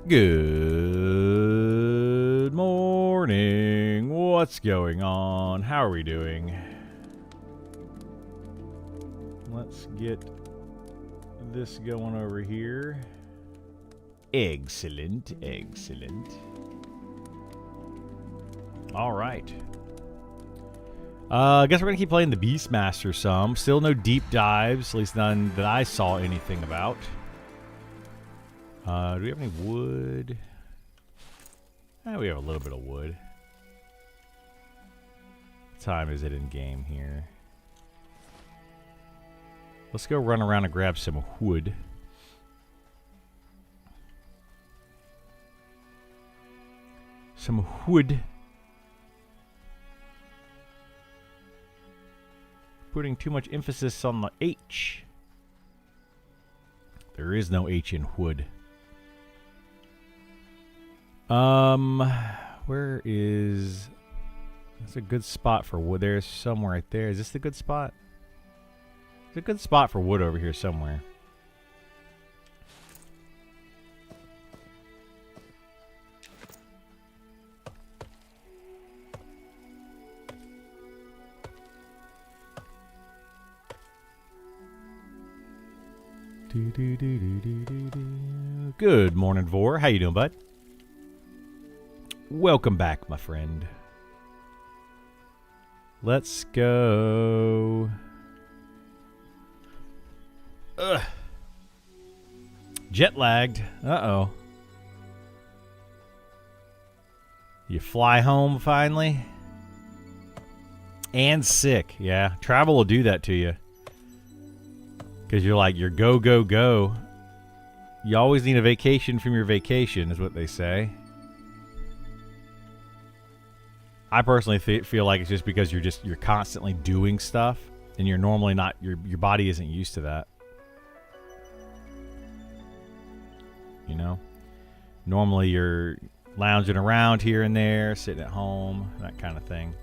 Good morning. What's going on? How are we doing? Let's get this going over here. Excellent, excellent. All right. I guess we're going to keep playing the Beastmaster some. Still no deep dives, at least none that I saw anything about. Do we have any wood? We have a little bit of wood. What time is it in game here? Let's go run around and grab some wood. Some wood. Putting too much emphasis on the H. There is no H in wood. Where is... That's a good spot for wood. There's somewhere right there. Is this the good spot? It's a good spot for wood over here somewhere. Good morning, Vor. How you doing, bud? Welcome back, my friend. Let's go. Ugh. Jet lagged. Uh-oh. You fly home finally? And sick. Yeah, travel will do that to you. Because you're like, you're go, go, go. You always need a vacation from your vacation, is what they say. I personally feel like it's just because you're constantly doing stuff, and you're normally not, your body isn't used to that. You know? Normally you're lounging around here and there, sitting at home, that kind of thing.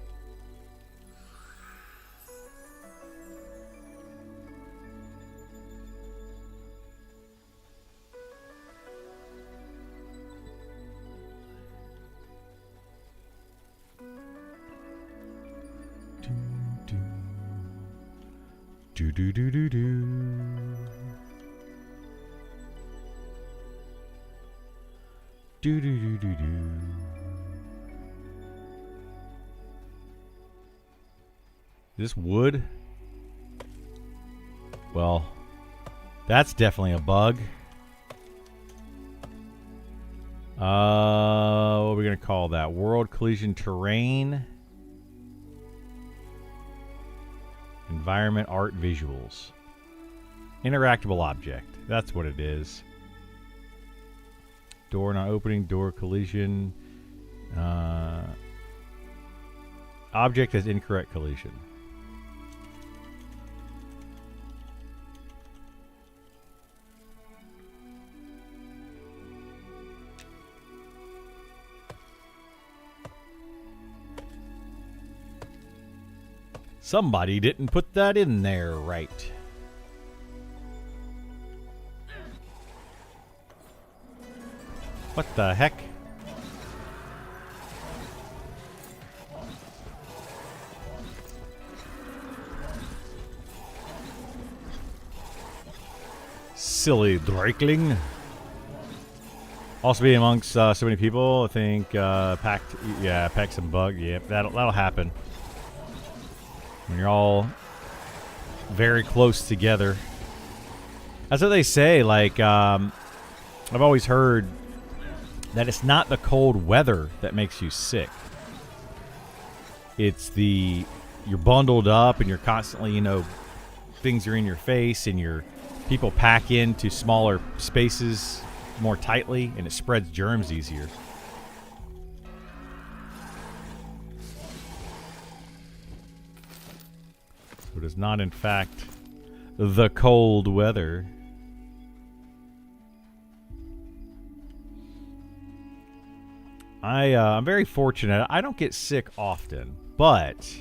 Do do do do do. Do do do do do. Is this wood? Well, that's definitely a bug. What are we gonna call that? World collision terrain. Environment, art, visuals. Interactable object. That's what it is. Door not opening, door collision. Object has incorrect collision. Somebody didn't put that in there right. What the heck? Silly Drakeling. Also being amongst so many people, I think Peck's and Bug. Yep, that'll happen. When you're all very close together. That's what they say. Like, I've always heard that it's not the cold weather that makes you sick. It's you're bundled up and you're constantly, things are in your face and people pack into smaller spaces more tightly and it spreads germs easier. It is not, in fact, the cold weather. I'm very fortunate. I don't get sick often, but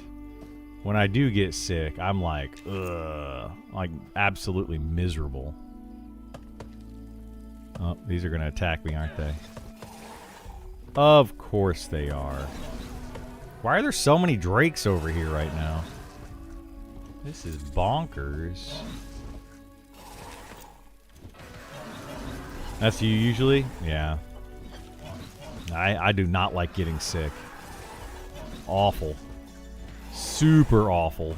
when I do get sick, I'm like, ugh, like absolutely miserable. Oh, these are going to attack me, aren't they? Of course they are. Why are there so many drakes over here right now? This is bonkers. That's you usually? Yeah. I do not like getting sick. Awful. Super awful.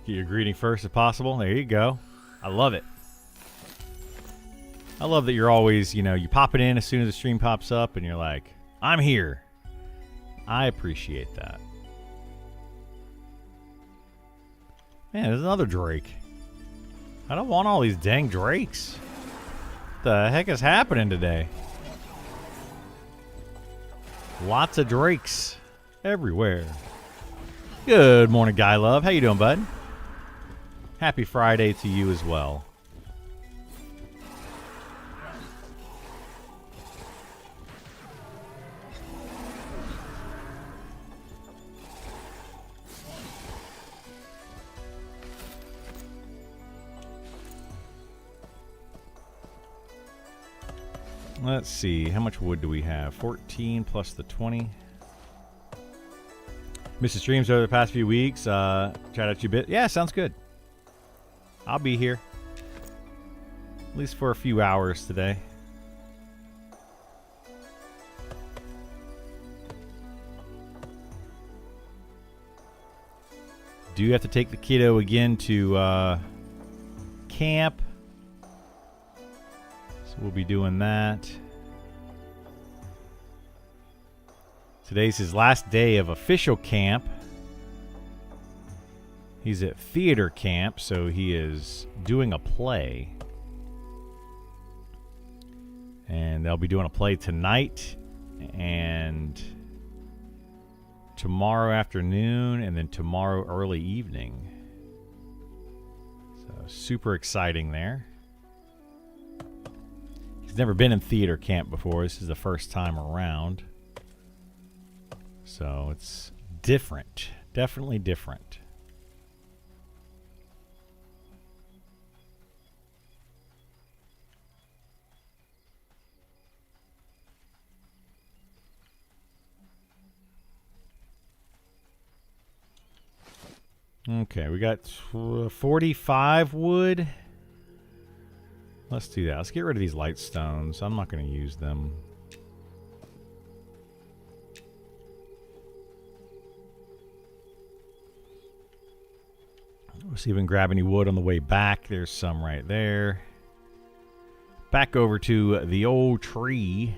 Get your greeting first if possible. There you go. I love it. I love that you're always, you pop it in as soon as the stream pops up and you're like, I'm here. I appreciate that. Man, there's another drake. I don't want all these dang drakes. What the heck is happening today? Lots of drakes everywhere. Good morning, Guy Love. How you doing, bud? Happy Friday to you as well. Let's see. How much wood do we have? 14 plus the 20. Missed streams over the past few weeks. Chat out you a bit. Yeah, sounds good. I'll be here. At least for a few hours today. Do you have to take the kiddo again to camp? So we'll be doing that. Today's his last day of official camp. He's at theater camp, so he is doing a play. And they'll be doing a play tonight and tomorrow afternoon and then tomorrow early evening. So super exciting there. He's never been in theater camp before. This is the first time around. So it's different. Definitely different. Okay, we got 45 wood. Let's do that. Let's get rid of these light stones. I'm not going to use them. We'll see if we can grab any wood on the way back. There's some right there. Back over to the old tree.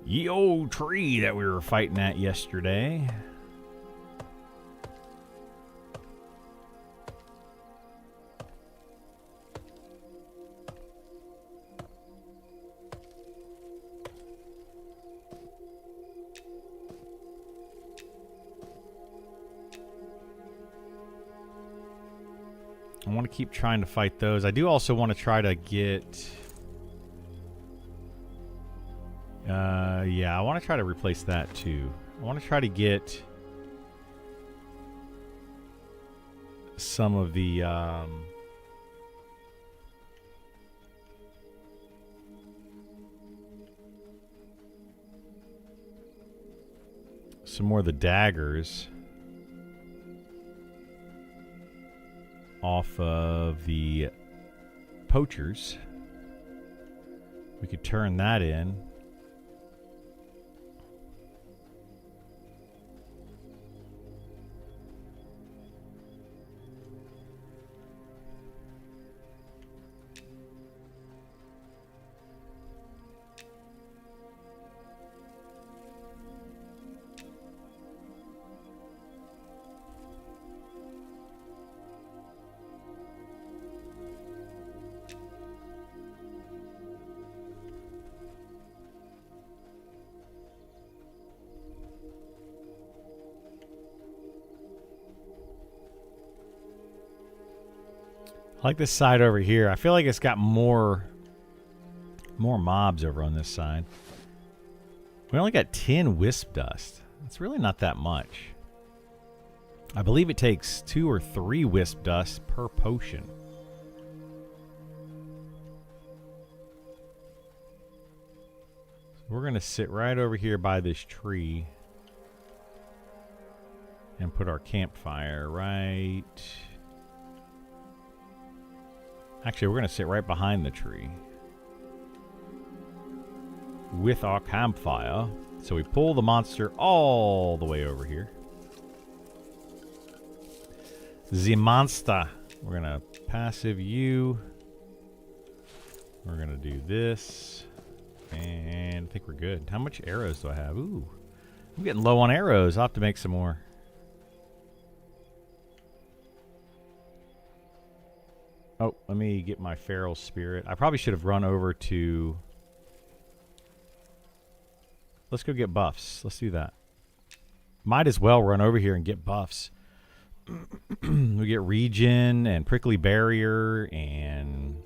Ye old tree that we were fighting at yesterday. I want to keep trying to fight those. I do also want to try to get... yeah, I want to try to replace that too. I want to try to get some of the... some more of the daggers off of the poachers. We could turn that in. I like this side over here. I feel like it's got more mobs over on this side. We only got 10 wisp dust. It's really not that much. I believe it takes 2 or 3 wisp dust per potion. So we're going to sit right over here by this tree and put our campfire right... Actually, we're going to sit right behind the tree with our campfire. So we pull the monster all the way over here. The monster. We're going to passive you. We're going to do this. And I think we're good. How much arrows do I have? Ooh. I'm getting low on arrows. I'll have to make some more. Oh, let me get my feral spirit. I probably should have run over to... Let's go get buffs. Let's do that. Might as well run over here and get buffs. We get regen and prickly barrier and...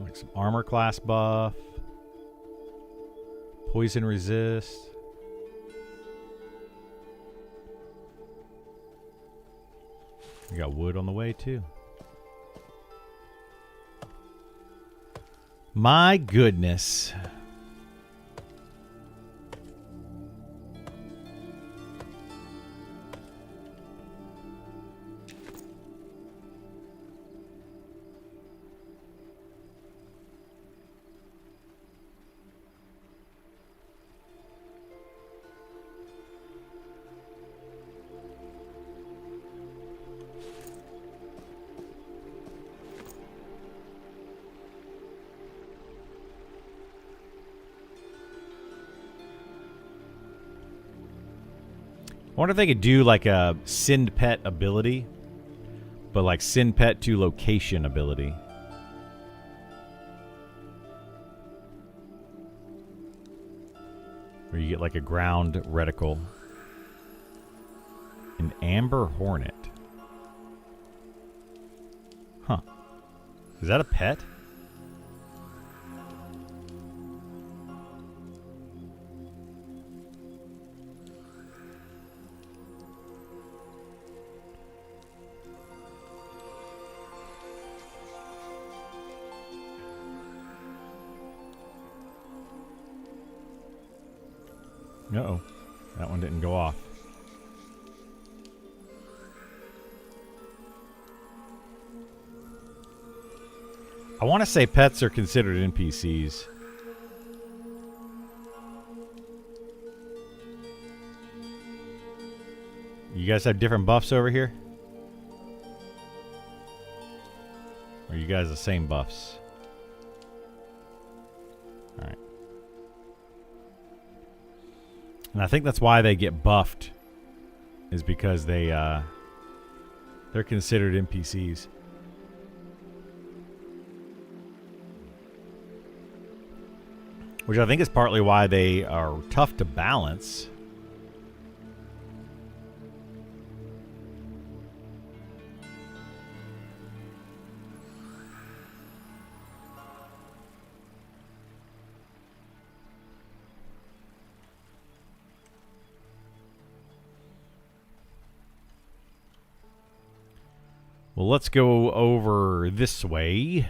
like some armor class buff. Poison resist. We got wood on the way, too. My goodness. I wonder if they could do like a send pet ability, but like send pet to location ability. Where you get like a ground reticle. An amber hornet. Huh. Is that a pet? Uh-oh. That one didn't go off. I want to say pets are considered NPCs. You guys have different buffs over here? Or are you guys the same buffs? Alright. And I think that's why they get buffed, is because they're considered NPCs. Which I think is partly why they are tough to balance. Well, let's go over this way.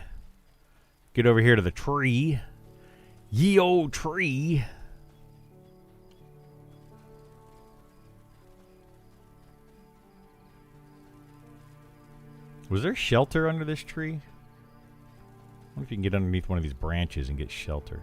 Get over here to the tree. Ye old tree. Was there shelter under this tree? I wonder if you can get underneath one of these branches and get shelter.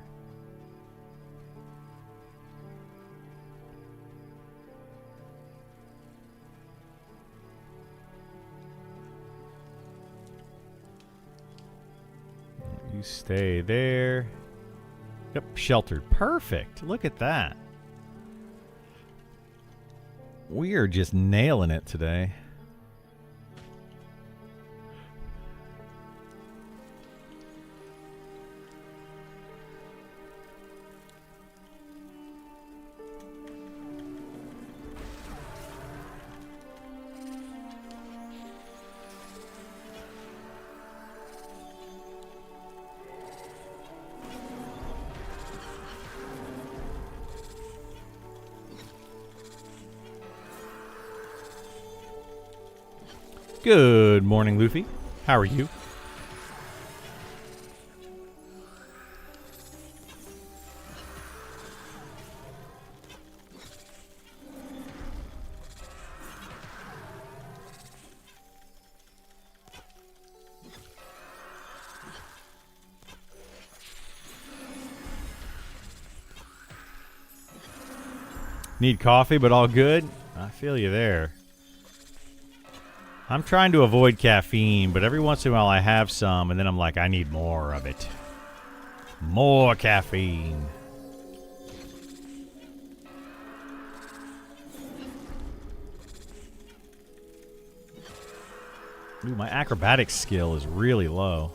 You stay there. Yep, sheltered. Perfect. Look at that. We are just nailing it today. Good morning, Luffy. How are you? Need coffee, but all good? I feel you there. I'm trying to avoid caffeine, but every once in a while I have some, and then I'm like, I need more of it. More caffeine. Ooh, my acrobatics skill is really low.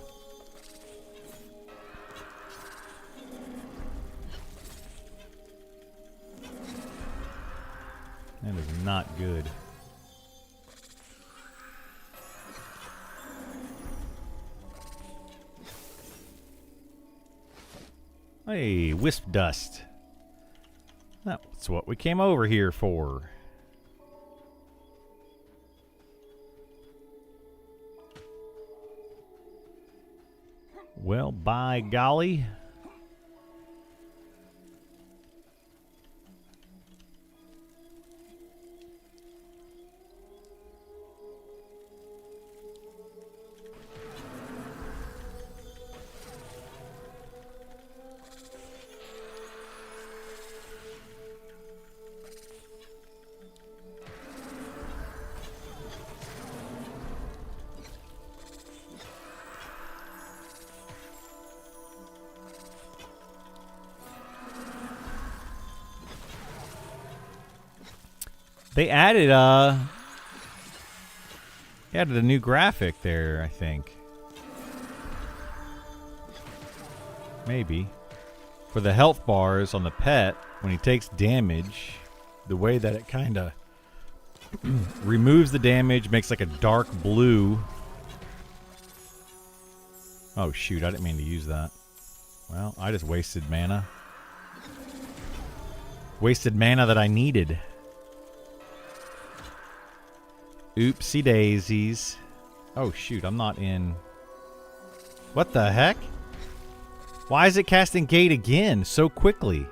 That is not good. Hey, wisp dust. That's what we came over here for. Well, by golly. They added a new graphic there, I think. Maybe. For the health bars on the pet, when he takes damage, the way that it kind of removes the damage, makes like a dark blue. Oh shoot, I didn't mean to use that. Well, I just wasted mana. Wasted mana that I needed. Oopsie daisies. Oh shoot, I'm not in. What the heck? Why is it casting Gate again so quickly?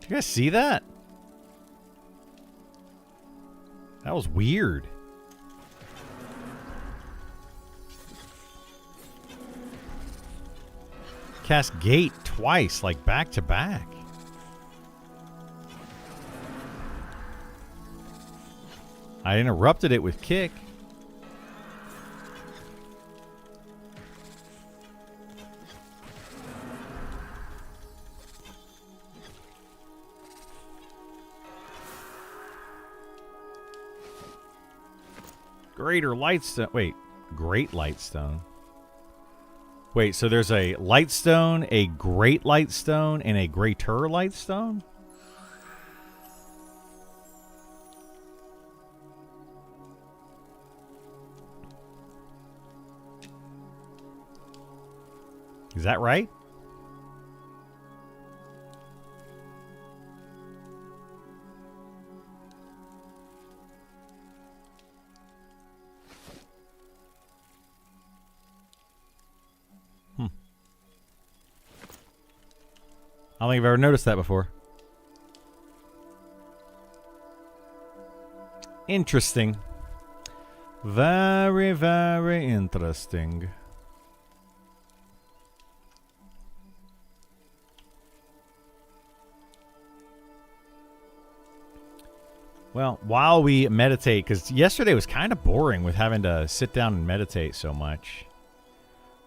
You guys see that? That was weird. Cast Gate twice, like back to back. I interrupted it with Kick. Greater Lightstone. Wait, Great Lightstone. Wait, so there's a Lightstone, a Great Lightstone, and a Greater Lightstone? Is that right? I don't think I've ever noticed that before. Interesting. Very, very interesting. Well, while we meditate, because yesterday was kind of boring with having to sit down and meditate so much.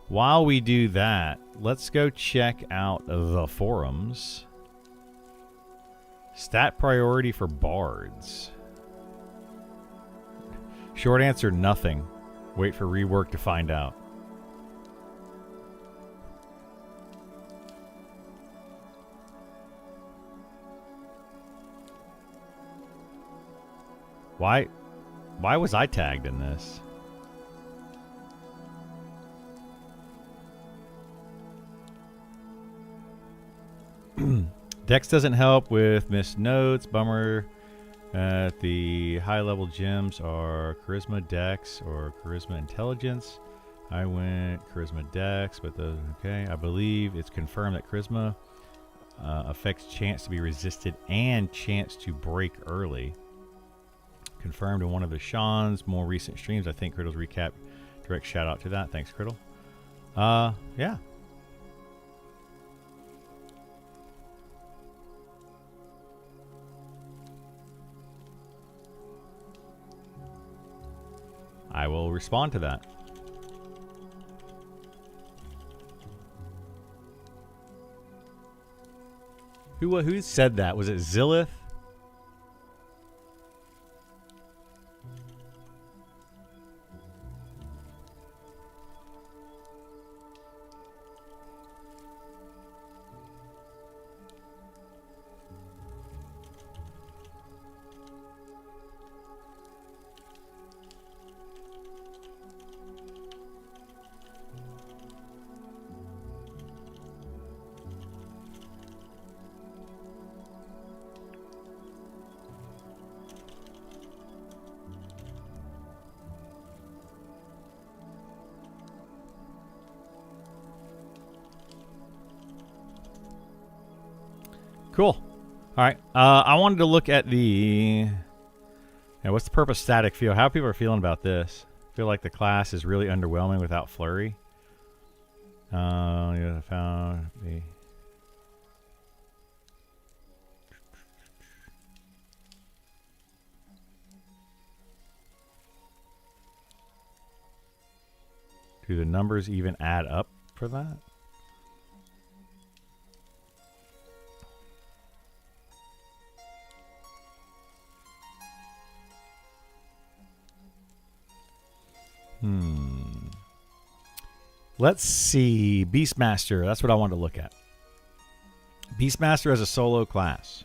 While we do that, let's go check out the forums. Stat priority for bards. Short answer, nothing. Wait for rework to find out. Why was I tagged in this? Dex doesn't help with missed notes. Bummer. The high-level gems are Charisma Dex or Charisma Intelligence. I went Charisma Dex, but those okay. I believe it's confirmed that Charisma affects chance to be resisted and chance to break early. Confirmed in one of the Sean's more recent streams. I think Criddle's recap. Direct shout out to that. Thanks, Criddle. Yeah. I will respond to that. Who said that? Was it Zillith? Cool. All right. I wanted to look at the... Yeah, what's the purpose static feel? How people are feeling about this? I feel like the class is really underwhelming without flurry. Yeah, I found the... Do the numbers even add up for that? Let's see. Beastmaster. That's what I wanted to look at. Beastmaster as a solo class.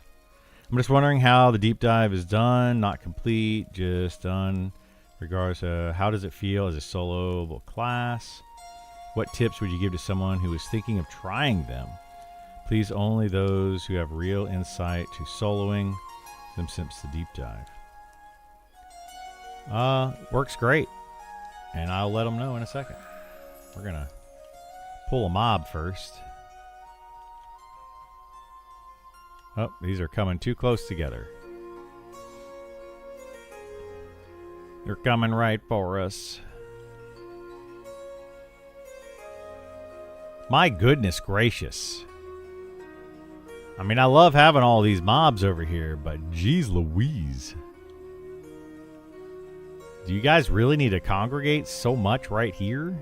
I'm just wondering how the deep dive is done. Not complete. Just done. Regardless of how does it feel as a soloable class? What tips would you give to someone who is thinking of trying them? Please only those who have real insight to soloing them since the deep dive. Works great. And I'll let them know in a second. We're going to pull a mob first. Oh, these are coming too close together. They're coming right for us. My goodness gracious. I mean, I love having all these mobs over here, but geez Louise. Do you guys really need to congregate so much right here?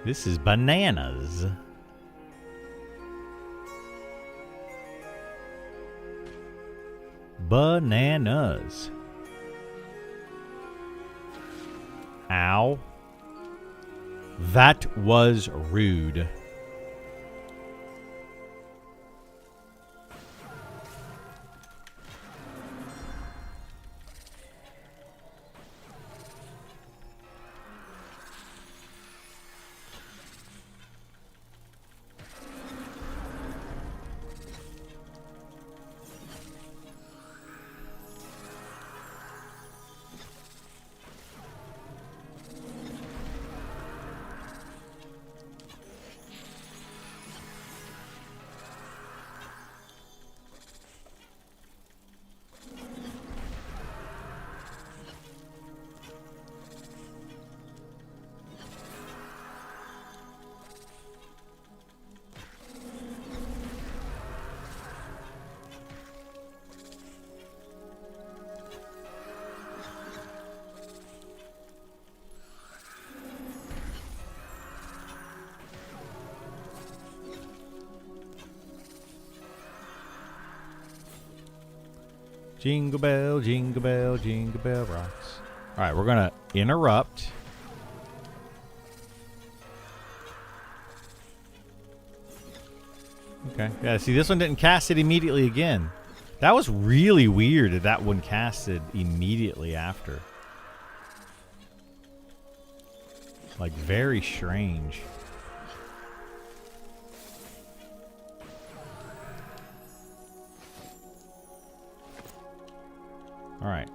This is bananas. Bananas. Ow. That was rude. Jingle bell, jingle bell, jingle bell rocks. All right, we're going to interrupt. Okay. Yeah, see, this one didn't cast it immediately again. That was really weird that that one casted immediately after. Like, very strange. All right.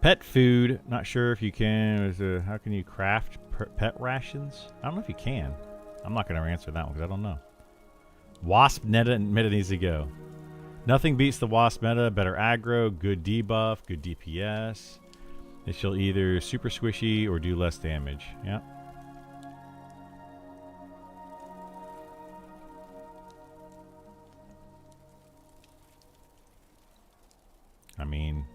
Pet food. Not sure if you can. How can you craft pet rations? I don't know if you can. I'm not going to answer that one because I don't know. Wasp meta needs to go. Nothing beats the Wasp meta. Better aggro, good debuff, good DPS. She'll either super squishy or do less damage. Yeah. I mean,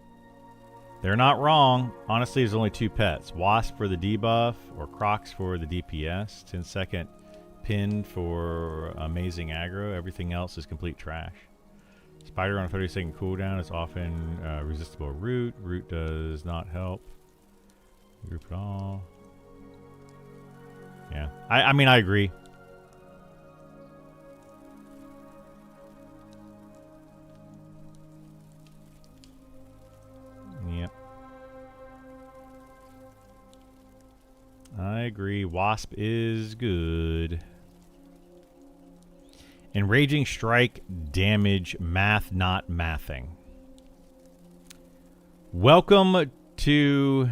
they're not wrong. Honestly, there's only 2 pets. Wasp for the debuff or Crocs for the DPS. 10-second pin for amazing aggro. Everything else is complete trash. Spider on a 30-second cooldown is often resistible root. Root does not help. Group it all. Yeah. I mean, I agree. Yep. I agree. Wasp is good. Enraging Strike, damage, math not mathing. Welcome to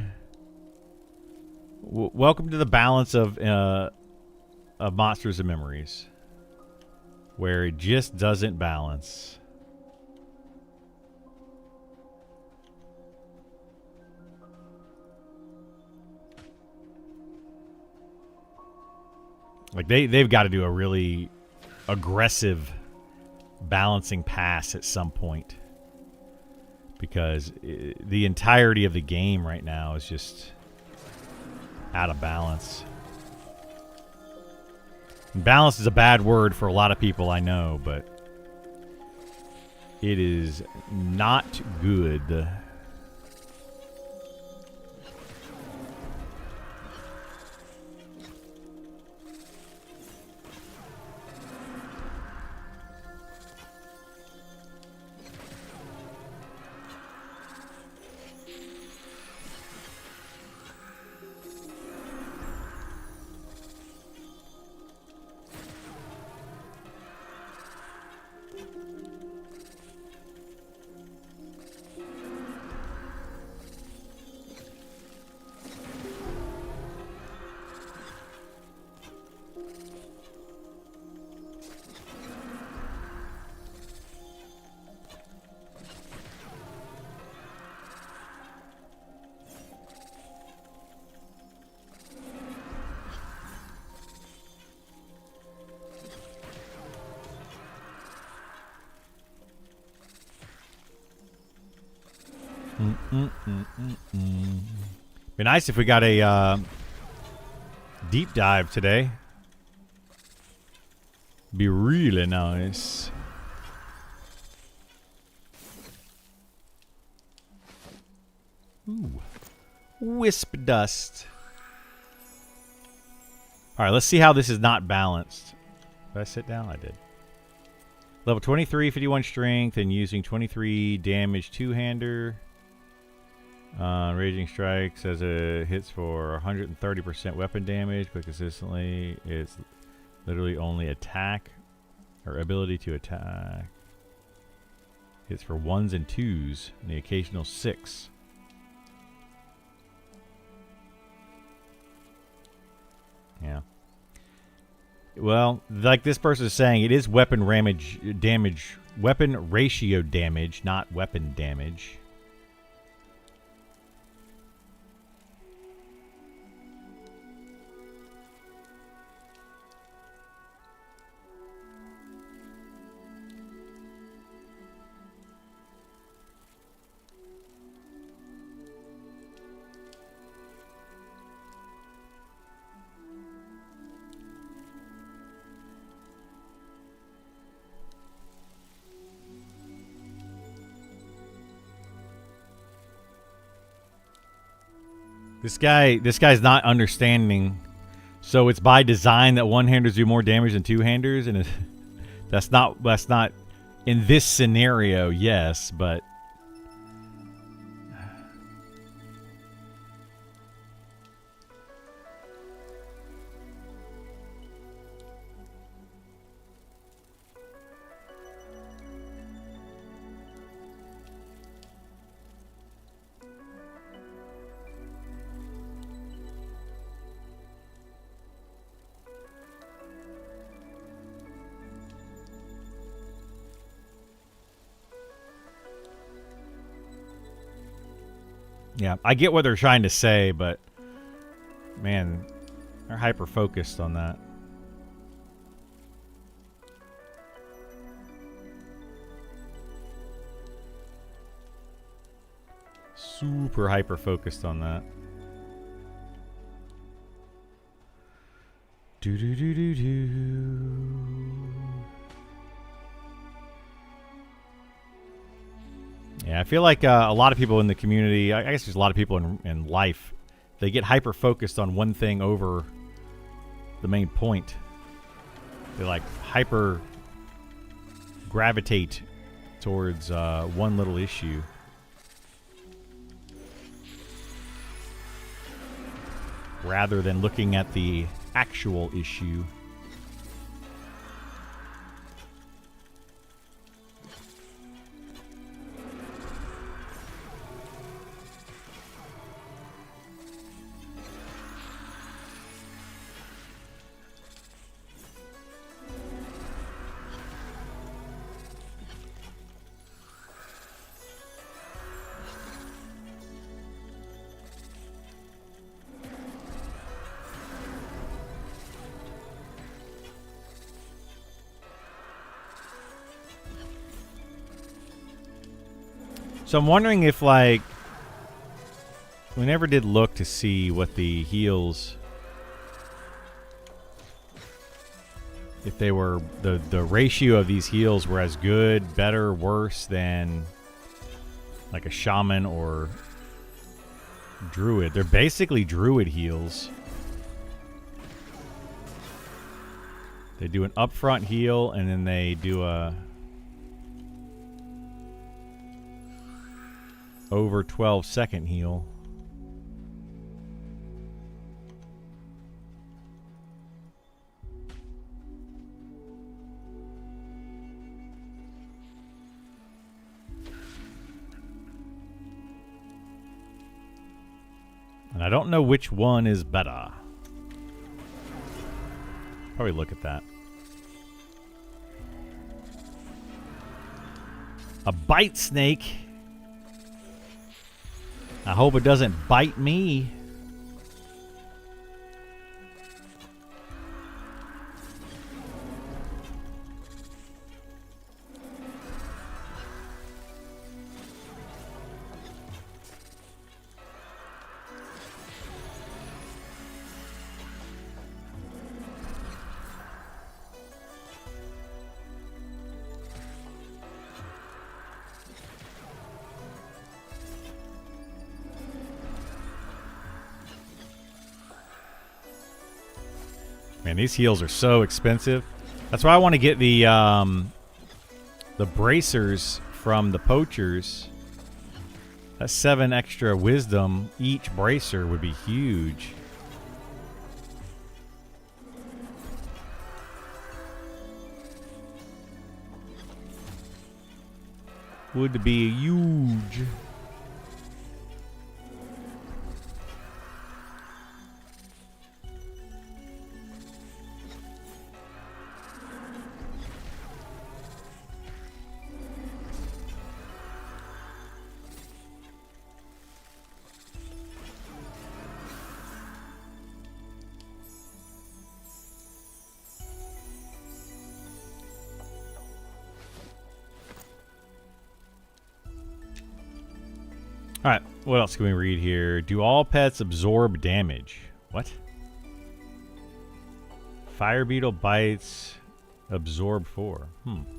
the balance of Monsters and Memories, where it just doesn't balance. Like they've got to do a really aggressive balancing pass at some point, because the entirety of the game right now is just out of balance. And balance is a bad word for a lot of people, I know, but it is not good. Be nice if we got a deep dive today. Be really nice. Ooh. Wisp dust. Alright, let's see how this is not balanced. Did I sit down? I did. Level 23, 51 strength, and using 23 damage two-hander. Raging Strike says it hits for 130% weapon damage, but consistently it's literally only attack or ability to attack. Hits for 1s and 2s and the occasional 6. Yeah. Well, like this person is saying, it is weapon damage, weapon ratio damage, not weapon damage. This guy's not understanding. So it's by design that one-handers do more damage than two-handers, and that's not in this scenario. Yes, but yeah, I get what they're trying to say, but man, they're hyper focused on that. Super hyper focused on that. Do do do do do. Yeah, I feel like a lot of people in the community, I guess there's a lot of people in life, they get hyper focused on one thing over the main point. They like hyper gravitate towards one little issue. Rather than looking at the actual issue. So I'm wondering if, like, we never did look to see what the heals, if they were, the ratio of these heals were as good, better, worse than like a shaman or druid. They're basically druid heals. They do an upfront heal and then they do a over 12-second heal. And I don't know which one is better. Probably look at that. A bite snake. I hope it doesn't bite me. Man, these heals are so expensive. That's why I want to get the bracers from the poachers. That's 7 extra wisdom. Each bracer would be huge. Would be huge. Alright, what else can we read here? Do all pets absorb damage? What? Fire beetle bites absorb 4.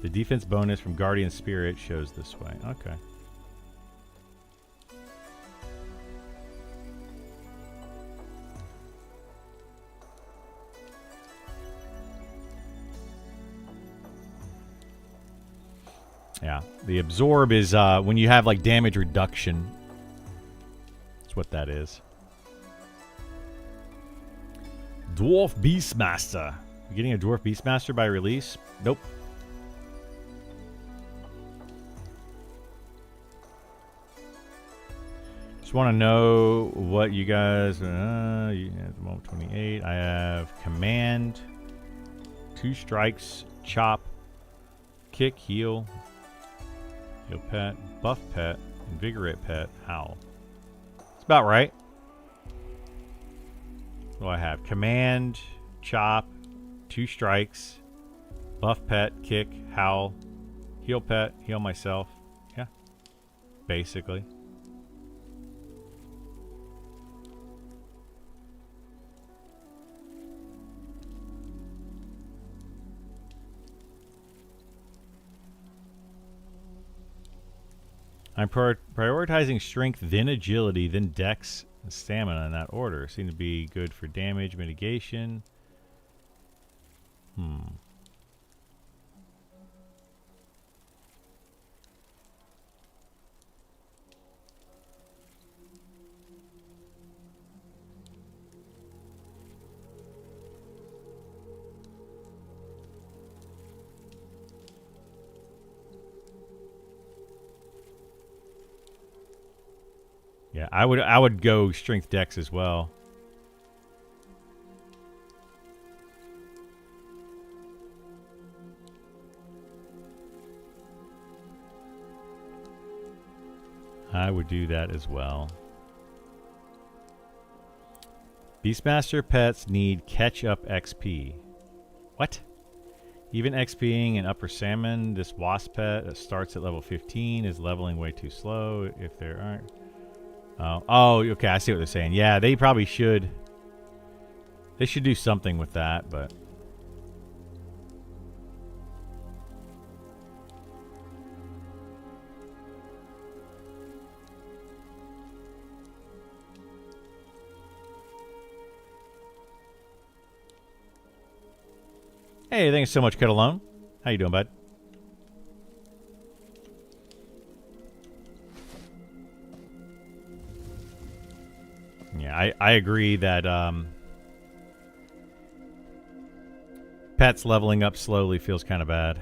The defense bonus from Guardian Spirit shows this way. Okay. Yeah, the absorb is when you have like damage reduction. That's what that is. Dwarf Beastmaster. You getting a Dwarf Beastmaster by release? Nope. Just want to know what you guys. You at the moment 28. I have command, 2 strikes, chop, kick, heal. Heal pet, buff pet, invigorate pet, howl. It's about right. What do I have? Command, chop, 2 strikes, buff pet, kick, howl, heal pet, heal myself. Yeah. Basically. I'm prioritizing strength, then agility, then dex and stamina in that order. Seem to be good for damage mitigation. Yeah, I would go strength dex as well. I would do that as well. Beastmaster pets need catch-up XP. What? Even XPing an upper salmon, this wasp pet that starts at level 15 is leveling way too slow if there aren't... Oh, okay, I see what they're saying. Yeah, they probably should... They should do something with that, but... Hey, thanks so much, Kettleone. How you doing, bud? Yeah, I agree that pets leveling up slowly feels kind of bad.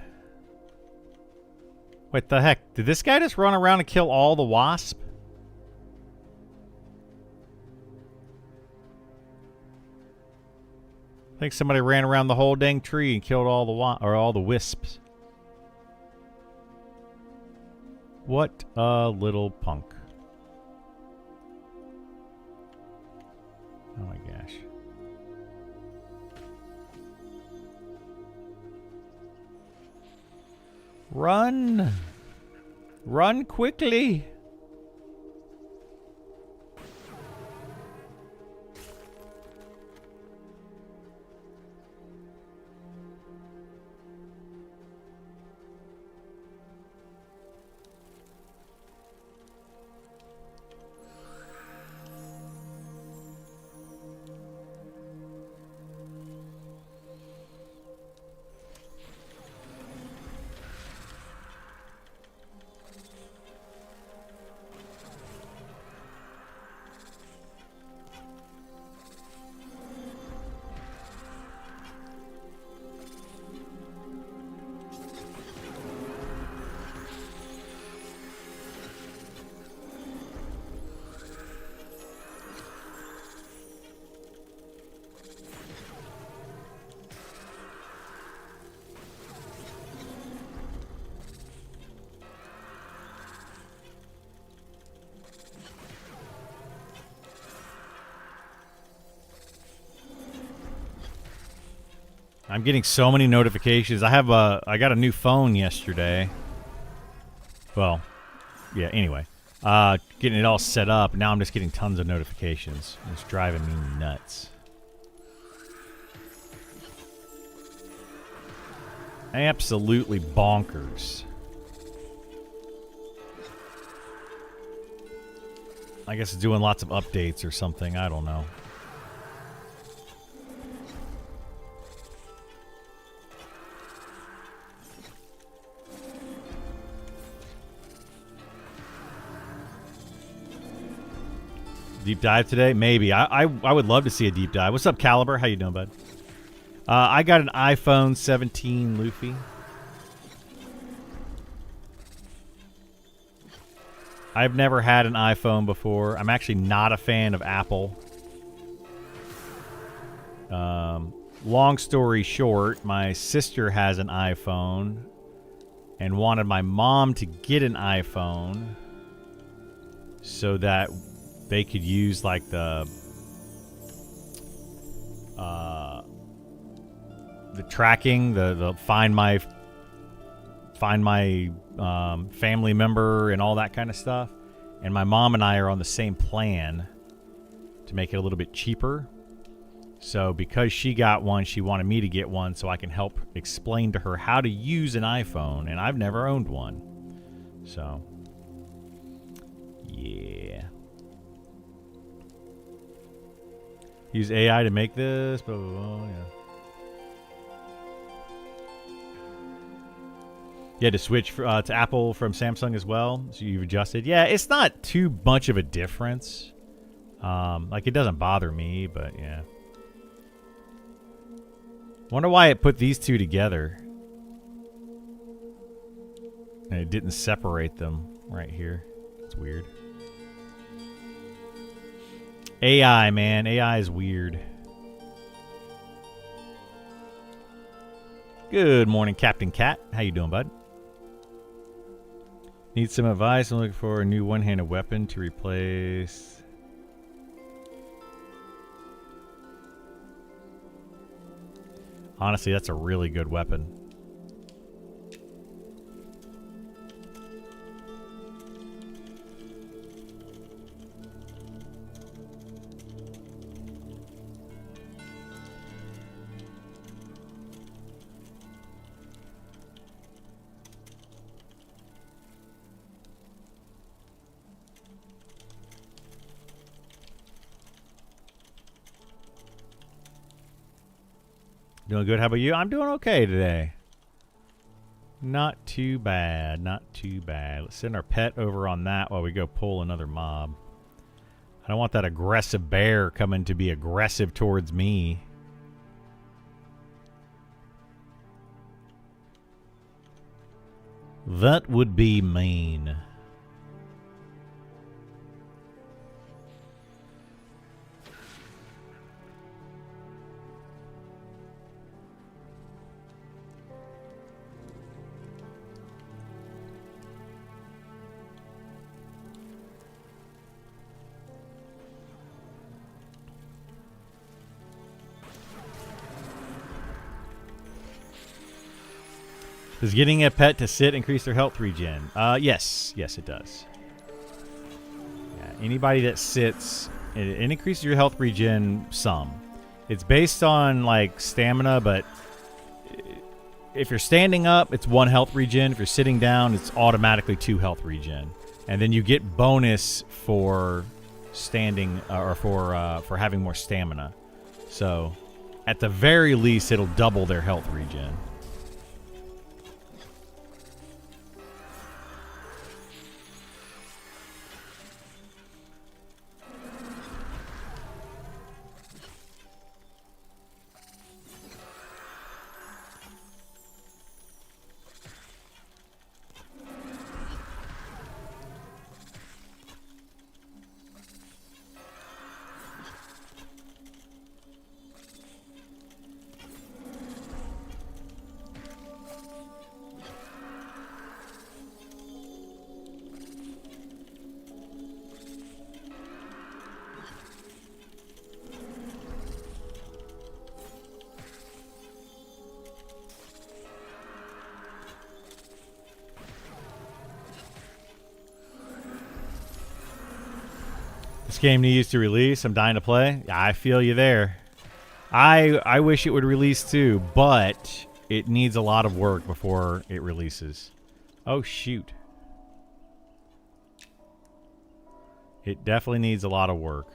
Wait, the heck? Did this guy just run around and kill all the wasp? I think somebody ran around the whole dang tree and killed all the wisps. What a little punk. Oh my gosh. Run! Run quickly! I'm getting so many notifications. I got a new phone yesterday. Well, yeah, anyway. getting it all set up. Now I'm just getting tons of notifications. It's driving me nuts. Absolutely bonkers. I guess it's doing lots of updates or something. I don't know. Deep dive today? Maybe. I would love to see a deep dive. What's up, Caliber? How you doing, bud? I got an iPhone 17, Luffy. I've never had an iPhone before. I'm actually not a fan of Apple. Long story short, my sister has an iPhone and wanted my mom to get an iPhone so that they could use like the tracking, the find my family member and all that kind of stuff. And my mom and I are on the same plan to make it a little bit cheaper. So because she got one, she wanted me to get one so I can help explain to her how to use an iPhone, and I've never owned one. So, yeah. Use AI to make this, blah, blah, blah, yeah. You had to switch to Apple from Samsung as well, so you've adjusted. Yeah, it's not too much of a difference. Like, it doesn't bother me, but yeah. Wonder why it put these two together. And it didn't separate them right here. It's weird. AI, man. AI is weird. Good morning, Captain Cat. How you doing, bud? Need some advice. I'm looking for a new one-handed weapon to replace. Honestly, that's a really good weapon. Doing good. How about you? I'm doing okay today. Not too bad. Not too bad. Let's send our pet over on that while we go pull another mob. I don't want that aggressive bear coming to be aggressive towards me. That would be mean. Does getting a pet to sit increase their health regen? Yes. Yes, it does. Yeah, anybody that sits, it increases your health regen some. It's based on, like, stamina, but if you're standing up, it's 1 health regen. If you're sitting down, it's automatically 2 health regen. And then you get bonus for standing, or for having more stamina. So, at the very least, it'll double their health regen. This game needs to release. I'm dying to play. Yeah, I feel you there. I wish it would release too, but it needs a lot of work before it releases. Oh shoot. It definitely needs a lot of work.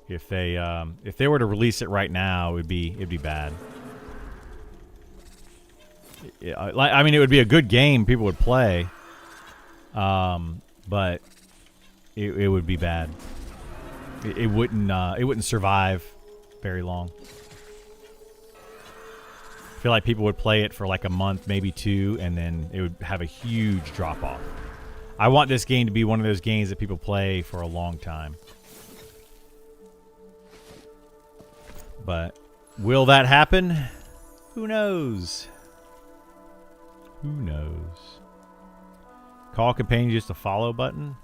If they were to release it right now, it'd be bad. I mean, it would be a good game people would play, but it would be bad. It wouldn't survive very long. I feel like people would play it for like a month, maybe 2, and then it would have a huge drop off. I want this game to be one of those games that people play for a long time. But will that happen? Who knows? Who knows? Call companion just a follow button?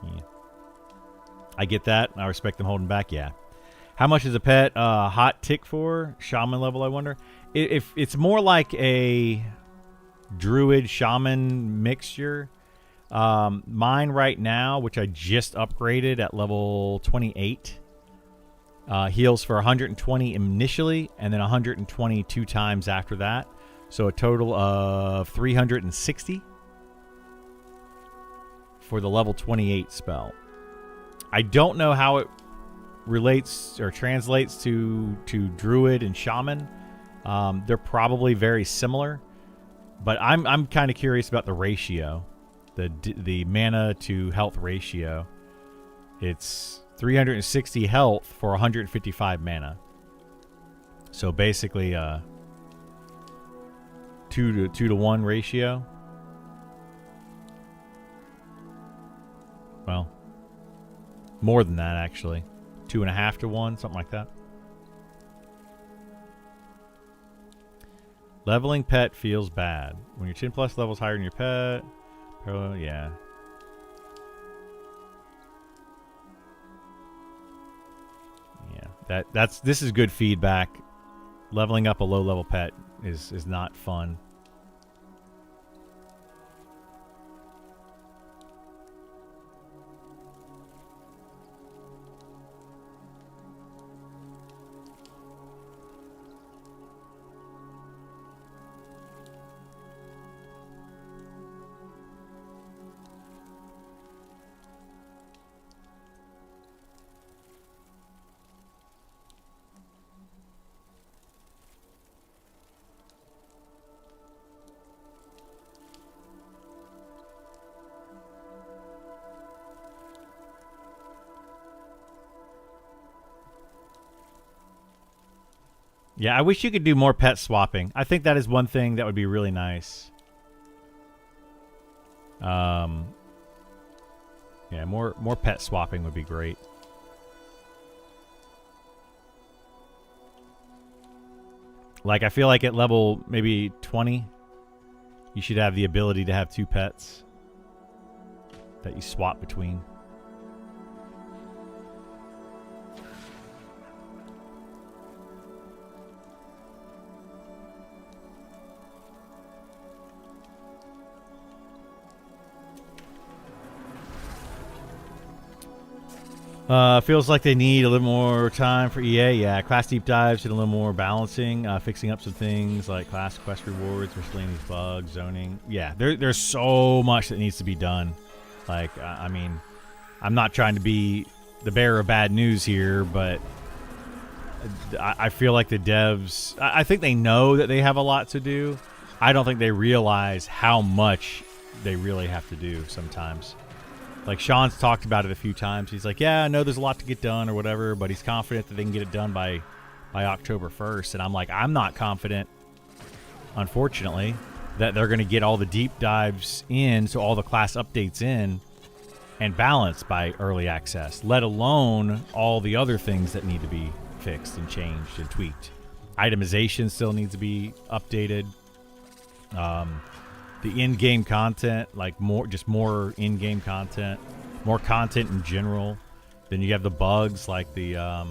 Yeah. I get that. I respect them holding back. Yeah. How much is a pet hot tick for? Shaman level, I wonder. If it's more like a druid shaman mixture. Mine right now, which I just upgraded at level 28, heals for 120 initially and then 120 2 times after that. So a total of 360 for the level 28 spell. I don't know how it relates or translates to druid and shaman. They're probably very similar, but I'm kind of curious about the ratio, the mana to health ratio. It's 360 health for 155 mana. So basically 2 to 1 ratio. Well, more than that actually. 2.5 to 1, something like that. Leveling pet feels bad. When your 10 plus levels higher than your pet. Yeah. Yeah. This is good feedback. Leveling up a low level pet is not fun. Yeah, I wish you could do more pet swapping. I think that is one thing that would be really nice. Yeah, more pet swapping would be great. Like, I feel like at level maybe 20, you should have the ability to have 2 pets that you swap between. Feels like they need a little more time for EA. Yeah, class deep dives and a little more balancing, fixing up some things like class quest rewards, miscellaneous bugs, zoning. Yeah, there's so much that needs to be done. Like, I mean, I'm not trying to be the bearer of bad news here, but I feel like the devs, I think they know that they have a lot to do. I don't think they realize how much they really have to do sometimes. Like, Sean's talked about it a few times. He's like, yeah, I know there's a lot to get done or whatever, but he's confident that they can get it done by October 1st. And I'm like, I'm not confident, unfortunately, that they're going to get all the deep dives in, so all the class updates in, and balanced by early access, let alone all the other things that need to be fixed and changed and tweaked. Itemization still needs to be updated. The in-game content, like more in-game content, more content in general. Then you have the bugs, like the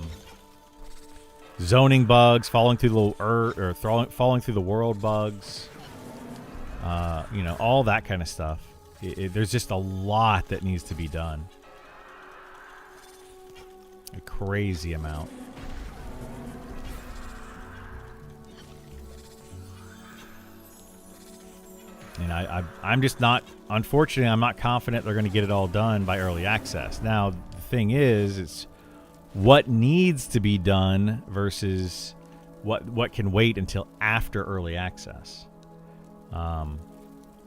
zoning bugs, falling through the falling through the world bugs. You know, all that kind of stuff. There's just a lot that needs to be done. A crazy amount. And I'm just not, unfortunately, I'm not confident they're going to get it all done by early access. Now, the thing is, it's what needs to be done versus what can wait until after early access.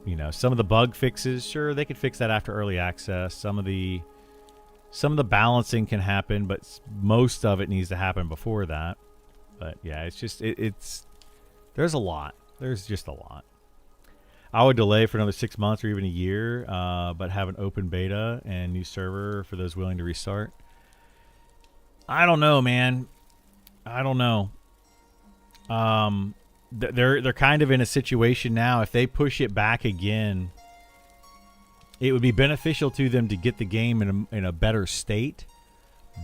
You know, some of the bug fixes, sure, they could fix that after early access. Some of the balancing can happen, but most of it needs to happen before that. But yeah, it's just there's a lot. There's just a lot. I would delay for another 6 months or even a year, but have an open beta and new server for those willing to restart. I don't know, man. I don't know. They're kind of in a situation now. If they push it back again, it would be beneficial to them to get the game in a better state,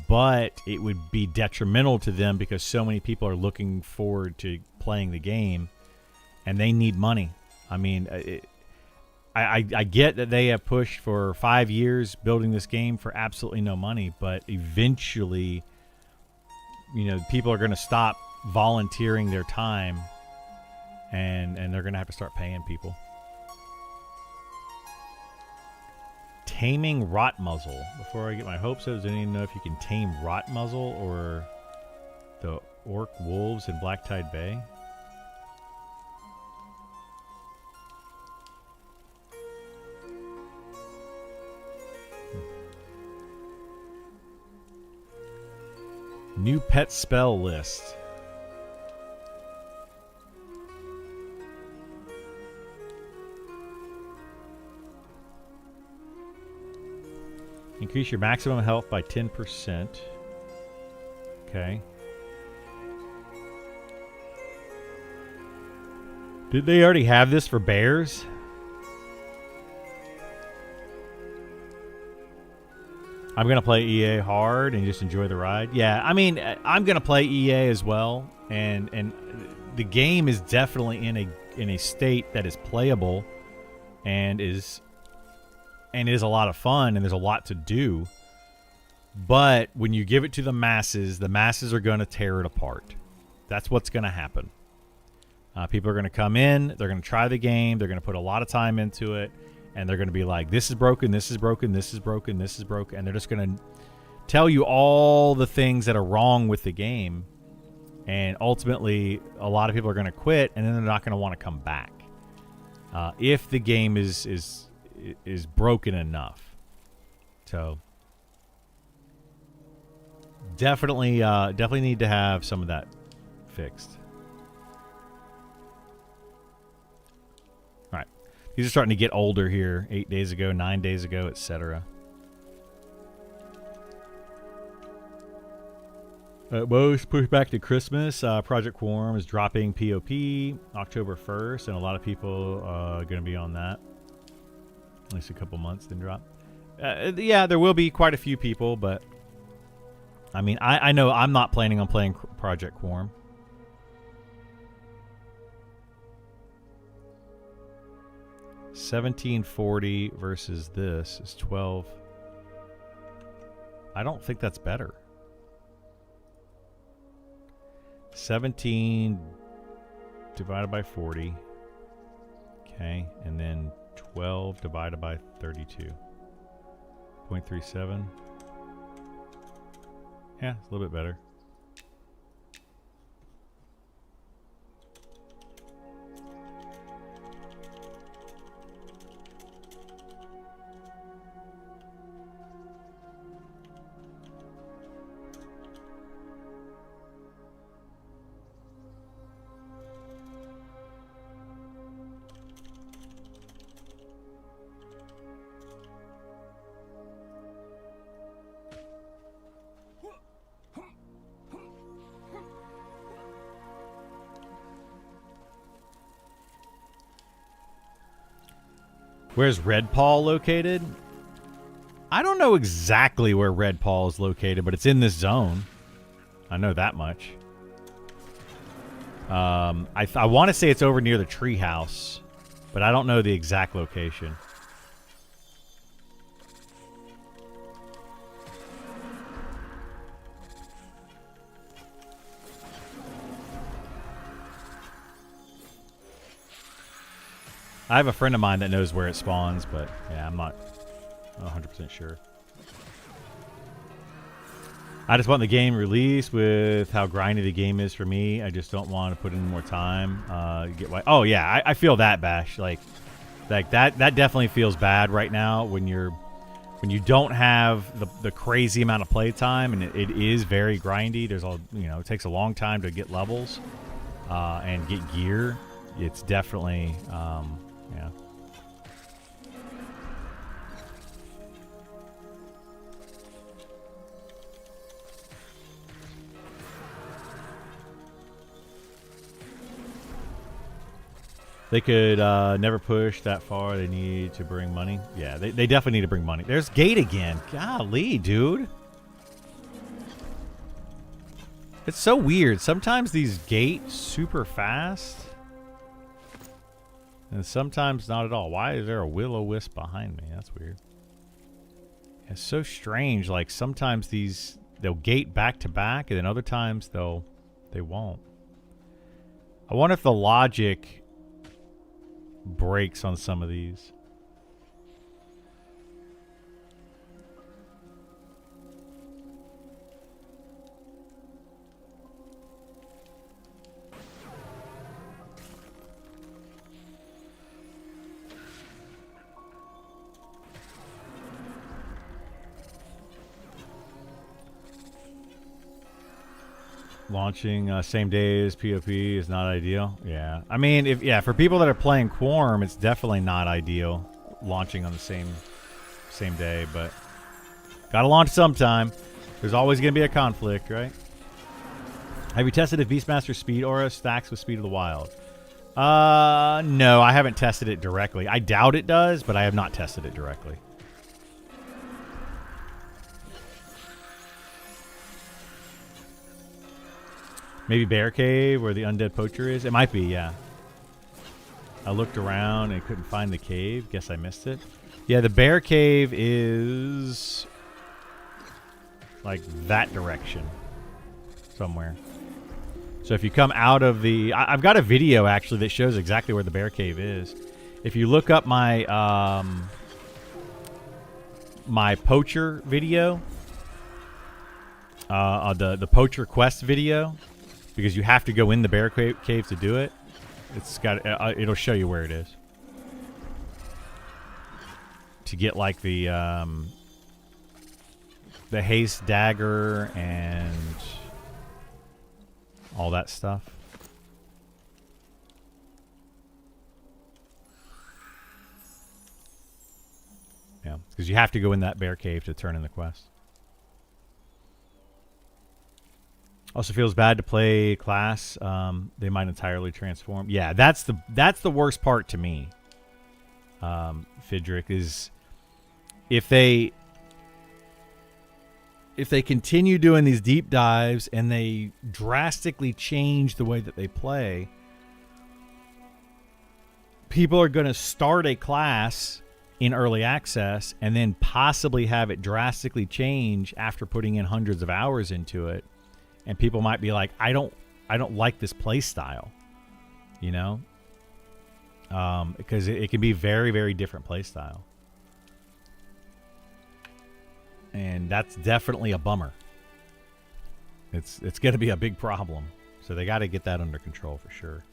but it would be detrimental to them because so many people are looking forward to playing the game, and they need money. I mean, I get that they have pushed for 5 years building this game for absolutely no money, but eventually, you know, people are going to stop volunteering their time, and they're going to have to start paying people. Taming Rotmuzzle. Before I get my hopes up, does anyone know if you can tame Rotmuzzle or the Orc Wolves in Black Tide Bay? New pet spell list. Increase your maximum health by 10%. Okay. Did they already have this for bears? I'm going to play EA hard and just enjoy the ride. Yeah, I mean, I'm going to play EA as well, and the game is definitely in a state that is playable and is a lot of fun, and there's a lot to do. But when you give it to the masses are going to tear it apart. That's what's going to happen. People are going to come in, they're going to try the game, they're going to put a lot of time into it, and they're going to be like, this is broken, this is broken, this is broken, this is broken. And they're just going to tell you all the things that are wrong with the game. And ultimately, a lot of people are going to quit, and then they're not going to want to come back. If the game is broken enough. So definitely need to have some of that fixed. All right. These are starting to get older here. 8 days ago, 9 days ago, etc. Most pushed back to Christmas. Project Quorum is dropping POP October 1st, and a lot of people are going to be on that. At least a couple months, then drop. Yeah, there will be quite a few people, but I mean, I know I'm not planning on playing Project Quorum. $17.40 versus this is 12. I don't think that's better. 17 divided by 40. Okay, and then 12 divided by 32. 0.37. Yeah, it's a little bit better. Where's Red Paw located? I don't know exactly where Red Paw is located, but it's in this zone. I know that much. I want to say it's over near the treehouse, but I don't know the exact location. I have a friend of mine that knows where it spawns, but yeah, I'm not 100% sure. I just want the game released with how grindy the game is for me. I just don't want to put in more time. Oh yeah, I feel that, Bash. Like that definitely feels bad right now when you don't have the crazy amount of playtime, and it is very grindy. There's it takes a long time to get levels and get gear. It's definitely yeah. They could never push that far. They need to bring money. Yeah, they definitely need to bring money. There's Gate again. Golly, dude. It's so weird. Sometimes these gate super fast. And sometimes not at all. Why is there a will-o-wisp behind me? That's weird. It's so strange. Like sometimes they'll gate back to back, and then other times they won't. I wonder if the logic breaks on some of these. Launching same day as POP is not ideal. Yeah, I mean, for people that are playing Quorum, it's definitely not ideal launching on the same day. But gotta launch sometime. There's always gonna be a conflict, right? Have you tested if Beastmaster Speed Aura stacks with Speed of the Wild? No, I haven't tested it directly. I doubt it does, but I have not tested it directly. Maybe Bear Cave, where the undead poacher is. It might be, yeah. I looked around and couldn't find the cave. Guess I missed it. Yeah, the Bear Cave is like that direction somewhere. So if you come out of the... I've got a video, actually, that shows exactly where the Bear Cave is. If you look up my my poacher video, the poacher quest video, because you have to go in the Bear Cave to do it. It's got it'll show you where it is to get like the haste dagger and all that stuff. Yeah, because you have to go in that Bear Cave to turn in the quest. Also feels bad to play class. They might entirely transform. Yeah, that's the worst part to me. Fidrick, is if they continue doing these deep dives and they drastically change the way that they play, people are going to start a class in early access and then possibly have it drastically change after putting in hundreds of hours into it. And people might be like, I don't like this play style, you know, because it can be very, very different play style. And that's definitely a bummer. It's going to be a big problem. So they got to get that under control for sure.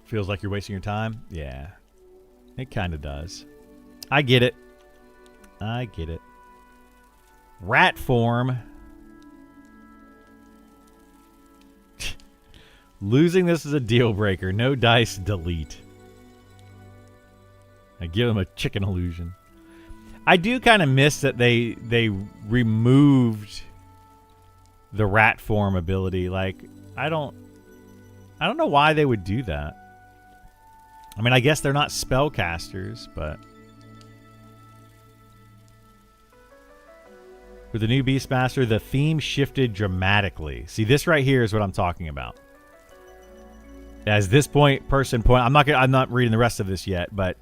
Feels like you're wasting your time? Yeah. It kind of does. I get it. I get it. Rat form. Losing this is a deal breaker. No dice, delete. I give him a chicken illusion. I do kind of miss that they removed the rat form ability. Like, I don't know why they would do that. I mean, I guess they're not spellcasters, but with the new Beastmaster, the theme shifted dramatically. See, this right here is what I'm talking about. As this person point, I'm not reading the rest of this yet, but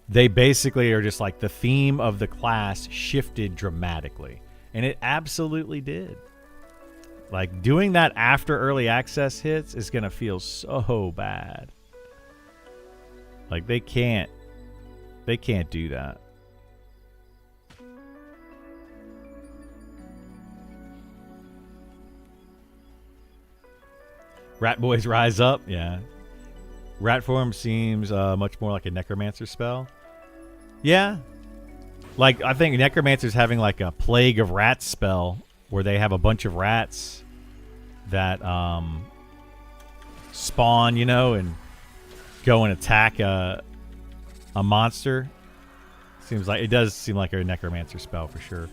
they basically are just like the theme of the class shifted dramatically, and it absolutely did. Like, doing that after early access hits is gonna feel so bad. Like, they can't do that. Rat Boys Rise Up, yeah. Rat form seems much more like a necromancer spell. Yeah. Like, I think necromancer's having like a plague of rats spell where they have a bunch of rats that spawn, you know, and go and attack a monster. It does seem like a necromancer spell for sure.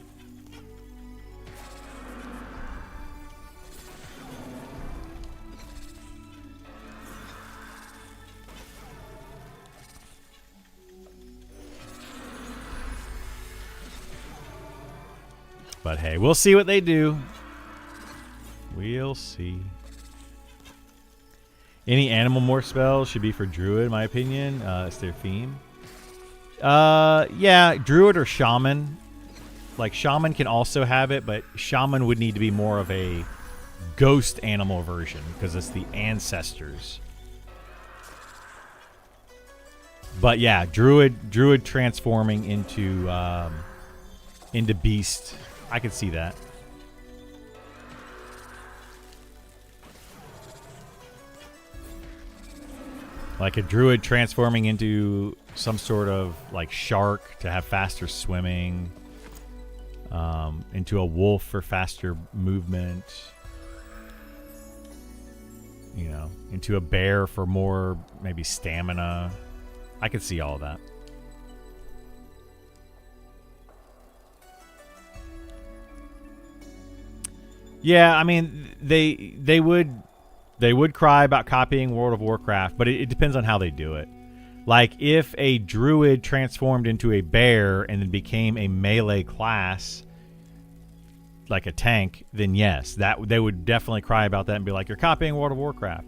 But hey, we'll see what they do. We'll see. Any animal morph spells should be for Druid, in my opinion. It's their theme. Yeah, Druid or Shaman. Like, Shaman can also have it, but Shaman would need to be more of a ghost animal version because it's the ancestors. But yeah, Druid transforming into beast. I could see that. Like a Druid transforming into some sort of like shark to have faster swimming. Into a wolf for faster movement. You know, into a bear for more maybe stamina. I could see all that. Yeah, I mean, they would cry about copying World of Warcraft, but it depends on how they do it. Like, if a Druid transformed into a bear and then became a melee class, like a tank, then yes, they would definitely cry about that and be like, you're copying World of Warcraft.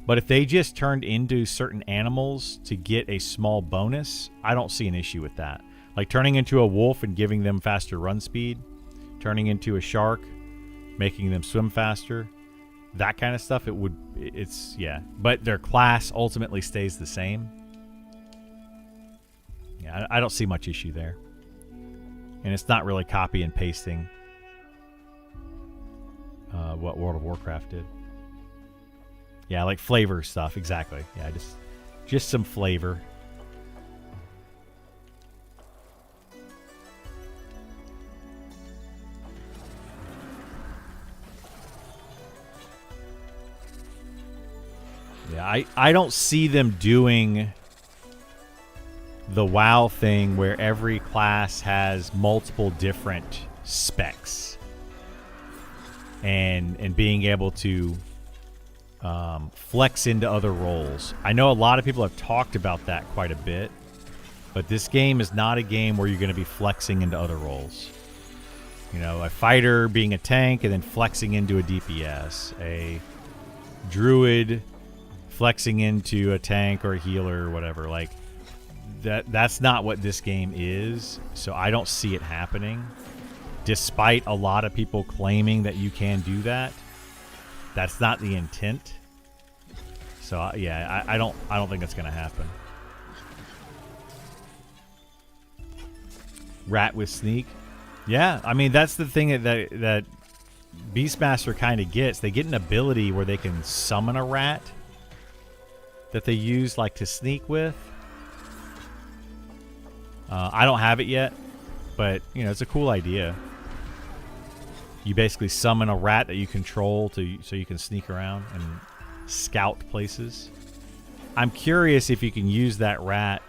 But if they just turned into certain animals to get a small bonus, I don't see an issue with that. Like turning into a wolf and giving them faster run speed, turning into a shark, making them swim faster, that kind of stuff, yeah. But their class ultimately stays the same. Yeah, I don't see much issue there. And it's not really copy and pasting what World of Warcraft did. Yeah, like flavor stuff, exactly. Yeah, just some flavor. Yeah, I don't see them doing the WoW thing where every class has multiple different specs and being able to flex into other roles. I know a lot of people have talked about that quite a bit, but this game is not a game where you're going to be flexing into other roles. You know, a fighter being a tank and then flexing into a DPS, a druid flexing into a tank or a healer or whatever. Like that's not what this game is, so I don't see it happening. Despite a lot of people claiming that you can do that, that's not the intent. So yeah, I don't think it's gonna happen. Rat with sneak. Yeah, I mean that's the thing that Beastmaster kind of gets. They get an ability where they can summon a rat that they use like to sneak with. I don't have it yet, but you know it's a cool idea. You basically summon a rat that you control so you can sneak around and scout places. I'm curious if you can use that rat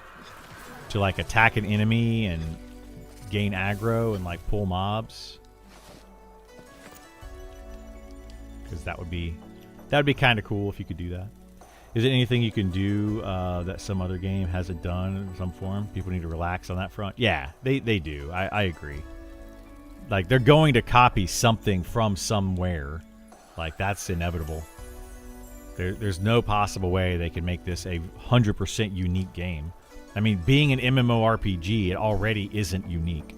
to like attack an enemy and gain aggro and like pull mobs. Because that would be kind of cool if you could do that. Is it anything you can do that some other game hasn't done in some form? People need to relax on that front. Yeah, they do. I agree. Like, they're going to copy something from somewhere. Like, that's inevitable. There's no possible way they can make this a 100% unique game. I mean, being an MMORPG, it already isn't unique.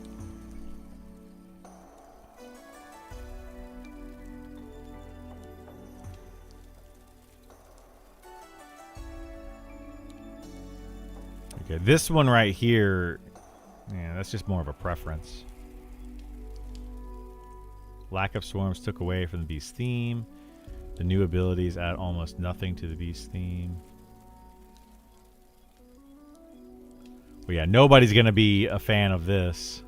Okay, this one right here, yeah, that's just more of a preference. Lack of swarms took away from the beast theme. The new abilities add almost nothing to the beast theme. Well, yeah, nobody's going to be a fan of this.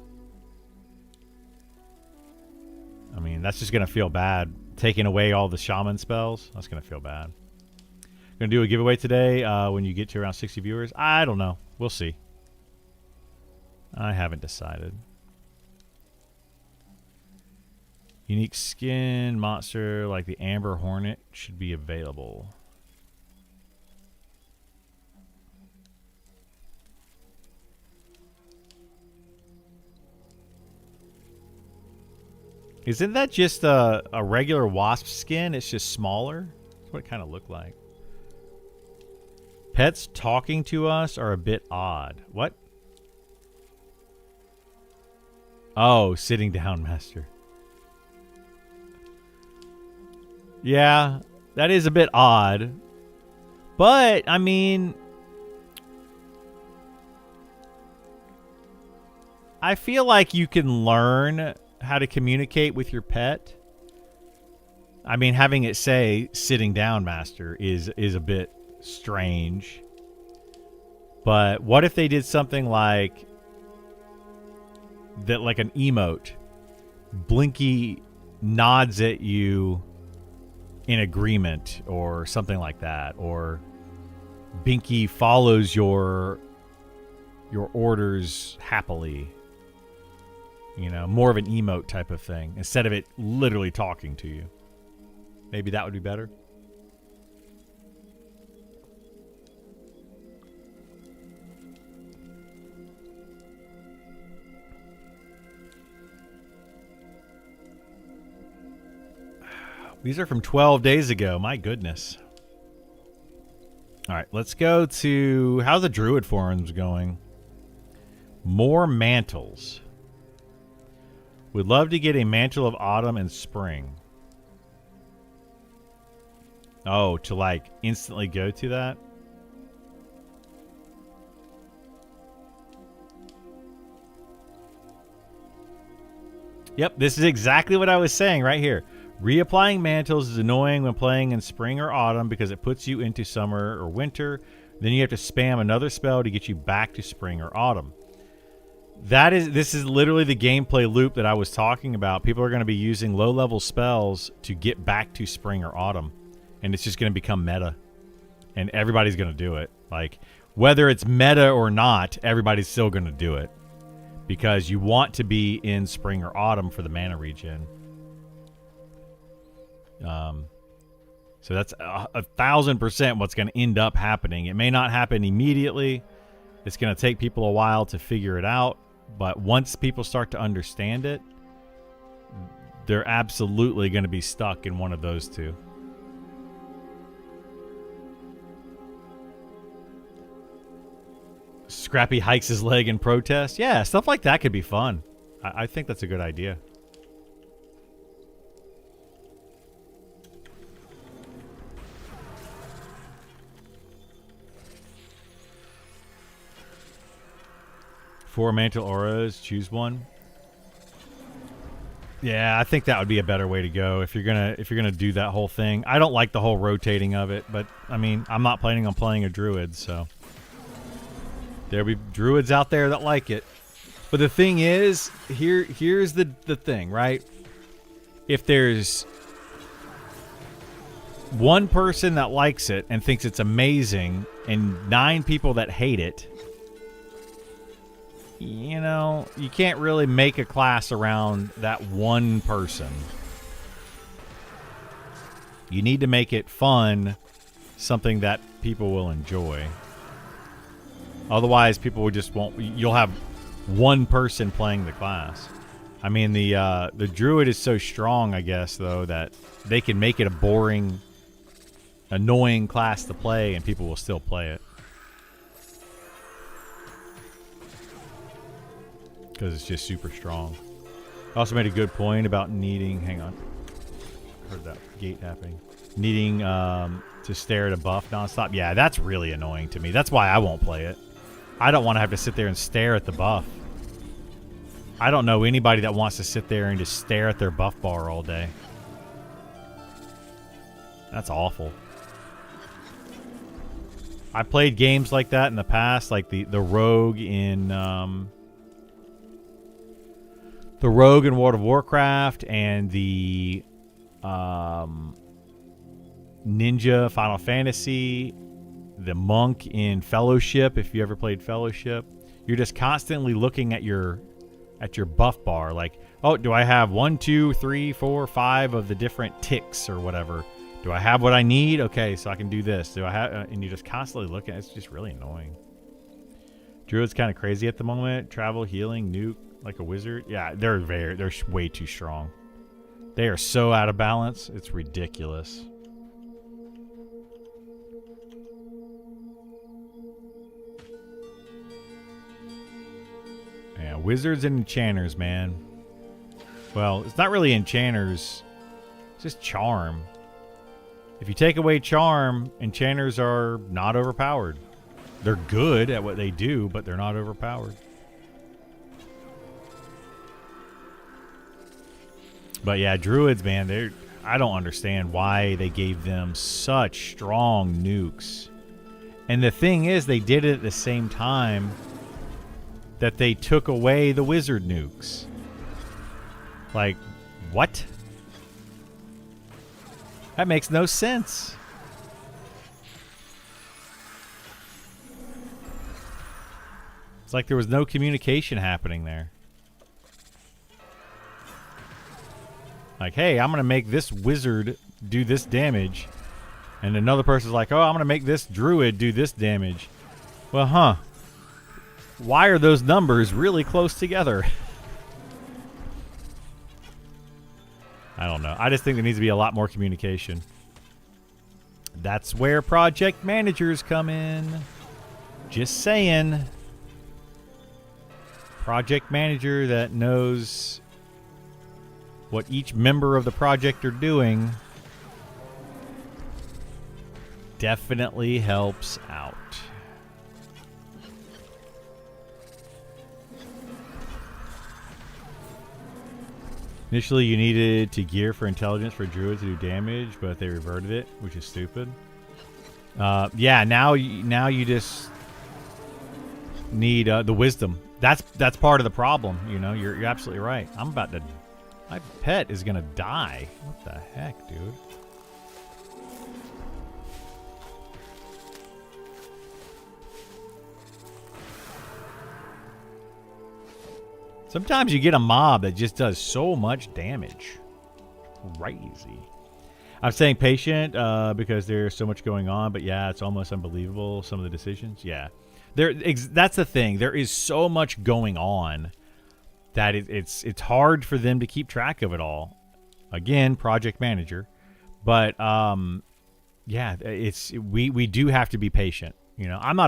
I mean, that's just going to feel bad. Taking away all the shaman spells, that's going to feel bad. Going to do a giveaway today when you get to around 60 viewers. I don't know. We'll see. I haven't decided. Unique skin monster like the Amber Hornet should be available. Isn't that just a regular wasp skin? It's just smaller? That's what it kind of looked like. Pets talking to us are a bit odd. What? Oh, sitting down, master. Yeah, that is a bit odd. But, I mean, I feel like you can learn how to communicate with your pet. I mean, having it say sitting down, master is a bit strange. But what if they did something like that, like an emote? Blinky nods at you in agreement or something like that, or Binky follows your orders happily. You know, more of an emote type of thing instead of it literally talking to you. Maybe that would be better. These are from 12 days ago. My goodness. All right, let's go to... How's the Druid forums going? More mantles. We'd love to get a mantle of autumn and spring. Oh, to like instantly go to that? Yep, this is exactly what I was saying right here. Reapplying mantles is annoying when playing in spring or autumn because it puts you into summer or winter. Then you have to spam another spell to get you back to spring or autumn. This is literally the gameplay loop that I was talking about. People are going to be using low-level spells to get back to spring or autumn. And it's just going to become meta. And everybody's going to do it. Like, whether it's meta or not, everybody's still going to do it. Because you want to be in spring or autumn for the mana regen. So that's 1,000% what's going to end up happening. It may not happen immediately. It's going to take people a while to figure it out. But once people start to understand it, they're absolutely going to be stuck in one of those two. Scrappy hikes his leg in protest. Yeah, stuff like that could be fun. I think that's a good idea. Four mantle auras, choose one. Yeah, I think that would be a better way to go if you're gonna do that whole thing. I don't like the whole rotating of it, but I mean, I'm not planning on playing a druid, so there'll be druids out there that like it. But the thing is, here's the thing, right? If there's one person that likes it and thinks it's amazing and 9 people that hate it, you know, you can't really make a class around that one person. You need to make it fun something that people will enjoy. Otherwise, people will just won't. You'll have one person playing the class. I mean, the druid is so strong, I guess, though, that they can make it a boring, annoying class to play, and people will still play it. Because it's just super strong. Also made a good point about needing... Hang on. Heard that gate happening. Needing to stare at a buff nonstop. Yeah, that's really annoying to me. That's why I won't play it. I don't want to have to sit there and stare at the buff. I don't know anybody that wants to sit there and just stare at their buff bar all day. That's awful. I played games like that in the past, like the rogue in... the rogue in World of Warcraft and the ninja Final Fantasy, the monk in Fellowship, if you ever played Fellowship. You're just constantly looking at your buff bar, like, oh, do I have 1, 2, 3, 4, 5 of the different ticks or whatever? Do I have what I need? Okay, so I can do this. Do I have? And you just constantly look at it. It's just really annoying. Druid's kind of crazy at the moment. Travel, healing, nuke, like a wizard. Yeah, they're way too strong. They are so out of balance. It's ridiculous. Yeah, wizards and enchanters, man. Well, it's not really enchanters. It's just charm. If you take away charm, enchanters are not overpowered. They're good at what they do, but they're not overpowered. But yeah, druids, man, I don't understand why they gave them such strong nukes. And the thing is, they did it at the same time that they took away the wizard nukes. Like, what? That makes no sense. It's like there was no communication happening there. Like, hey, I'm going to make this wizard do this damage. And another person's like, oh, I'm going to make this druid do this damage. Well, huh. Why are those numbers really close together? I don't know. I just think there needs to be a lot more communication. That's where project managers come in. Just saying. Project manager that knows what each member of the project are doing definitely helps out. Initially, you needed to gear for intelligence for druid to do damage, but they reverted it, which is stupid. Yeah, now you just need the wisdom. That's part of the problem. You know, you're absolutely right. I'm about to. My pet is gonna die. What the heck, dude? Sometimes you get a mob that just does so much damage. Crazy. I'm saying patient because there's so much going on, but yeah, it's almost unbelievable, some of the decisions. Yeah. That's the thing. There is so much going on that it's hard for them to keep track of it all. Again, project manager. But yeah, we do have to be patient. You know, I'm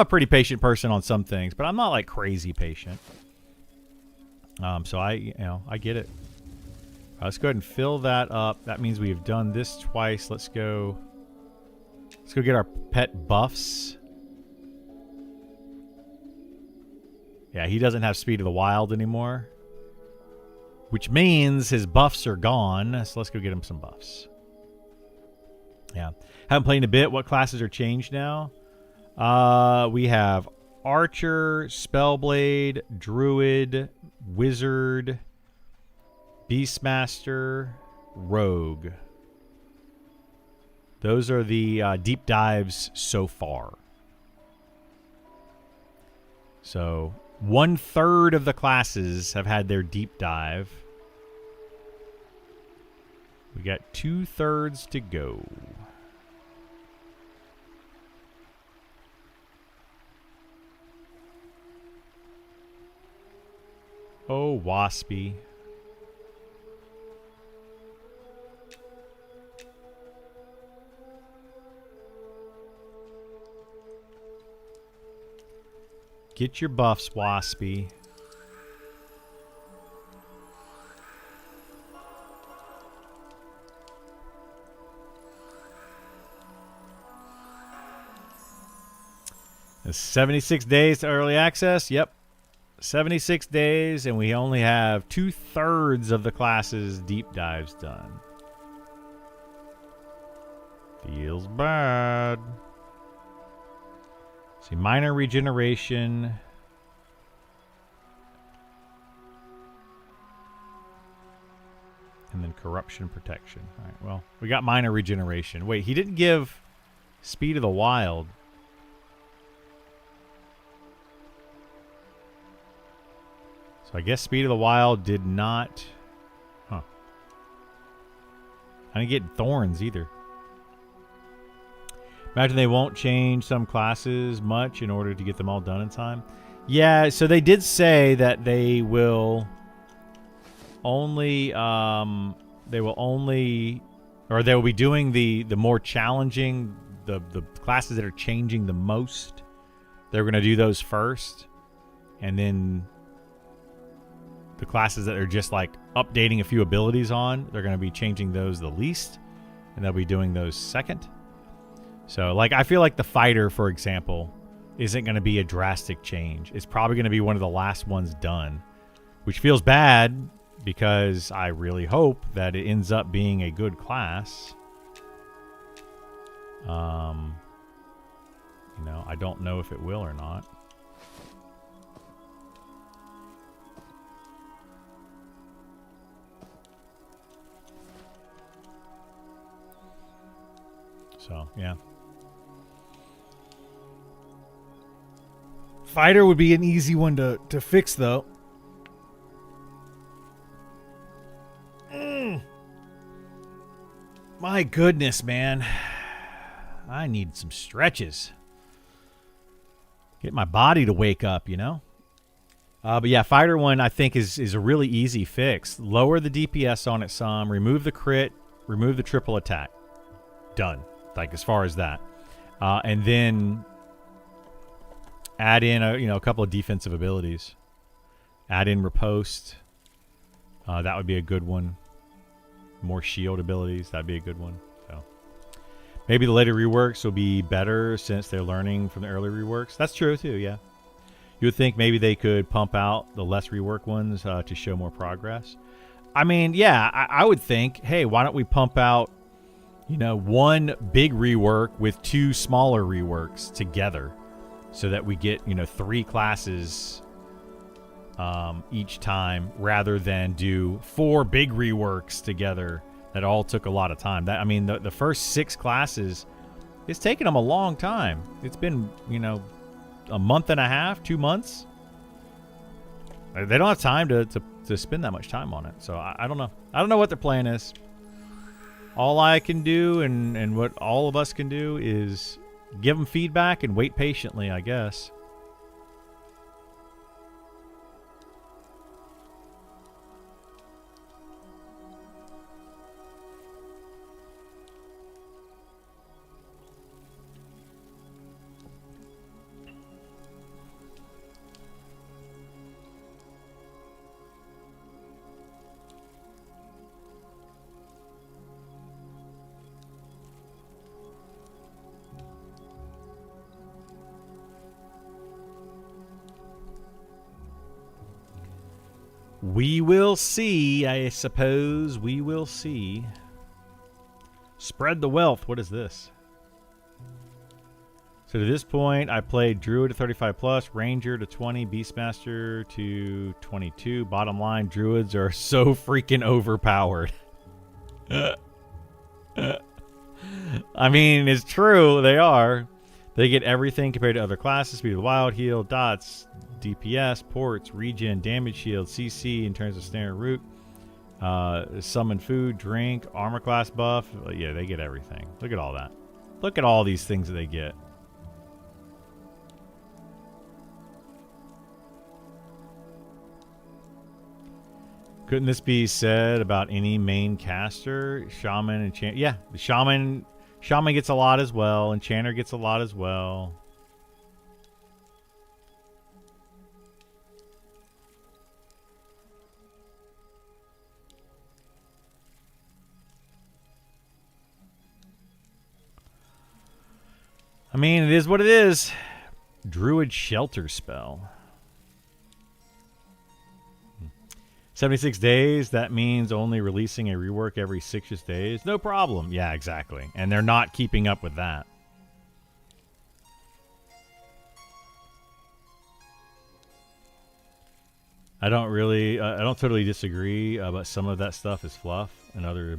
a pretty patient person on some things, but I'm not like crazy patient. So I get it. Let's go ahead and fill that up. That means we've done this twice. Let's go get our pet buffs. Yeah, he doesn't have Speed of the Wild anymore, which means his buffs are gone. So let's go get him some buffs. Yeah, haven't played in a bit. What classes are changed now? We have Archer, Spellblade, Druid, Wizard, Beastmaster, Rogue. Those are the deep dives so far. So 1/3 of the classes have had their deep dive. We got 2/3 to go. Oh, Waspy. Get your buffs, Waspy. It's 76 days to early access. Yep. 76 days, and we only have 2/3 of the class's deep dives done. Feels bad. See, minor regeneration. And then corruption protection. All right, well, we got minor regeneration. Wait, he didn't give Speed of the Wild. So I guess Speed of the Wild did not... Huh. I didn't get Thorns either. Imagine they won't change some classes much in order to get them all done in time. Yeah, so they did say that they will only... they will be doing the more challenging, the classes that are changing the most. They're going to do those first. And then the classes that are just like updating a few abilities on, they're going to be changing those the least. And they'll be doing those second. So, like, I feel like the fighter, for example, isn't going to be a drastic change. It's probably going to be one of the last ones done, which feels bad because I really hope that it ends up being a good class. You know, I don't know if it will or not. So, yeah. Fighter would be an easy one to fix, though. My goodness, man. I need some stretches. Get my body to wake up, you know? But yeah, Fighter one I think is a really easy fix. Lower the DPS on it some, remove the crit, remove the triple attack. Done. Like, as far as that. And then add in a couple of defensive abilities. Add in riposte. That would be a good one. More shield abilities. That'd be a good one. So maybe the later reworks will be better since they're learning from the early reworks. That's true too. Yeah. You would think maybe they could pump out the less rework ones to show more progress. I mean, yeah, I would think, hey, why don't we pump out, one big rework with 2 smaller reworks together, so that we get, 3 classes each time, rather than do 4 big reworks together that all took a lot of time. The first 6 classes, it's taken them a long time. It's been, a month and a half, 2 months. They don't have time to spend that much time on it. So I don't know. I don't know what their plan is. All I can do, and what all of us can do, is give them feedback and wait patiently, I guess. We will see, I suppose. We will see. Spread the wealth. What is this? So to this point, I played Druid to 35 plus, Ranger to 20, Beastmaster to 22. Bottom line, Druids are so freaking overpowered. I mean, it's true. They are. They get everything compared to other classes. Speed of the Wild, heal, dots, DPS, ports, regen, damage shield, CC in terms of snare root, summon food, drink, armor class buff. Yeah, they get everything. Look at all that. Look at all these things that they get. Couldn't this be said about any main caster? Shaman and Chan. Yeah, the Shaman gets a lot as well, and Enchanter gets a lot as well. I mean, it is what it is. Druid Shelter spell. 76 days, that means only releasing a rework every 6 days. No problem. Yeah, exactly. And they're not keeping up with that. I don't totally disagree, but some of that stuff is fluff and other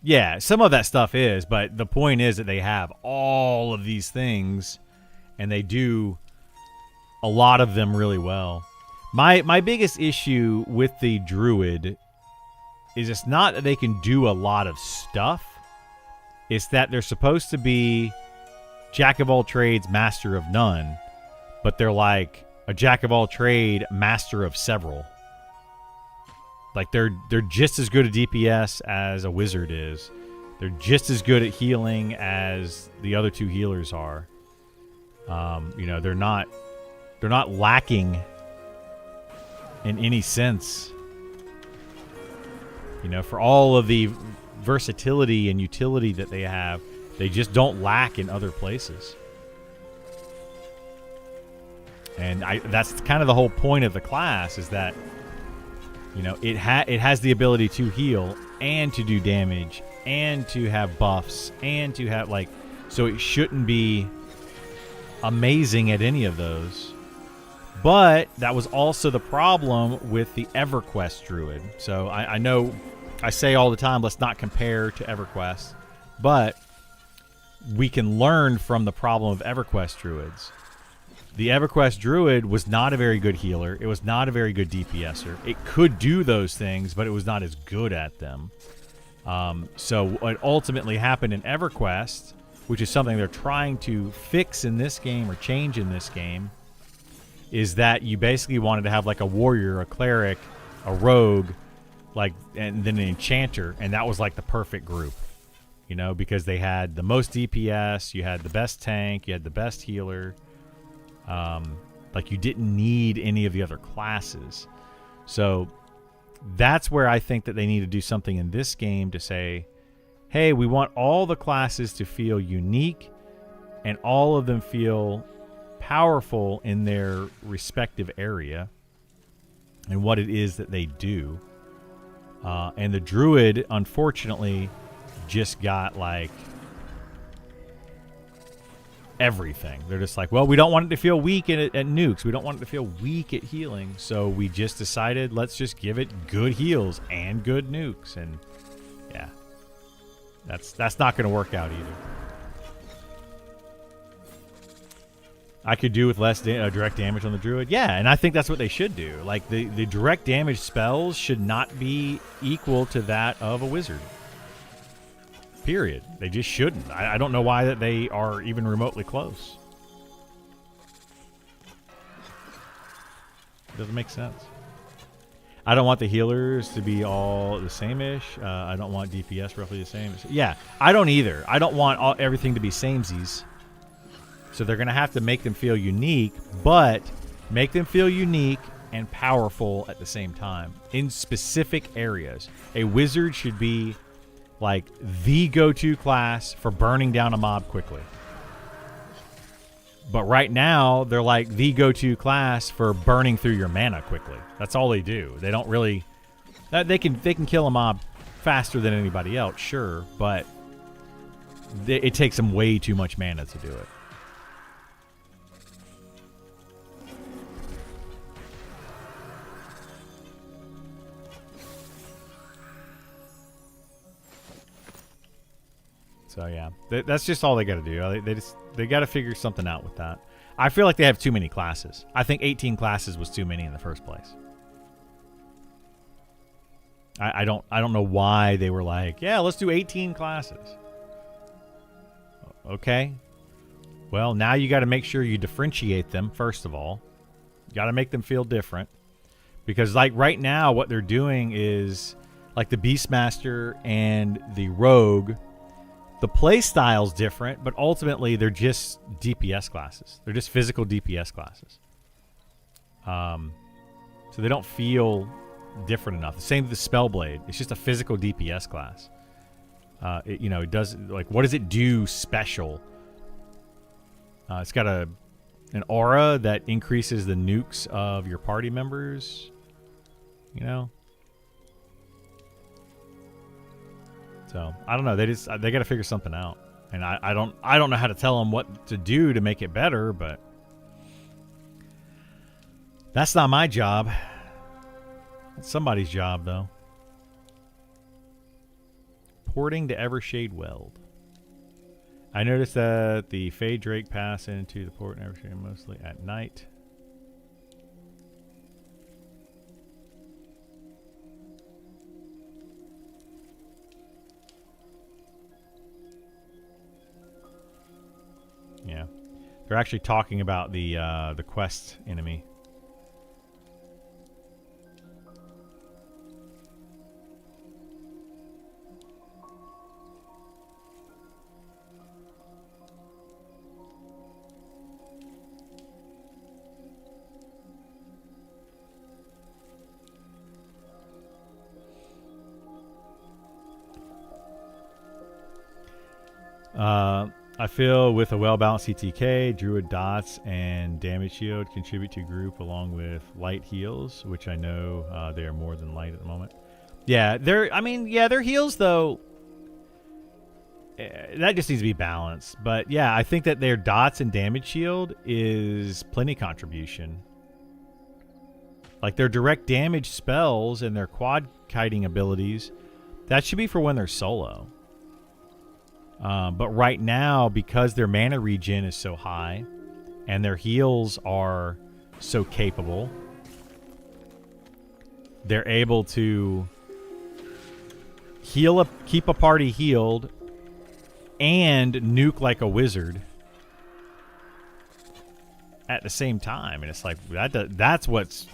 yeah, some of that stuff is, but the point is that they have all of these things, and they do a lot of them really well. My biggest issue with the Druid is it's not that they can do a lot of stuff. It's that they're supposed to be jack of all trades, master of none, but they're like a jack of all trade, master of several. Like they're just as good at DPS as a wizard is. They're just as good at healing as the other two healers are. You know, they're not lacking in any sense. You know, for all of the versatility and utility that they have, they just don't lack in other places. And that's kind of the whole point of the class, is that, you know, it has the ability to heal and to do damage and to have buffs and to have, like, so it shouldn't be amazing at any of those. But that was also the problem with the EverQuest Druid. So I know I say all the time, let's not compare to EverQuest, but we can learn from the problem of EverQuest Druids. The EverQuest Druid was not a very good healer. It was not a very good DPSer. It could do those things, but it was not as good at them. So what ultimately happened in EverQuest, which is something they're trying to fix in this game or change in this game, is that you basically wanted to have like a warrior, a cleric, a rogue, like, and then an enchanter, and that was like the perfect group. You know, because they had the most DPS, you had the best tank, you had the best healer. Like, you didn't need any of the other classes. So that's where I think that they need to do something in this game to say, hey, we want all the classes to feel unique and all of them feel powerful in their respective area and what it is that they do. And the Druid, unfortunately, just got, like, everything. They're just like, well, we don't want it to feel weak at nukes. We don't want it to feel weak at healing. So we just decided, let's just give it good heals and good nukes. And yeah, that's not going to work out either. I could do with less direct damage on the Druid. Yeah, and I think that's what they should do. Like, the direct damage spells should not be equal to that of a wizard. Period. They just shouldn't. I don't know why that they are even remotely close. It doesn't make sense. I don't want the healers to be all the same-ish. I don't want DPS roughly the same. Yeah, I don't either. I don't want everything to be samesies. So they're going to have to make them feel unique, but make them feel unique and powerful at the same time in specific areas. A wizard should be like the go-to class for burning down a mob quickly. But right now, they're like the go-to class for burning through your mana quickly. That's all they do. They don't really... They can kill a mob faster than anybody else, sure, but it takes them way too much mana to do it. So yeah, that's just all they got to do. They got to figure something out with that. I feel like they have too many classes. I think 18 classes was too many in the first place. I don't know why they were like, yeah, let's do 18 classes. Okay. Well, now you got to make sure you differentiate them, first of all. You got to make them feel different. Because like right now, what they're doing is like the Beastmaster and the Rogue. The play style's different, but ultimately they're just DPS classes. They're just physical DPS classes. So they don't feel different enough. The same with the Spellblade. It's just a physical DPS class. It does, like, what does it do special? It's got an aura that increases the nukes of your party members. You know? So I don't know. They got to figure something out, and I don't know how to tell them what to do to make it better. But that's not my job. It's somebody's job, though. Porting to Evershade Weld. I noticed that the Fade Drake pass into the port in Evershade mostly at night. Yeah, they're actually talking about the quest enemy. I feel with a well-balanced CTK, Druid Dots, and Damage Shield contribute to group along with light heals, which I know they are more than light at the moment. Yeah, their heals, though, that just needs to be balanced. But, yeah, I think that their Dots and Damage Shield is plenty contribution. Like, their direct damage spells and their quad kiting abilities, that should be for when they're solo. But right now, because their mana regen is so high and their heals are so capable, they're able to keep a party healed and nuke like a wizard at the same time. And it's like, that's what's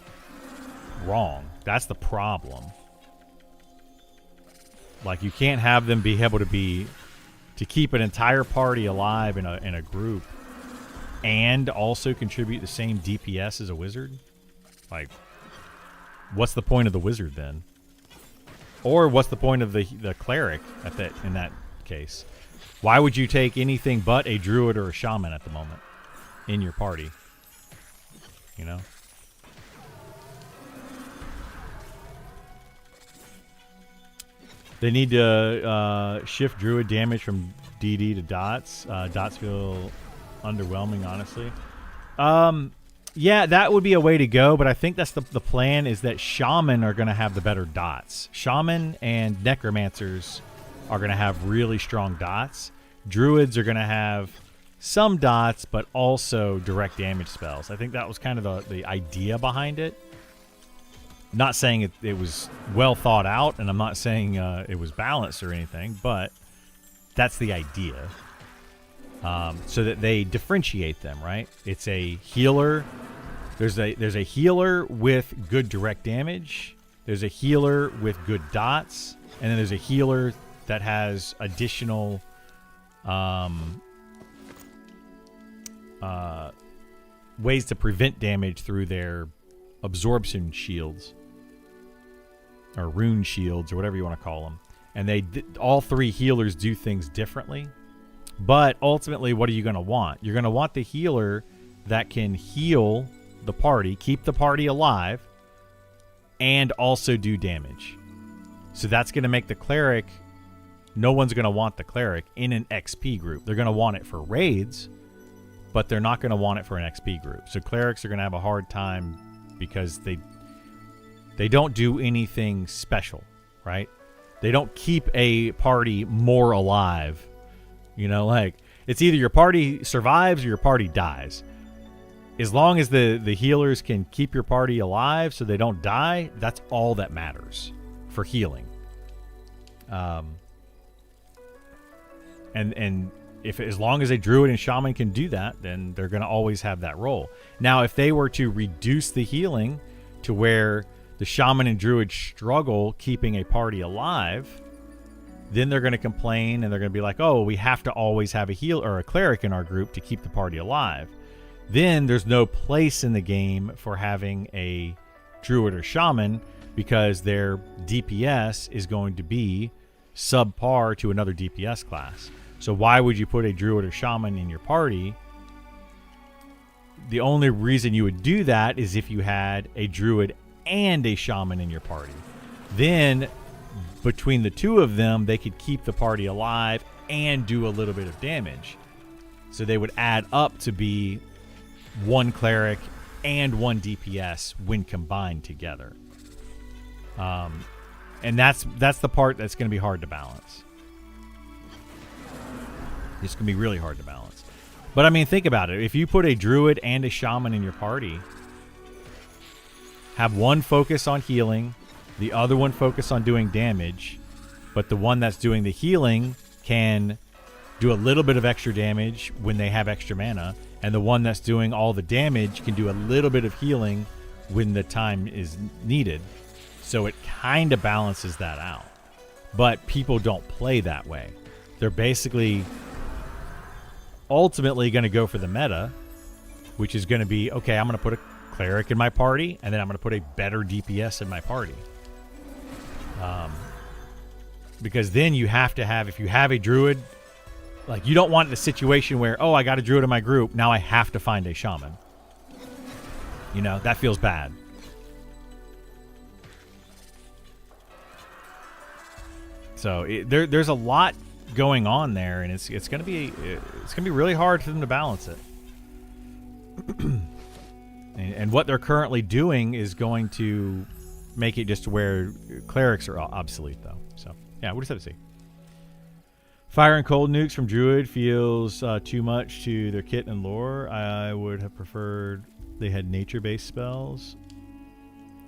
wrong. That's the problem. Like, you can't have them be able to keep an entire party alive in a group and also contribute the same DPS as a wizard. Like, what's the point of the wizard then? Or what's the point of the cleric in that case? Why would you take anything but a druid or a shaman at the moment in your party? You know? They need to shift druid damage from DD to dots. Dots feel underwhelming, honestly. Yeah, that would be a way to go, but I think that's the plan, is that shaman are going to have the better dots. Shaman and necromancers are going to have really strong dots. Druids are going to have some dots, but also direct damage spells. I think that was kind of the idea behind it. Not saying it was well thought out, and I'm not saying it was balanced or anything, but that's the idea. So that they differentiate them, right? It's a healer. There's a healer with good direct damage. There's a healer with good dots, and then there's a healer that has additional ways to prevent damage through their absorption shields or rune shields or whatever you want to call them. And all three healers do things differently. But ultimately, what are you going to want? You're going to want the healer that can heal the party, keep the party alive, and also do damage. So that's going to make the cleric, no one's going to want the cleric in an XP group. They're going to want it for raids, but they're not going to want it for an XP group. So clerics are going to have a hard time because they don't do anything special, right? They don't keep a party more alive. You know, like, it's either your party survives or your party dies. As long as the healers can keep your party alive so they don't die, that's all that matters for healing. And if as long as a druid and shaman can do that, then they're going to always have that role. Now, if they were to reduce the healing to where the shaman and druid struggle keeping a party alive, then they're going to complain and they're going to be like, oh, we have to always have a heal or a cleric in our group to keep the party alive. Then there's no place in the game for having a druid or shaman because their DPS is going to be subpar to another DPS class. So why would you put a druid or shaman in your party? The only reason you would do that is if you had a druid and a shaman in your party. Then between the two of them, they could keep the party alive and do a little bit of damage. So they would add up to be one cleric and one DPS when combined together. And that's the part that's going to be hard to balance. It's going to be really hard to balance. But I mean, think about it. If you put a druid and a shaman in your party, have one focus on healing, the other one focus on doing damage, but the one that's doing the healing can do a little bit of extra damage when they have extra mana, and the one that's doing all the damage can do a little bit of healing when the time is needed. So it kind of balances that out. But people don't play that way. They're basically ultimately going to go for the meta, which is going to be, okay, I'm going to put a cleric in my party, and then I'm going to put a better DPS in my party. Because then you have to have, if you have a druid, like you don't want the situation where, oh, I got a druid in my group, now I have to find a shaman. You know, that feels bad. So there's a lot going on there, and it's going to be really hard for them to balance it. and what they're currently doing is going to make it just to where clerics are obsolete, though. So yeah, we'll just have to see. Fire and cold nukes from druid feels too much to their kit and lore. I would have preferred they had nature-based spells,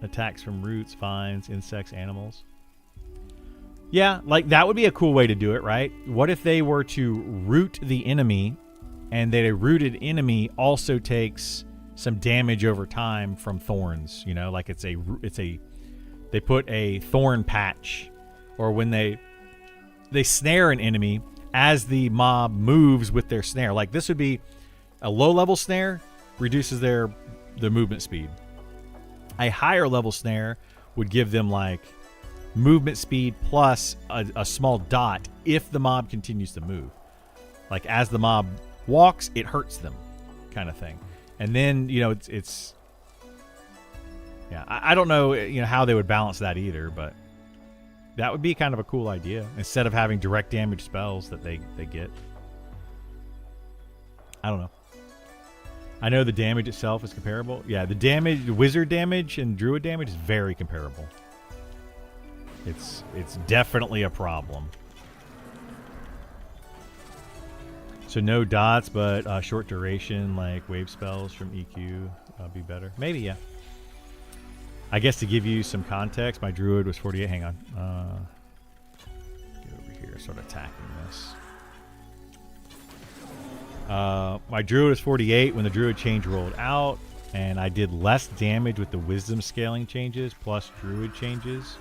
attacks from roots, vines, insects, animals. Yeah, like that would be a cool way to do it, right? What if they were to root the enemy, and that a rooted enemy also takes some damage over time from thorns? You know, like they put a thorn patch, or when they snare an enemy as the mob moves with their snare. Like this would be a low-level snare, reduces their movement speed. A higher level snare would give them like movement speed plus a small dot if the mob continues to move. Like as the mob walks, it hurts them, kind of thing. And then, you know, it's yeah, I don't know, you know, how they would balance that either, but that would be kind of a cool idea instead of having direct damage spells that they get. I don't know. I know the damage itself is comparable. Yeah, the damage, the wizard damage and druid damage is very comparable. It's definitely a problem. So no dots, but short duration like wave spells from EQ be better. Maybe, yeah. I guess to give you some context, my druid was 48. Hang on. Get over here. Start attacking this. My druid was 48 when the druid change rolled out, and I did less damage with the wisdom scaling changes plus druid changes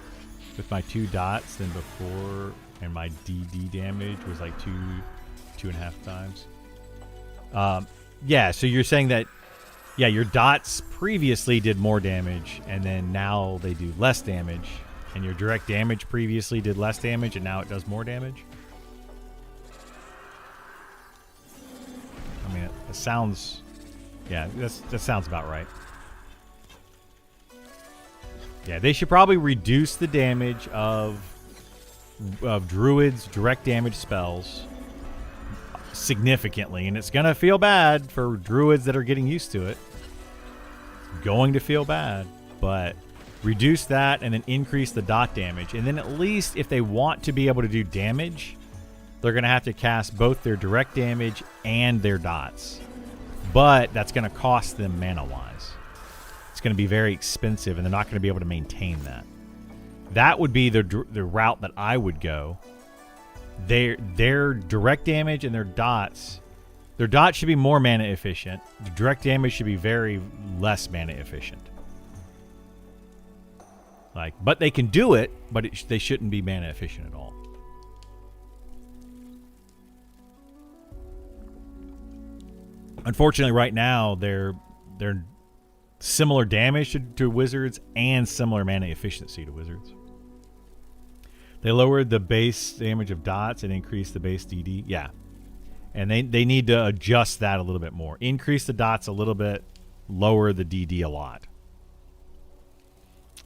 with my 2 dots than before, and my DD damage was like 2.5 times. Yeah, so you're saying that, yeah, your dots previously did more damage, and then now they do less damage, and your direct damage previously did less damage, and now it does more damage? I mean, it sounds, yeah, that sounds about right. Yeah, they should probably reduce the damage of druids' direct damage spells significantly, and it's gonna feel bad for druids that are getting used to it. It's going to feel bad, but reduce that and then increase the dot damage, and then at least if they want to be able to do damage, they're gonna have to cast both their direct damage and their dots, but that's gonna cost them mana wise. It's going to be very expensive, and they're not going to be able to maintain that. That would be the route that I would go. Their direct damage and their dots should be more mana efficient. The direct damage should be very less mana efficient. Like, but they can do it, but they shouldn't be mana efficient at all. Unfortunately, right now they're similar damage to wizards and similar mana efficiency to wizards. They lowered the base damage of dots and increased the base DD. Yeah. And they need to adjust that a little bit more. Increase the dots a little bit, lower the DD a lot.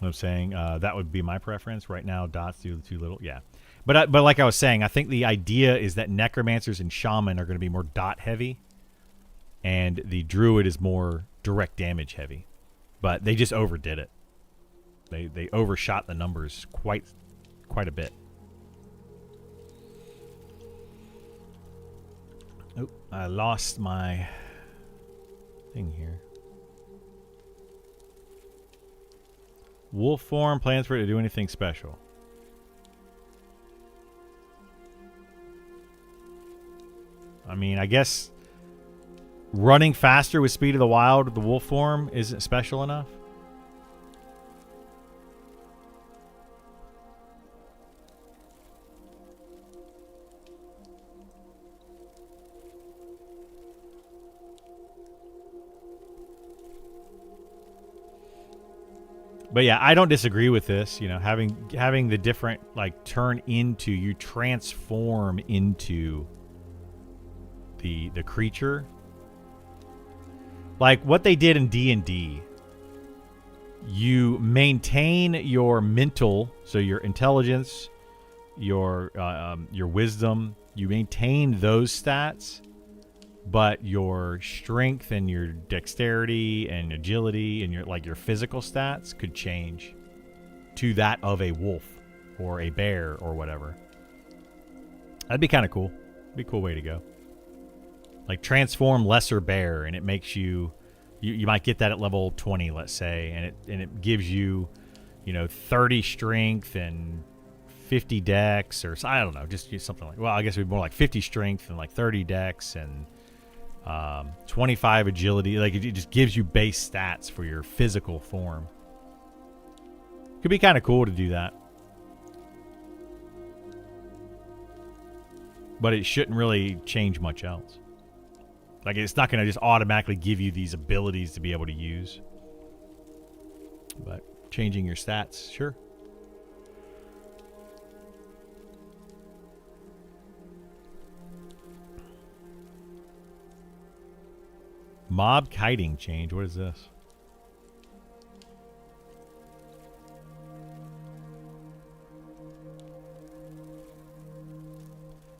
I'm saying that would be my preference. Right now, dots do too little. Yeah. But like I was saying, I think the idea is that necromancers and shaman are going to be more dot heavy, and the druid is more direct damage heavy. But they just overdid it. They overshot the numbers quite a bit. Oh, I lost my thing here. Wolf form, plans for it to do anything special. I mean, I guess running faster with Speed of the Wild with the wolf form isn't special enough. But yeah, I don't disagree with this. You know, having the different, like, turn into, you transform into the creature. Like what they did in D&D. You maintain your mental, so your intelligence, your wisdom. You maintain those stats, but your strength and your dexterity and agility and your physical stats could change to that of a wolf or a bear or whatever. That'd be kind of cool. Be a cool way to go. Like transform lesser bear, and it makes you might get that at level 20, let's say, and it gives you, 30 strength and 50 dex, or I don't know, just something like. Well, I guess it'd be more like 50 strength and like 30 dex and 25 agility. Like it just gives you base stats for your physical form. Could be kind of cool to do that, but it shouldn't really change much else. Like it's not going to just automatically give you these abilities to be able to use, but changing your stats, sure. Mob kiting change. What is this?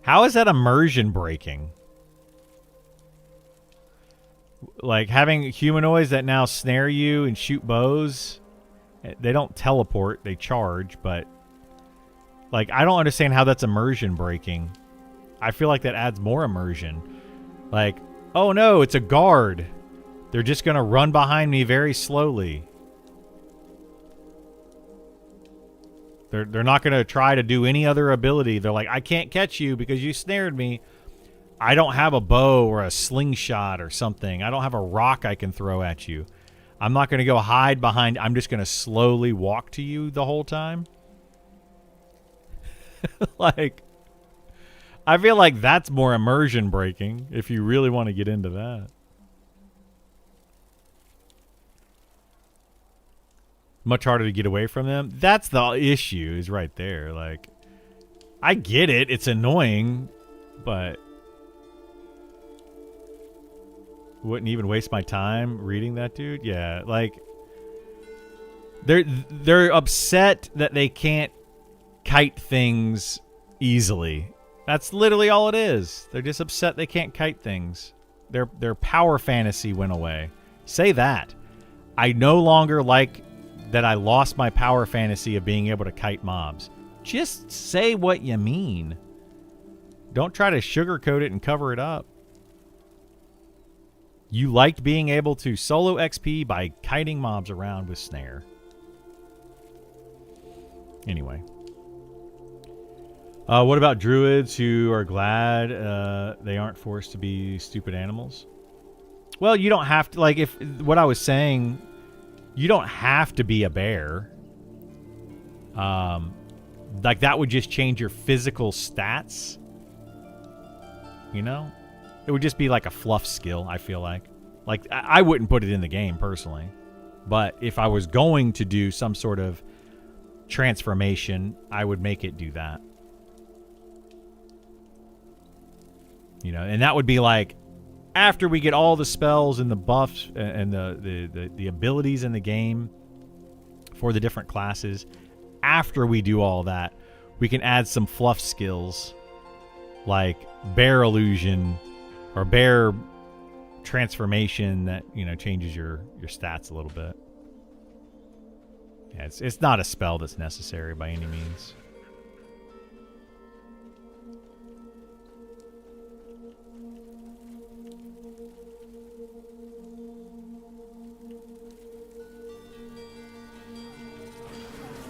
How is that immersion breaking? Like having humanoids that now snare you and shoot bows. They don't teleport, they charge, but like I don't understand how that's immersion breaking. I feel like that adds more immersion. Like, oh no, it's a guard. They're just going to run behind me very slowly. They're not going to try to do any other ability. They're like, I can't catch you because you snared me. I don't have a bow or a slingshot or something. I don't have a rock I can throw at you. I'm not going to go hide behind. I'm just going to slowly walk to you the whole time. Like, I feel like that's more immersion breaking if you really want to get into that. Much harder to get away from them. That's the issue, is right there. Like, I get it. It's annoying, but wouldn't even waste my time reading that, dude. Yeah, like they're upset that they can't kite things easily. That's literally all it is. They're just upset they can't kite things. Their power fantasy went away. Say that. I no longer like that I lost my power fantasy of being able to kite mobs. Just say what you mean. Don't try to sugarcoat it and cover it up. You liked being able to solo XP by kiting mobs around with snare. Anyway. What about druids who are glad they aren't forced to be stupid animals? Well, you don't have to, like, if what I was saying, you don't have to be a bear. Like that would just change your physical stats. You know? It would just be like a fluff skill, I feel like. Like, I wouldn't put it in the game, personally. But if I was going to do some sort of transformation, I would make it do that. You know, and that would be like, after we get all the spells and the buffs and the abilities in the game for the different classes, after we do all that, we can add some fluff skills like bear illusion or bear transformation that, you know, changes your stats a little bit. Yeah, it's not a spell that's necessary by any means.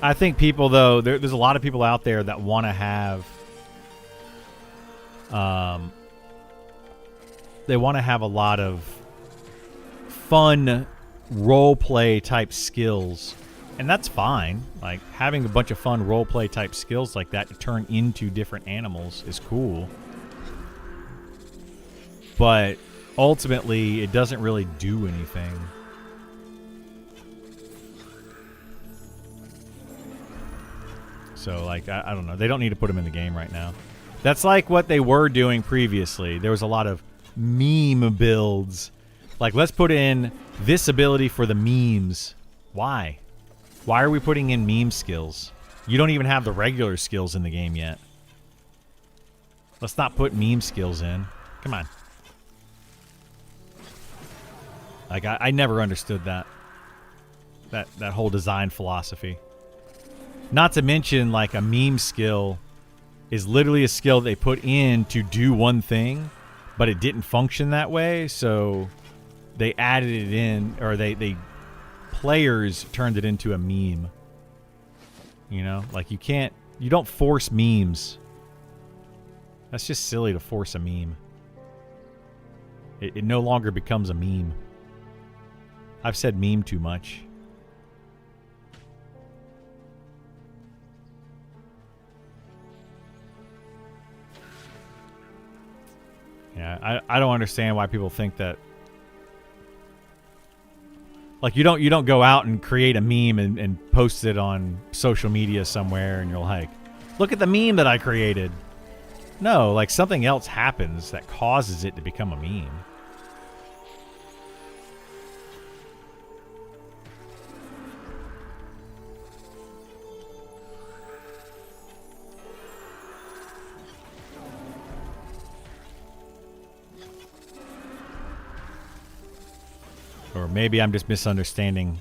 I think people, though, there's a lot of people out there that want to have, they want to have a lot of fun role play type skills, and that's fine. Like having a bunch of fun role play type skills like that to turn into different animals is cool, but ultimately it doesn't really do anything. So, like, I don't know. They don't need to put them in the game right now. That's like what they were doing previously. There was a lot of meme builds. Like, let's put in this ability for the memes. Why? Why are we putting in meme skills? You don't even have the regular skills in the game yet. Let's not put meme skills in. Come on. Like, I never understood that. That whole design philosophy. Not to mention, like, a meme skill is literally a skill they put in to do one thing, but it didn't function that way, so they added it in, or they players turned it into a meme. You know? Like, you don't force memes. That's just silly to force a meme. It no longer becomes a meme. I've said meme too much. Yeah, I don't understand why people think that. Like, you don't go out and create a meme and post it on social media somewhere and you're like, look at the meme that I created. No, like, something else happens that causes it to become a meme. Or maybe I'm just misunderstanding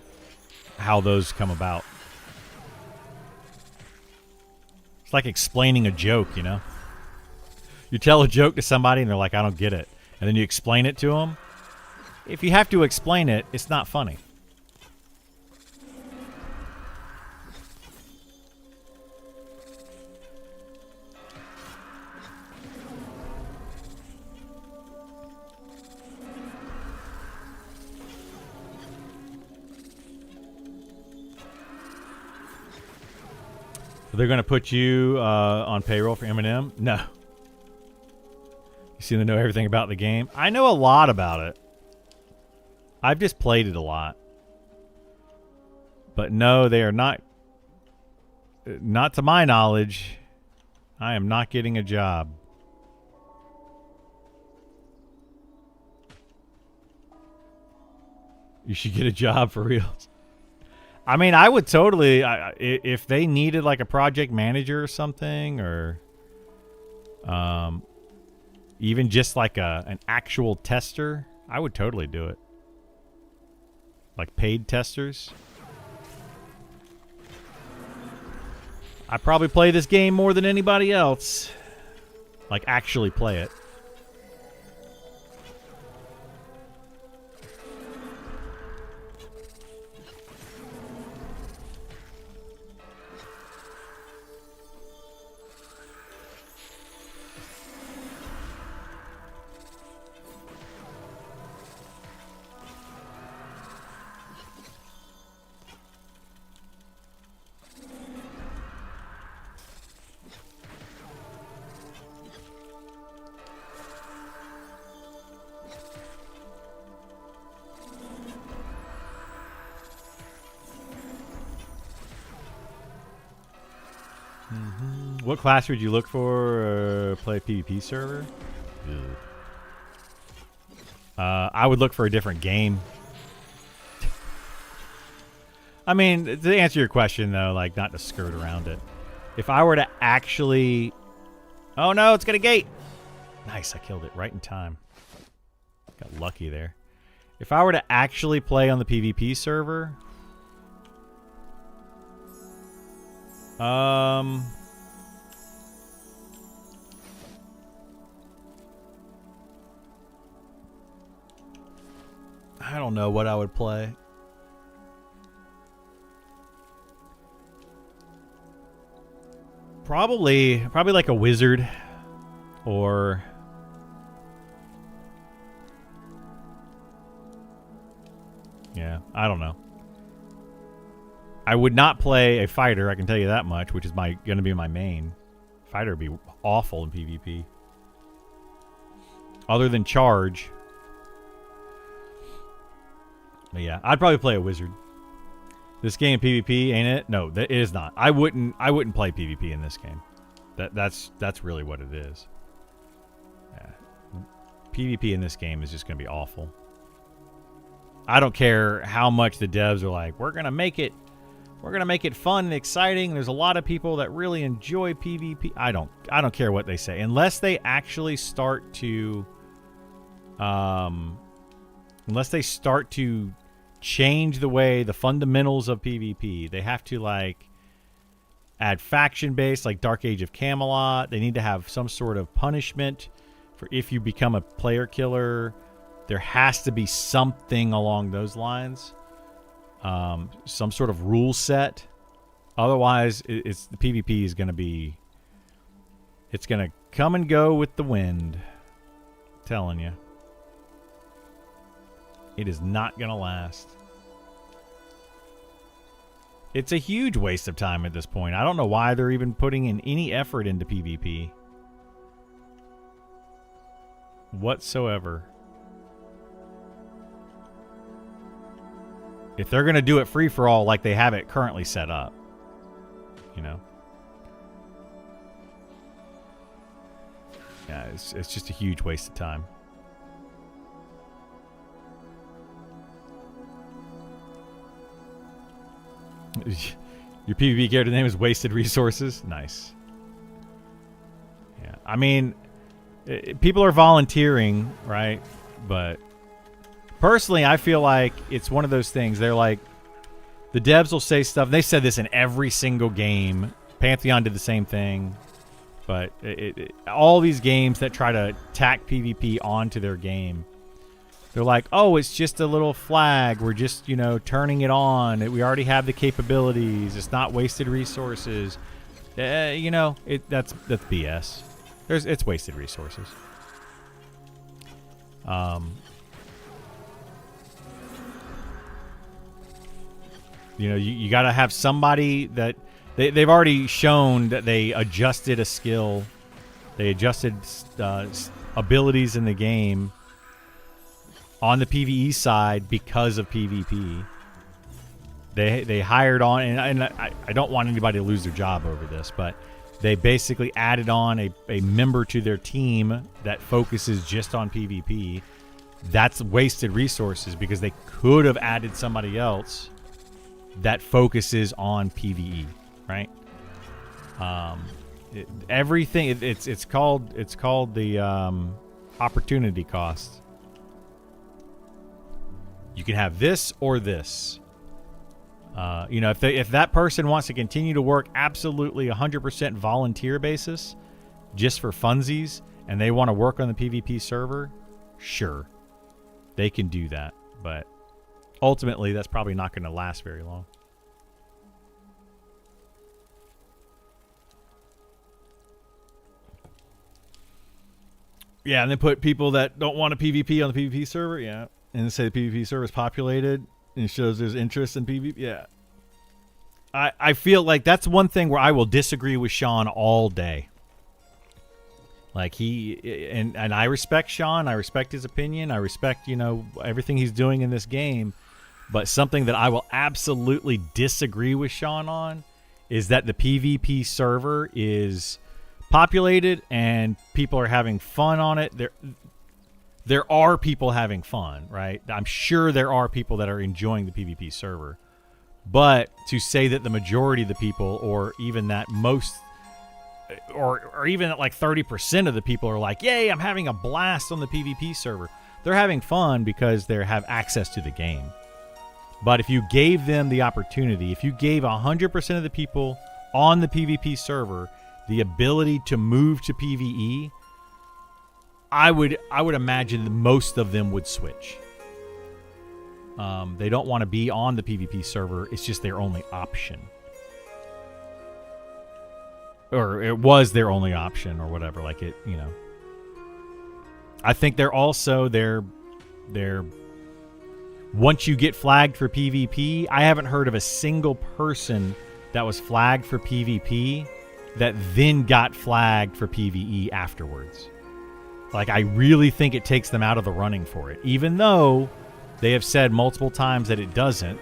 how those come about. It's like explaining a joke, you know? You tell a joke to somebody and they're like, I don't get it. And then you explain it to them. If you have to explain it, it's not funny. They're going to put you on payroll for Eminem? No. You seem to know everything about the game. I know a lot about it. I've just played it a lot. But no, they are not. Not to my knowledge. I am not getting a job. You should get a job for real. I mean, I would totally, if they needed like a project manager or something, or even just like an actual tester, I would totally do it. Like paid testers. I probably play this game more than anybody else. Like, actually play it. What class would you look for? Play PvP server? I would look for a different game. I mean, to answer your question, though, like, not to skirt around it. If I were to actually... Oh, no, it's got a gate. Nice, I killed it right in time. Got lucky there. If I were to actually play on the PvP server... I don't know what I would play. Probably like a wizard, or yeah, I don't know. I would not play a fighter, I can tell you that much, which is going to be my main. Fighter would be awful in PvP. Other than charge. But yeah, I'd probably play a wizard. This game PvP, ain't it? No, it is not. I wouldn't play PvP in this game. That's really what it is. Yeah. PvP in this game is just going to be awful. I don't care how much the devs are like, we're going to make it fun and exciting. There's a lot of people that really enjoy PvP. I don't care what they say unless they actually start to change the way, the fundamentals of PvP. They have to, like, add faction base, like Dark Age of Camelot. They need to have some sort of punishment for if you become a player killer. There has to be something along those lines. Some sort of rule set. Otherwise, it's the PvP is going to be... It's going to come and go with the wind. I'm telling you. It is not going to last. It's a huge waste of time at this point. I don't know why they're even putting in any effort into PvP. Whatsoever. If they're going to do it free-for-all like they have it currently set up. You know? Yeah, it's just a huge waste of time. Your PvP character name is Wasted Resources. Nice. Yeah, I mean, people are volunteering, right? But personally, I feel like it's one of those things. They're like, the devs will say stuff. They said this in every single game. Pantheon did the same thing. But all these games that try to tack PvP onto their game, they're like, oh, it's just a little flag. We're just, turning it on. We already have the capabilities. It's not wasted resources. That's BS. It's wasted resources. You got to have somebody that they've already shown that they adjusted a skill. They adjusted abilities in the game on the PvE side because of PvP. They hired on, and I don't want anybody to lose their job over this, but they basically added on a member to their team that focuses just on PvP. That's wasted resources because they could have added somebody else that focuses on PvE, right? It's called the opportunity cost. You can have this or this. If that person wants to continue to work absolutely 100% volunteer basis, just for funsies, and they want to work on the PvP server, sure, they can do that. But ultimately, that's probably not going to last very long. Yeah, and they put people that don't want a PvP on the PvP server, yeah. And say the PvP server is populated and it shows there's interest in PvP. Yeah. I feel like that's one thing where I will disagree with Sean all day. Like and I respect Sean. I respect his opinion. I respect, everything he's doing in this game. But something that I will absolutely disagree with Sean on is that the PvP server is populated and people are having fun on it. There are people having fun, right? I'm sure there are people that are enjoying the PvP server. But to say that the majority of the people, or even that most, or even like 30% of the people are like, yay, I'm having a blast on the PvP server. They're having fun because they have access to the game. But if you gave them the opportunity, if you gave 100% of the people on the PvP server the ability to move to PvE, I would imagine that most of them would switch. They don't want to be on the PvP server. It's just their only option. Or it was their only option or whatever. Like it, you know. I think they're also, they're once you get flagged for PvP, I haven't heard of a single person that was flagged for PvP that then got flagged for PvE afterwards. Like, I really think it takes them out of the running for it. Even though they have said multiple times that it doesn't,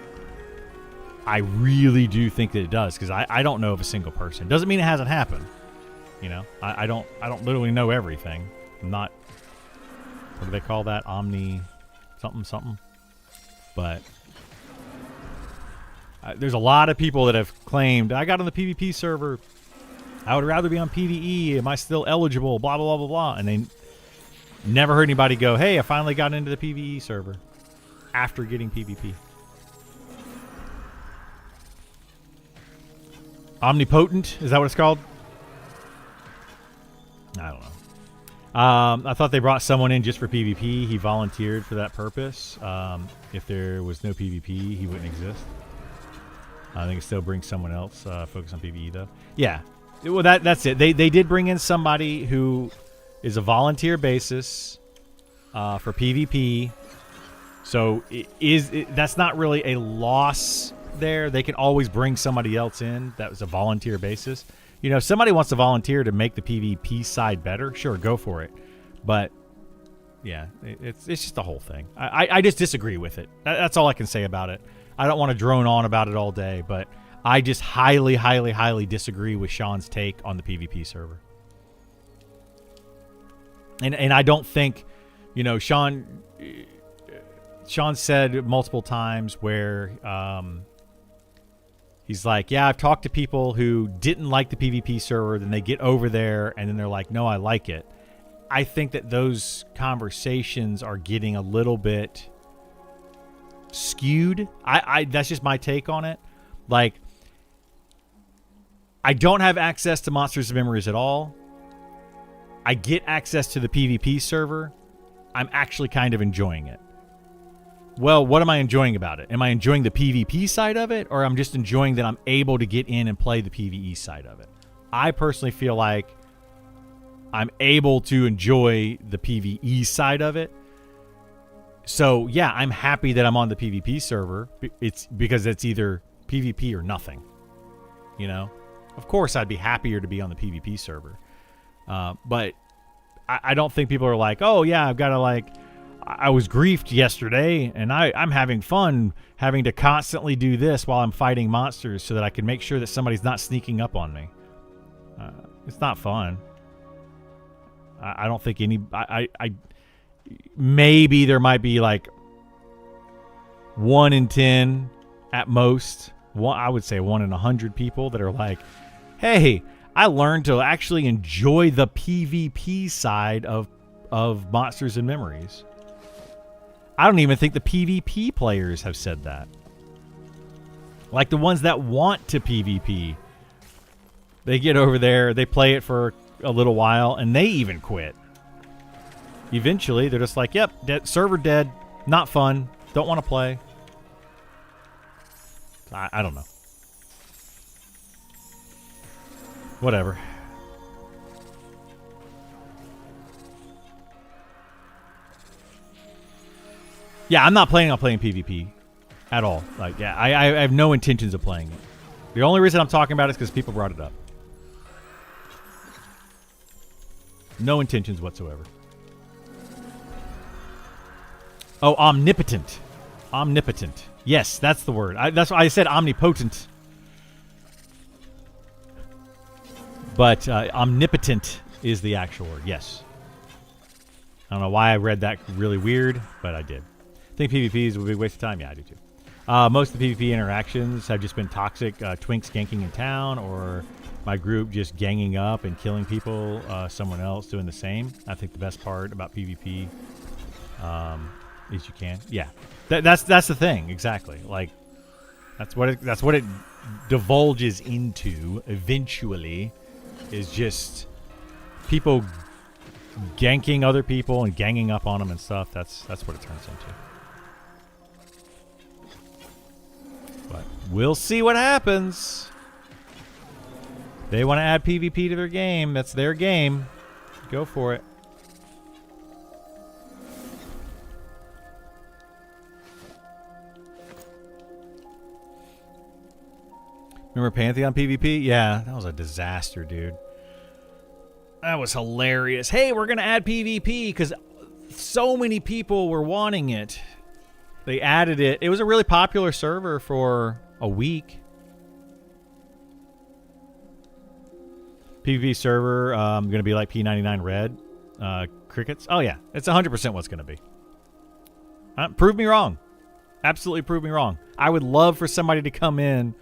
I really do think that it does, because I don't know of a single person. Doesn't mean it hasn't happened. You know, I don't literally know everything. I'm not, what do they call that? Omni something. But there's a lot of people that have claimed, I got on the PvP server, I would rather be on PvE, am I still eligible, blah, blah, blah, blah, blah. And they never heard anybody go, hey, I finally got into the PvE server after getting PvP. Omnipotent, is that what it's called? I don't know. I thought they brought someone in just for PvP. He volunteered for that purpose. If there was no PvP, he wouldn't exist. I think it still brings someone else. Focus on PvE, though. Yeah. Well, that's it. They did bring in somebody who is a volunteer basis for PvP. So that's not really a loss there. They can always bring somebody else in that was a volunteer basis. You know, if somebody wants to volunteer to make the PvP side better, sure, go for it. But yeah, it's just the whole thing. I just disagree with it. That's all I can say about it. I don't want to drone on about it all day, but I just highly, highly, highly disagree with Sean's take on the PvP server. And I don't think, you know, Sean said multiple times where he's like, yeah, I've talked to people who didn't like the PvP server, then they get over there, and then they're like, no, I like it. I think that those conversations are getting a little bit skewed. That's just my take on it. Like, I don't have access to Monsters of Memories at all. I get access to the PvP server. I'm actually kind of enjoying it. Well, what am I enjoying about it? Am I enjoying the PvP side of it, or I'm just enjoying that I'm able to get in and play the PvE side of it? I personally feel like I'm able to enjoy the PvE side of it. So, yeah, I'm happy that I'm on the PvP server. It's because it's either PvP or nothing. You know? Of course, I'd be happier to be on the PvP server. But I don't think people are like, oh, yeah, I've got to, like, I was griefed yesterday, and I'm having fun having to constantly do this while I'm fighting monsters so that I can make sure that somebody's not sneaking up on me. It's not fun. I don't think any... maybe there might be like 1 in 10 at most. I would say 1 in 100 people that are like, hey, I learned to actually enjoy the PvP side of Monsters and Memories. I don't even think the PvP players have said that. Like the ones that want to PvP. They get over there, they play it for a little while, and they even quit. Eventually, they're just like, yep, server dead, not fun, don't want to play. I don't know. Whatever. Yeah, I'm not planning on playing PvP at all. Like, yeah, I have no intentions of playing it. The only reason I'm talking about it is because people brought it up. No intentions whatsoever. Oh, omnipotent. Omnipotent. Yes, that's the word. That's why I said omnipotent. But omnipotent is the actual word. Yes. I don't know why I read that really weird, but I did. Think PvPs would be a waste of time? Yeah, I do too. Most of the PvP interactions have just been toxic twinks ganking in town, or my group just ganging up and killing people, someone else doing the same. I think the best part about PvP is you can. Yeah. That's the thing, exactly. Like that's what it divulges into eventually, is just people ganking other people and ganging up on them and stuff. That's what it turns into. But we'll see what happens. They want to add PvP to their game. That's their game. Go for it. Remember Pantheon PvP? Yeah, that was a disaster, dude. That was hilarious. Hey, we're going to add PvP because so many people were wanting it. They added it. It was a really popular server for a week. PvP server, going to be like P99 Red. Crickets. Oh, yeah. It's 100% what's going to be. Prove me wrong. Absolutely prove me wrong. I would love for somebody to come in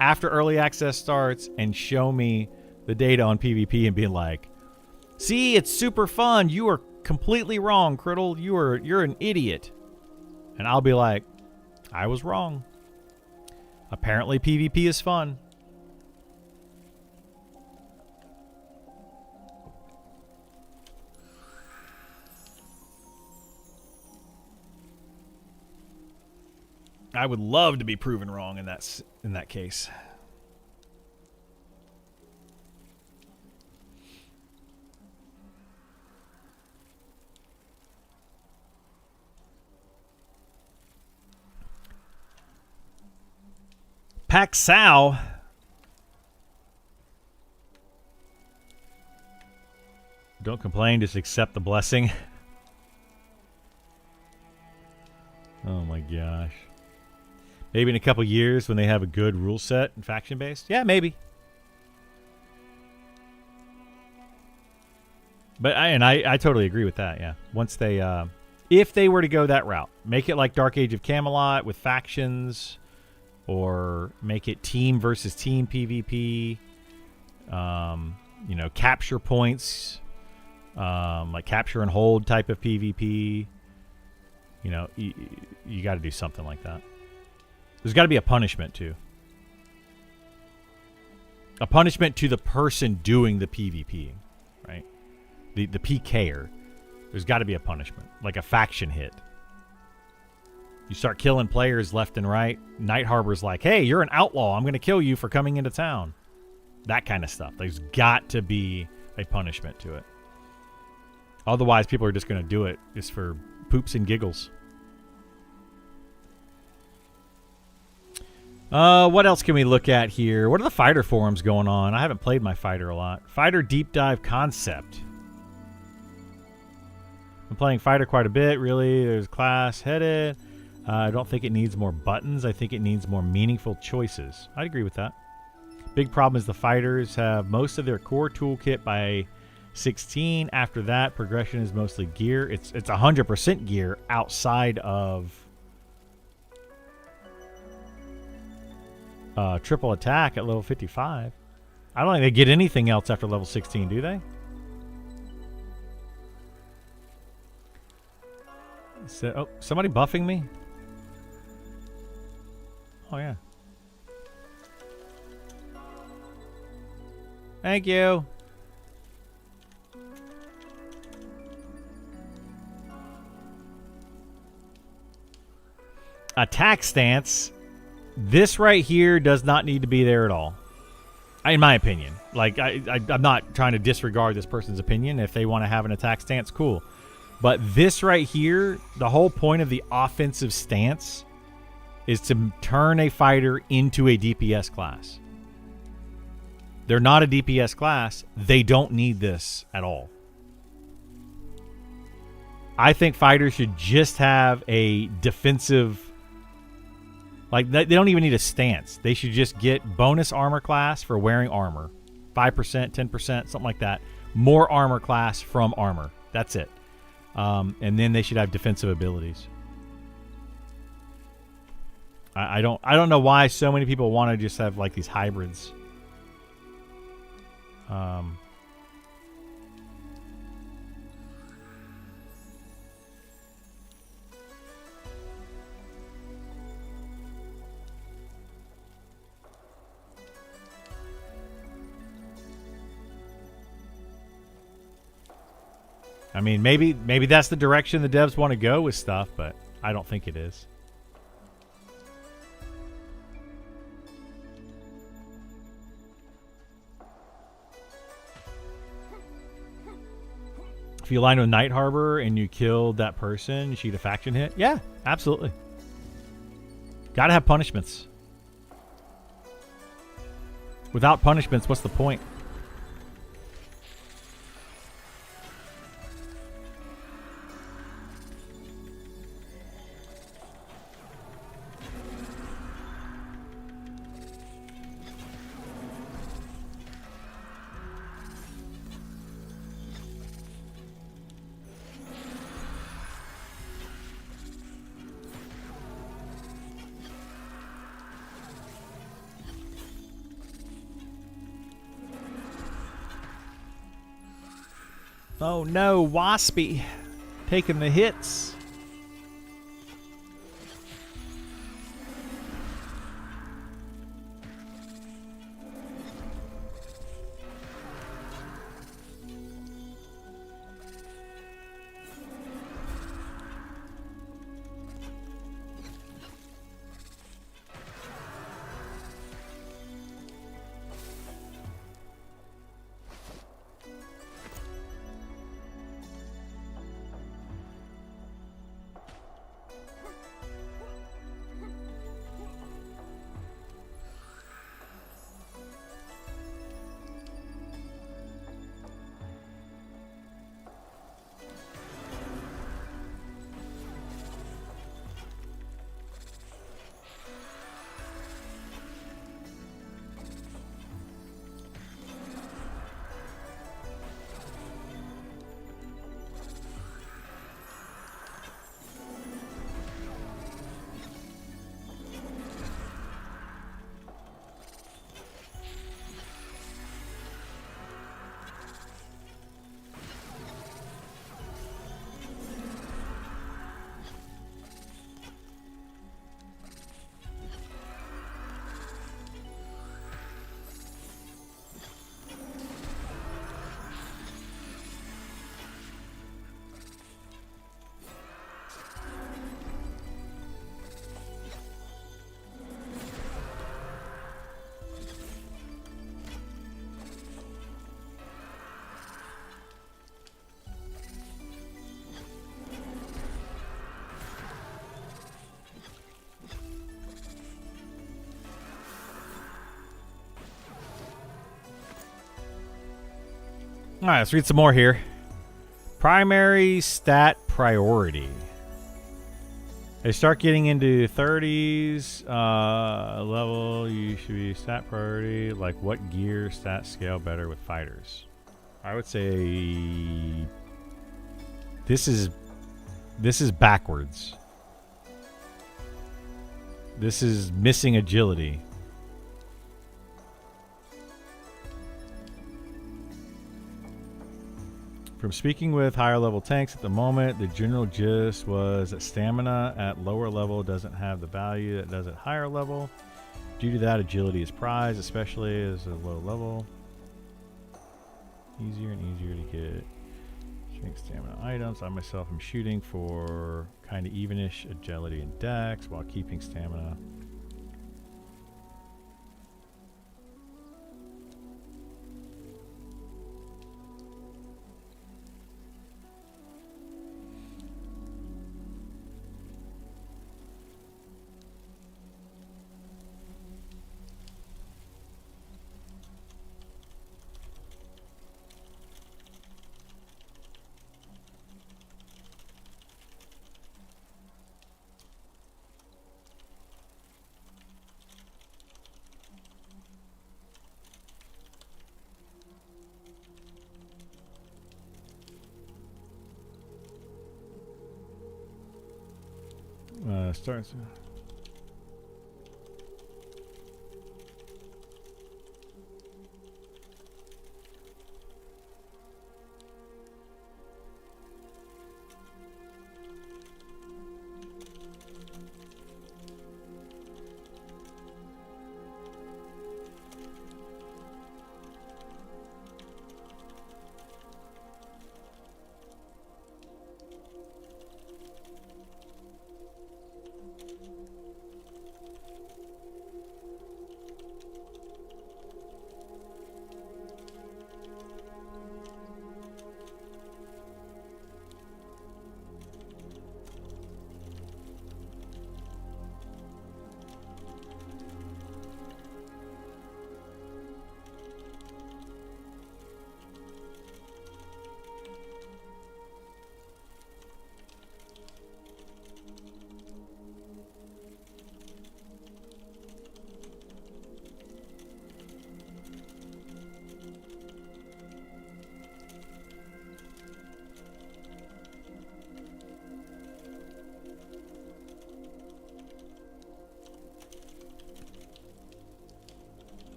after early access starts and show me the data on PvP and be like, see, it's super fun. You are completely wrong, Criddle. You're an idiot. And I'll be like, I was wrong. Apparently PvP is fun. I would love to be proven wrong in that case. Paxow. Don't complain, just accept the blessing. Oh my gosh. Maybe in a couple years when they have a good rule set and faction based. Yeah, maybe. But I totally agree with that, yeah. Once they if they were to go that route, make it like Dark Age of Camelot with factions, or make it team versus team PvP. You know, capture points, like capture and hold type of PvP. You know, you got to do something like that. There's got to be a punishment, too. A punishment to the person doing the PvP, right? The PKer. There's got to be a punishment, like a faction hit. You start killing players left and right. Night Harbor's like, hey, you're an outlaw. I'm going to kill you for coming into town. That kind of stuff. There's got to be a punishment to it. Otherwise, people are just going to do it just for poops and giggles. What else can we look at here? What are the fighter forums going on? I haven't played my fighter a lot. Fighter Deep Dive Concept. I'm playing fighter quite a bit, really. There's class headed. I don't think it needs more buttons. I think it needs more meaningful choices. I'd agree with that. Big problem is the fighters have most of their core toolkit by 16. After that, progression is mostly gear. It's 100% gear outside of triple attack at level 55. I don't think they get anything else after level 16, do they? So, oh, somebody buffing me? Oh, yeah. Thank you. Attack stance. This right here does not need to be there at all. In my opinion. Like, I'm not trying to disregard this person's opinion. If they want to have an attack stance, cool. But this right here, the whole point of the offensive stance is to turn a fighter into a DPS class. They're not a DPS class. They don't need this at all. I think fighters should just have a defensive... Like, they don't even need a stance. They should just get bonus armor class for wearing armor. 5%, 10%, something like that. More armor class from armor. That's it. And then they should have defensive abilities. I don't know why so many people want to just have like these hybrids. I mean, maybe that's the direction the devs want to go with stuff, but I don't think it is. If you aligned with Night Harbor and you killed that person, she'd a faction hit? Yeah, absolutely. Gotta have punishments. Without punishments, what's the point? Oh no, Waspy taking the hits. All right, let's read some more here. Primary stat priority. They start getting into 30s level. You should be stat priority. Like what gear stat scale better with fighters? I would say this is backwards. This is missing agility. From speaking with higher level tanks at the moment, the general gist was that stamina at lower level doesn't have the value that does at higher level. Due to that, agility is prized, especially as a low level. Easier and easier to get strength stamina items. I myself am shooting for kind of evenish agility and dex while keeping stamina. Starts.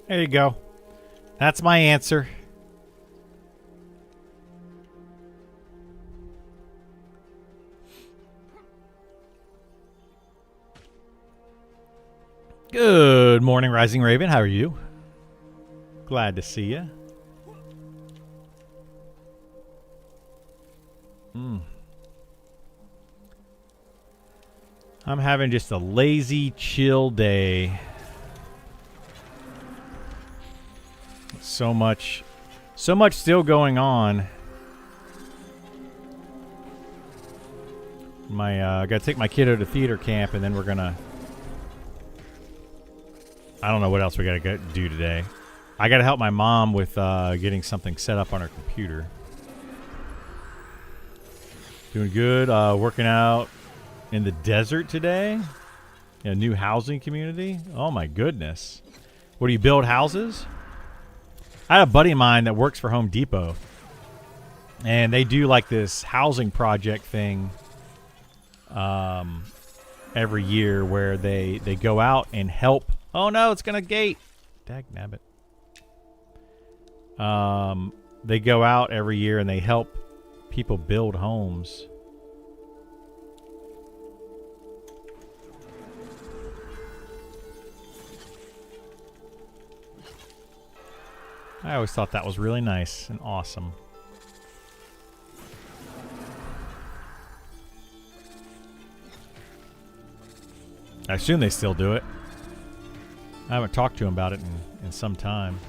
There you go. That's my answer. Good morning, Rising Raven. How are you? Glad to see you. I'm having just a lazy, chill day. So much still going on. I gotta take my kiddo to theater camp, and then we're gonna. I don't know what else we gotta do today. I gotta help my mom with getting something set up on her computer. Doing good. Working out in the desert today. In a new housing community. Oh my goodness. What do you build houses? I had a buddy of mine that works for Home Depot, and they do like this housing project thing every year where they go out and help. Oh no, it's gonna gate. Dagnabbit. They go out every year and they help people build homes. I always thought that was really nice and awesome. I assume they still do it. I haven't talked to him about it in some time.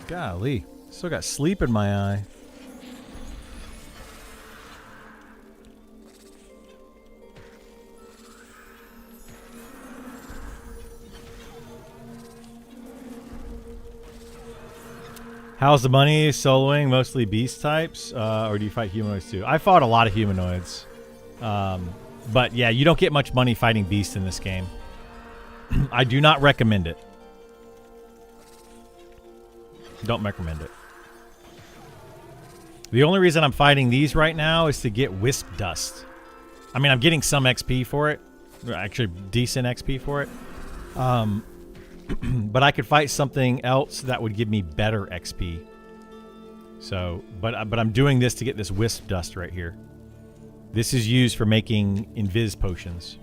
Golly, still got sleep in my eye. How's the money soloing? Mostly beast types, or do you fight humanoids too? I fought a lot of humanoids, but yeah, you don't get much money fighting beasts in this game. I do not recommend it. Don't recommend it. The only reason I'm fighting these right now is to get wisp dust. I mean, I'm getting some XP for it, actually decent XP for it. But I could fight something else that would give me better XP. So, but I'm doing this to get this wisp dust right here. This is used for making invis potions.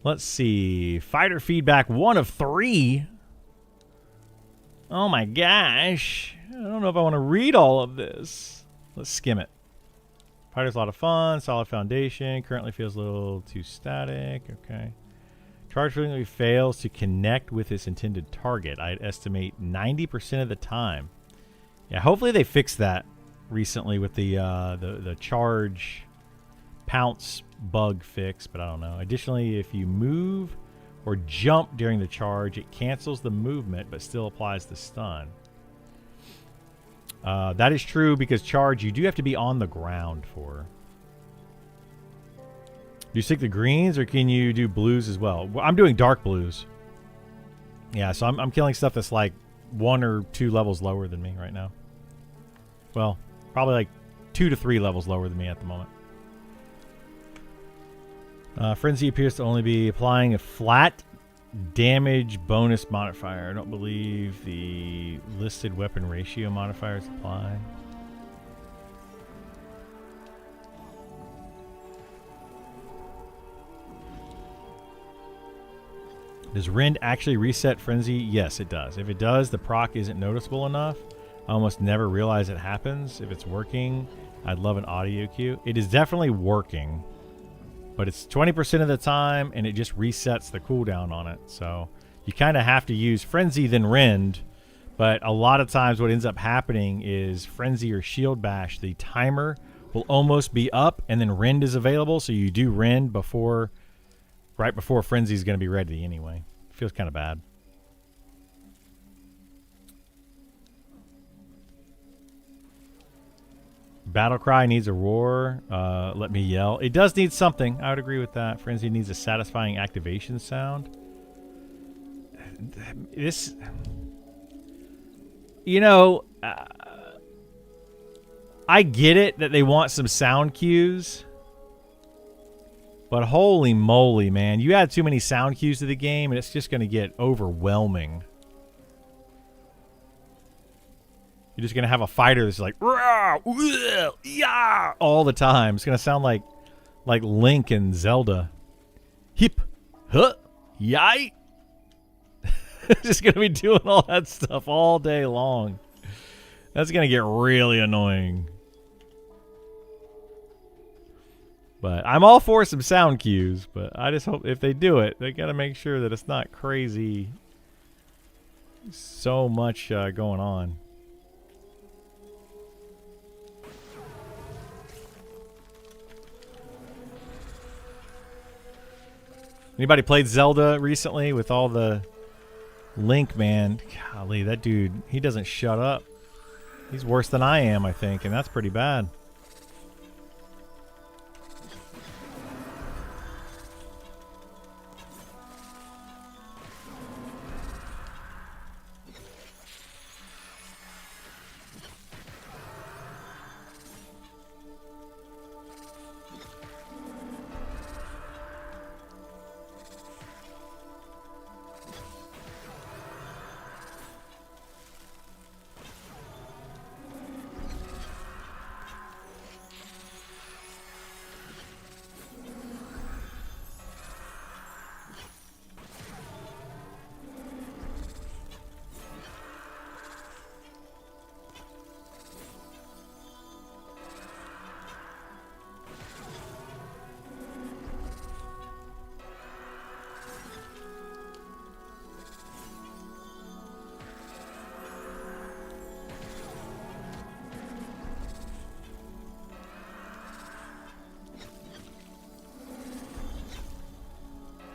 Let's see. Fighter feedback 1 of 3. Oh my gosh. I don't know if I want to read all of this. Let's skim it. Fighter's a lot of fun. Solid foundation. Currently feels a little too static. Okay. Charge frequently fails to connect with its intended target. I'd estimate 90% of the time. Yeah, hopefully they fixed that recently with the charge pounce bug fix, but I don't know. Additionally, if you move or jump during the charge, it cancels the movement but still applies the stun. That is true because charge you do have to be on the ground for. Do you stick to greens or can you do blues as well? I'm doing dark blues. Yeah, so I'm killing stuff that's like 1 or 2 levels lower than me right now. Well, probably like 2 to 3 levels lower than me at the moment. Frenzy appears to only be applying a flat damage bonus modifier. I don't believe the listed weapon ratio modifiers apply. Does Rend actually reset Frenzy? Yes, it does. If it does, the proc isn't noticeable enough. I almost never realize it happens. If it's working, I'd love an audio cue. It is definitely working, but it's 20% of the time, and it just resets the cooldown on it. So you kind of have to use Frenzy then Rend, but a lot of times what ends up happening is Frenzy or Shield Bash, the timer will almost be up, and then Rend is available, so you do Rend before... right before Frenzy is going to be ready anyway. Feels kind of bad. Battlecry needs a roar. Let me yell. It does need something. I would agree with that. Frenzy needs a satisfying activation sound. This... You know... I get it that they want some sound cues... But holy moly, man. You add too many sound cues to the game, and it's just going to get overwhelming. You're just going to have a fighter that's like, rah, wah, yeah, all the time. It's going to sound like Link and Zelda. Hip, huh, yai. Just going to be doing all that stuff all day long. That's going to get really annoying. But I'm all for some sound cues, but I just hope if they do it, they got to make sure that it's not crazy. So much going on. Anybody played Zelda recently with all the Link, man? Golly, that dude, he doesn't shut up. He's worse than I am, I think, and that's pretty bad.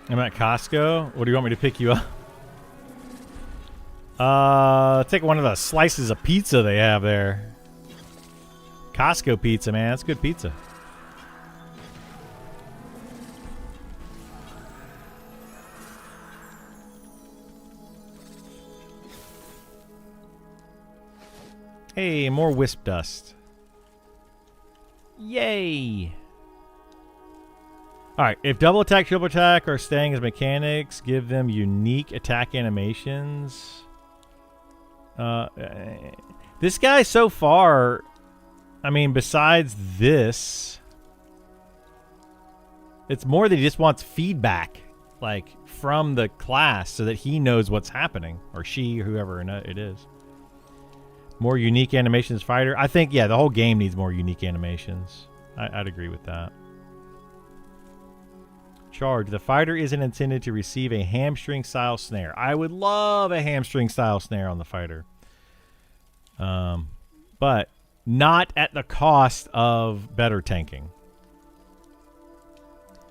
I'm at Costco. What do you want me to pick you up? Take one of the slices of pizza they have there. Costco pizza, man. That's good pizza. Hey, more wisp dust. Yay! Alright, if double attack, triple attack are staying as mechanics, give them unique attack animations. This guy so far, I mean, besides this, it's more that he just wants feedback, like, from the class so that he knows what's happening. Or she, or whoever it is. More unique animations fighter. I think, yeah, the whole game needs more unique animations. I'd agree with that. Charge. The fighter isn't intended to receive a hamstring-style snare. I would love a hamstring-style snare on the fighter. But not at the cost of better tanking.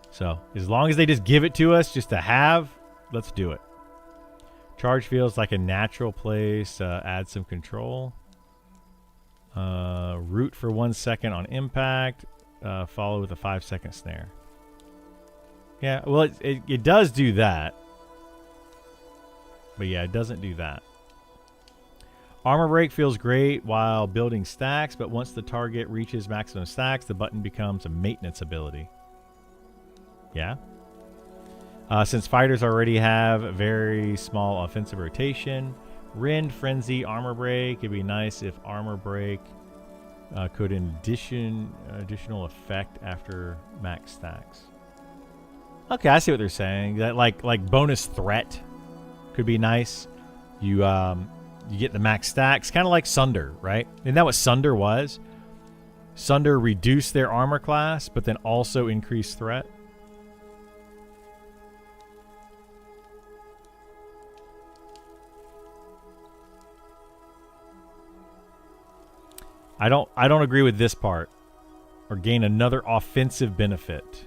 So, as long as they just give it to us just to have, let's do it. Charge feels like a natural place. Add some control. Root for 1 second on impact. Follow with a 5-second snare. Yeah, well, it does do that. But yeah, it doesn't do that. Armor break feels great while building stacks, but once the target reaches maximum stacks, the button becomes a maintenance ability. Yeah. Since fighters already have a very small offensive rotation, Rend, Frenzy, Armor Break. It'd be nice if Armor Break could additional effect after max stacks. Okay, I see what they're saying. That like bonus threat could be nice. You get the max stacks, kind of like Sunder, right? Isn't that what Sunder was? Sunder reduced their armor class, but then also increased threat. I don't agree with this part. Or gain another offensive benefit.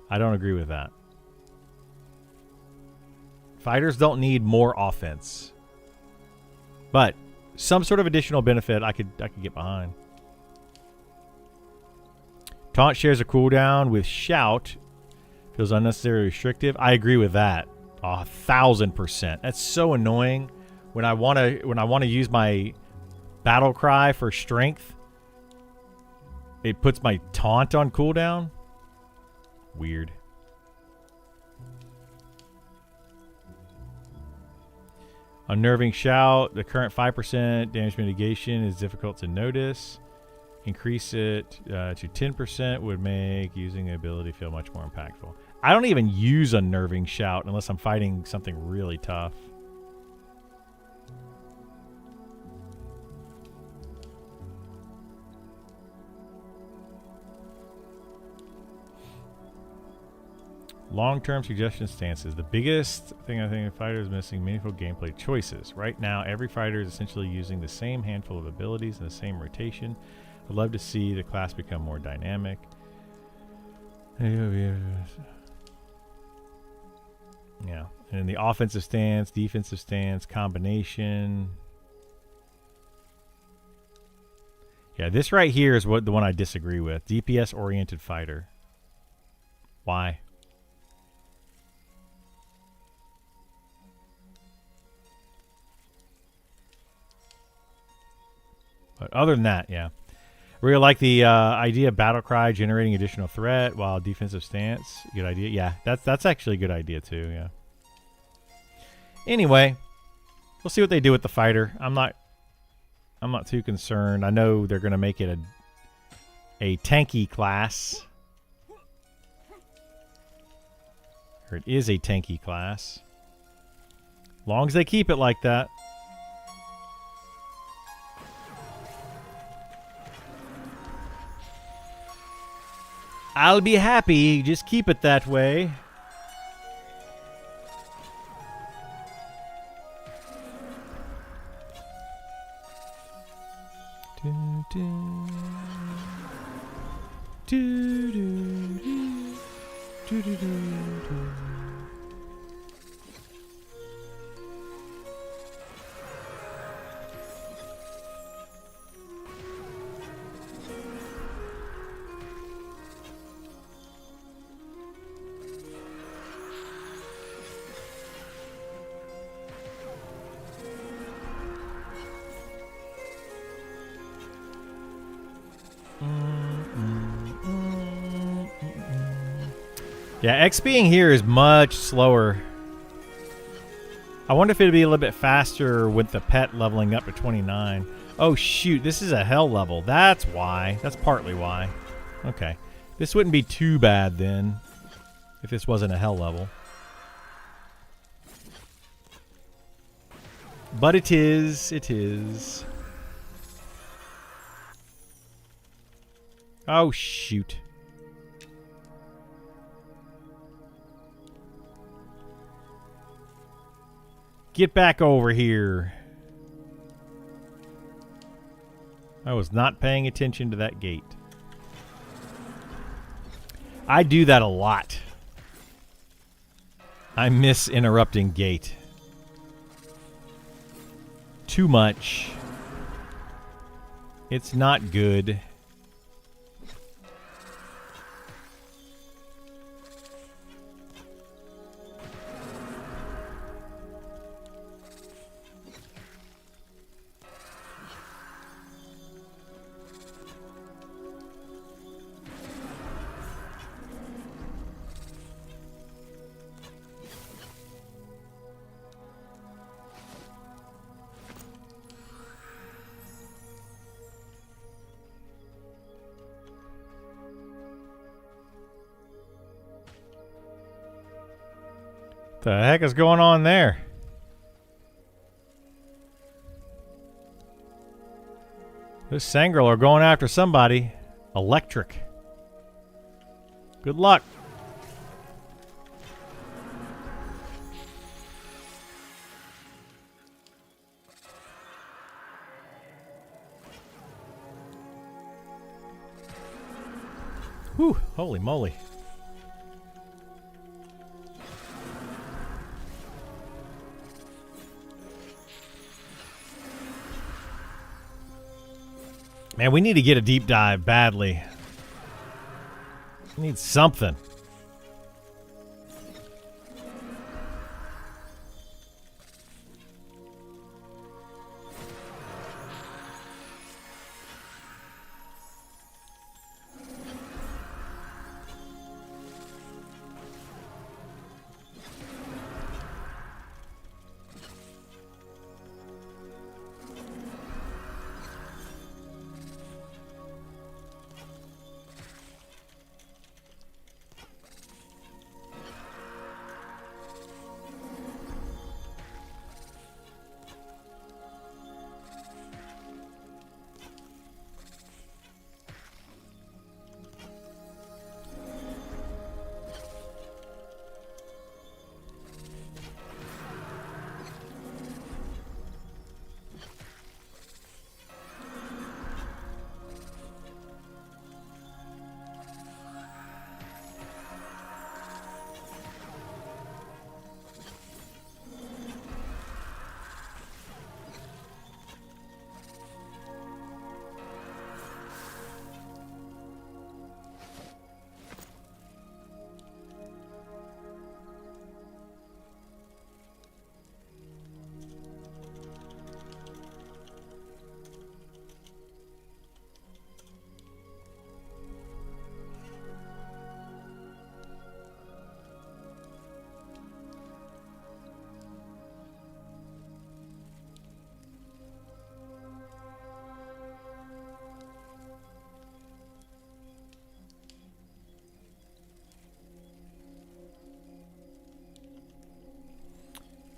I don't agree with that. Fighters don't need more offense. But some sort of additional benefit I could get behind. Taunt shares a cooldown with Shout. Feels unnecessarily restrictive. I agree with that. 1,000%. That's so annoying when I want to use my battle cry for strength. It puts my taunt on cooldown. Weird. Unnerving Shout. The current 5% damage mitigation is difficult to notice. Increase it to 10% would make using the ability feel much more impactful. I don't even use Unnerving Shout unless I'm fighting something really tough. Long-term suggestion stances. The biggest thing I think a fighter is missing meaningful gameplay choices. Right now, every fighter is essentially using the same handful of abilities and the same rotation. I'd love to see the class become more dynamic. Yeah. And the offensive stance, defensive stance, combination. Yeah, this right here is the one I disagree with. DPS-oriented fighter. Why? But other than that, yeah. Really like the idea of battle cry generating additional threat while defensive stance. Good idea. Yeah, that's actually a good idea too, yeah. Anyway, we'll see what they do with the fighter. I'm not too concerned. I know they're going to make it a tanky class. Or it is a tanky class. Long as they keep it like that. I'll be happy. Just keep it that way. Yeah, XPing here is much slower. I wonder if it'd be a little bit faster with the pet leveling up to 29. Oh shoot, this is a hell level. That's why. That's partly why. Okay. This wouldn't be too bad then if this wasn't a hell level. But it is. It is. Oh shoot. Get back over here. I was not paying attention to that gate. I do that a lot. I miss interrupting gate. Too much. It's not good. The heck is going on there? This Sangreal are going after somebody. Electric. Good luck. Whew, holy moly. Man, we need to get a deep dive badly. We need something.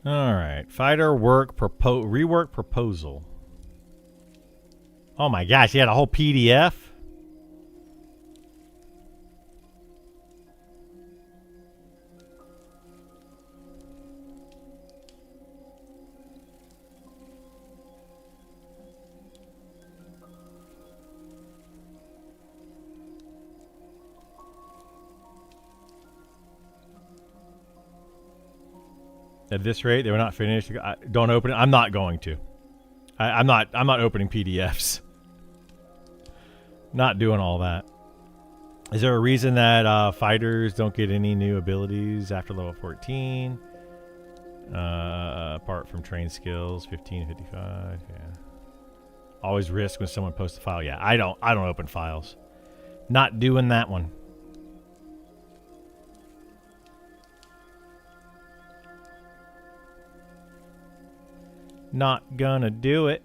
All right. Fighter work rework proposal. Oh my gosh, he had a whole PDF? At this rate, they were not finished. Don't open it. I'm not going to. I'm not opening PDFs. Not doing all that. Is there a reason that fighters don't get any new abilities after level 14? Apart from train skills, 15 to 55. Yeah. Always risk when someone posts a file. Yeah, I don't open files. Not doing that one. Not gonna do it.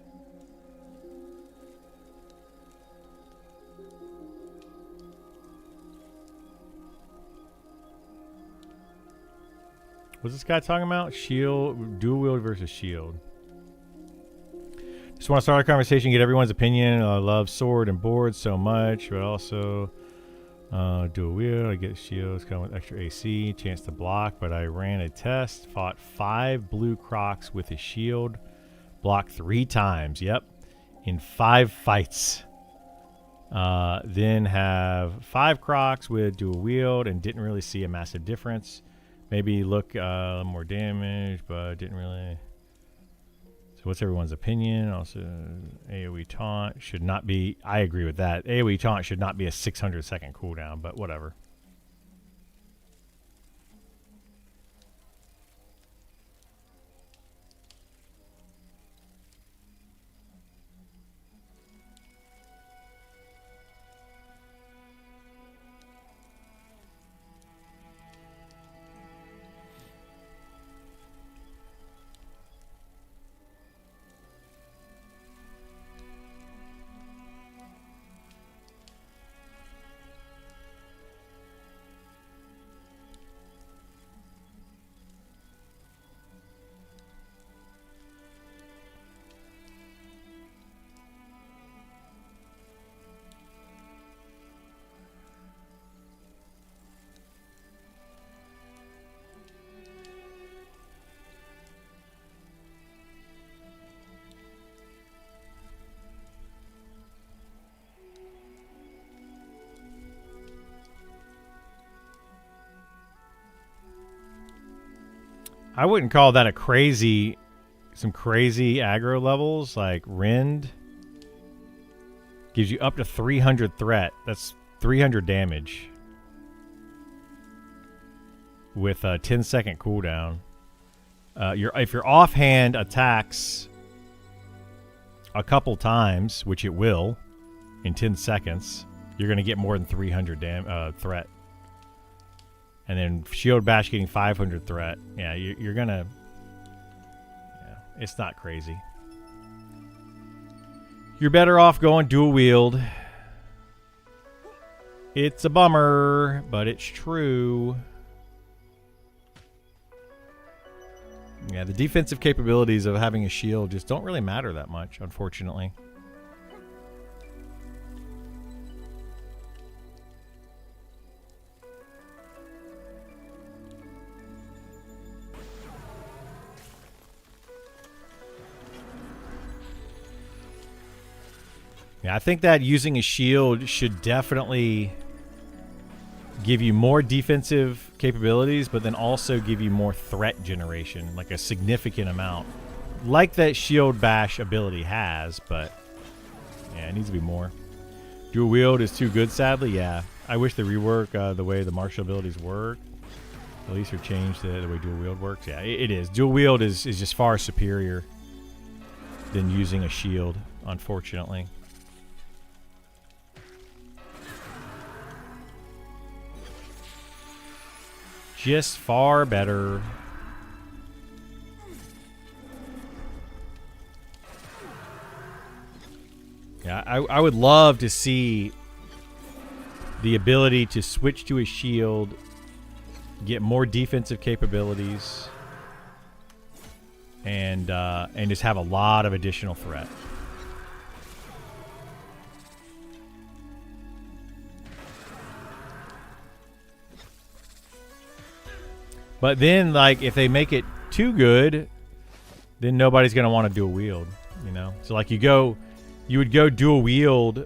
What's this guy talking about? Shield, dual wield versus shield. Just want to start a conversation, get everyone's opinion. I love sword and board so much, but also dual wield. I get shields come with extra AC, chance to block, but I ran a test, fought 5 blue crocs with a shield, blocked 3 times. Yep, in 5 fights. Then have 5 crocs with dual wield and didn't really see a massive difference. Maybe look more damage, but didn't really. So what's everyone's opinion? Also, AoE taunt should not be. I agree with that. AoE taunt should not be a 600-second cooldown, but whatever. I wouldn't call that some crazy aggro levels. Like Rend gives you up to 300 threat. That's 300 damage with a 10-second cooldown. If your offhand attacks a couple times, which it will, in 10 seconds, you're going to get more than 300 threat. And then Shield Bash getting 500 threat. Yeah, you're going to... Yeah, it's not crazy. You're better off going dual wield. It's a bummer, but it's true. Yeah, the defensive capabilities of having a shield just don't really matter that much, unfortunately. Yeah, I think that using a shield should definitely give you more defensive capabilities, but then also give you more threat generation, like a significant amount. Like that Shield Bash ability has, but yeah, it needs to be more. Dual wield is too good, sadly. Yeah, I wish they rework the way the martial abilities work. At least or change the way dual wield works. Yeah, it is. Dual wield is just far superior than using a shield, unfortunately. Just far better. Yeah, I would love to see the ability to switch to a shield, get more defensive capabilities, and just have a lot of additional threat. But then, like, if they make it too good, then nobody's going to want to dual wield, you know? So, like, you would go dual wield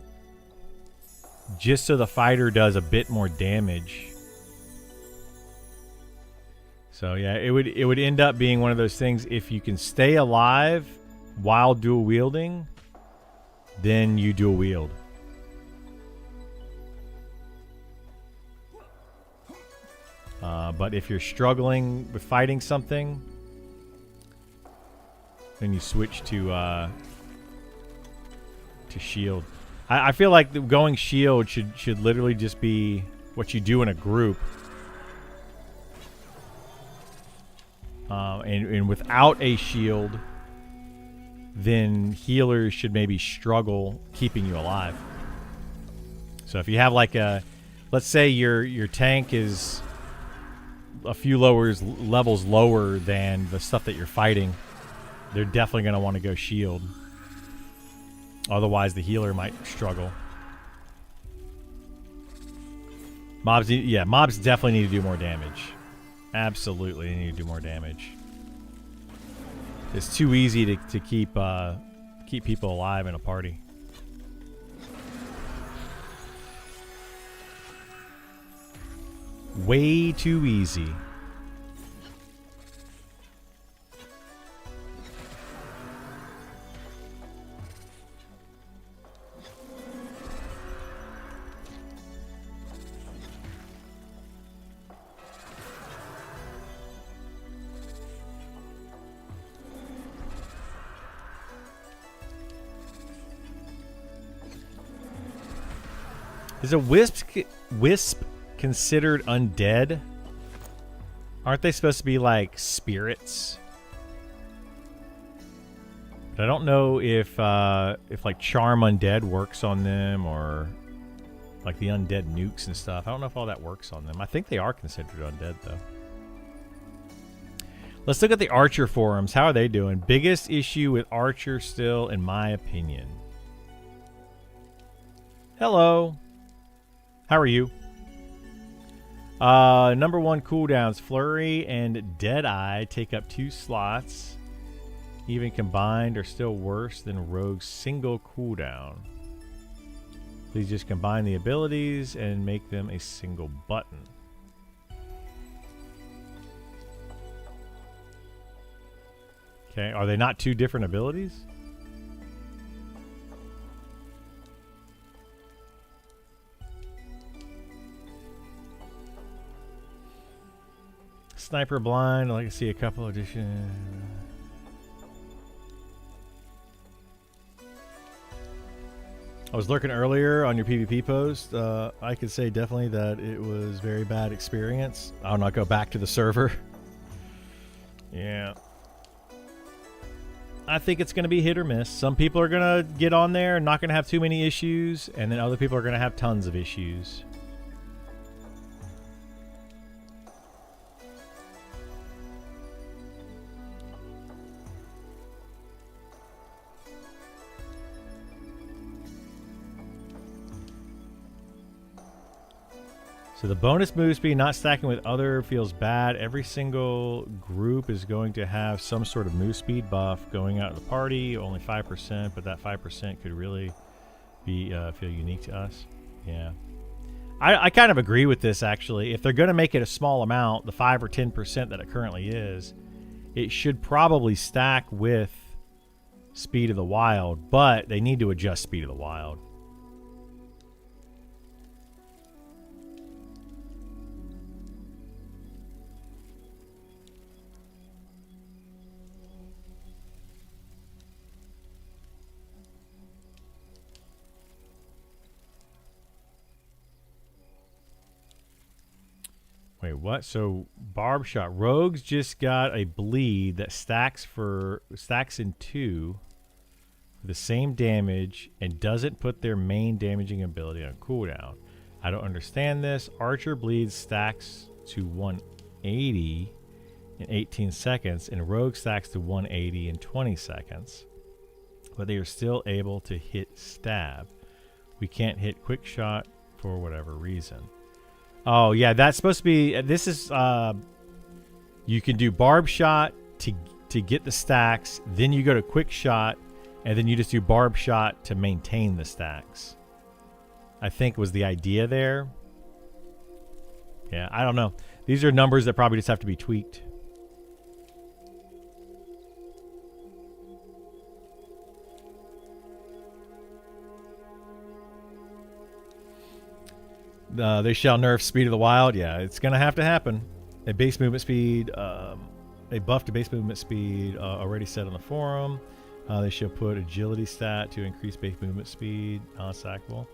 just so the fighter does a bit more damage. So yeah, it would end up being one of those things. If you can stay alive while dual wielding, then you dual wield. But if you're struggling with fighting something, then you switch to shield. I feel like going shield should literally just be what you do in a group. And without a shield, then healers should maybe struggle keeping you alive. So if you have like let's say your tank is a few levels lower than the stuff that you're fighting, they're definitely going to want to go shield. Otherwise, the healer might struggle. Mobs definitely need to do more damage. Absolutely, they need to do more damage. It's too easy to keep people alive in a party. Way too easy. Is a wisp considered undead? Aren't they supposed to be like spirits? But I don't know if like charm undead works on them, or like the undead nukes and stuff. I don't know if all that works on them. I think they are considered undead though. Let's look at the Archer forums. How are they doing? Biggest issue with Archer still, in my opinion. Hello. How are you? Number 1 cooldowns. Flurry and Deadeye take up 2 slots. Even combined are still worse than Rogue's single cooldown. Please just combine the abilities and make them a single button. Okay, are they not 2 different abilities? Sniper blind, I'd like to see a couple additions. I was lurking earlier on your PvP post. I could say definitely that it was very bad experience. I'll not go back to the server. Yeah. I think it's going to be hit or miss. Some people are going to get on there and not going to have too many issues, and then other people are going to have tons of issues. So the bonus move speed not stacking with other feels bad. Every single group is going to have some sort of move speed buff going out of the party. Only 5%, but that 5% could really be feel unique to us. Yeah. I kind of agree with this, actually. If they're going to make it a small amount, the 5 or 10% that it currently is, it should probably stack with Speed of the Wild, but they need to adjust Speed of the Wild. Wait, what? So barb shot. Rogues just got a bleed that stacks in 2 for the same damage and doesn't put their main damaging ability on cooldown. I don't understand this. Archer bleed stacks to 180 in 18 seconds and Rogue stacks to 180 in 20 seconds. But they are still able to hit stab. We can't hit quick shot for whatever reason. Oh, yeah, that's supposed to be... This is... you can do barb shot to get the stacks, then you go to quick shot, and then you just do barb shot to maintain the stacks. I think was the idea there. Yeah, I don't know. These are numbers that probably just have to be tweaked. They shall nerf Speed of the Wild. Yeah, it's going to happen. A base movement speed, a buff to base movement speed already set on the forum. They shall put agility stat to increase base movement speed. Non-sackable.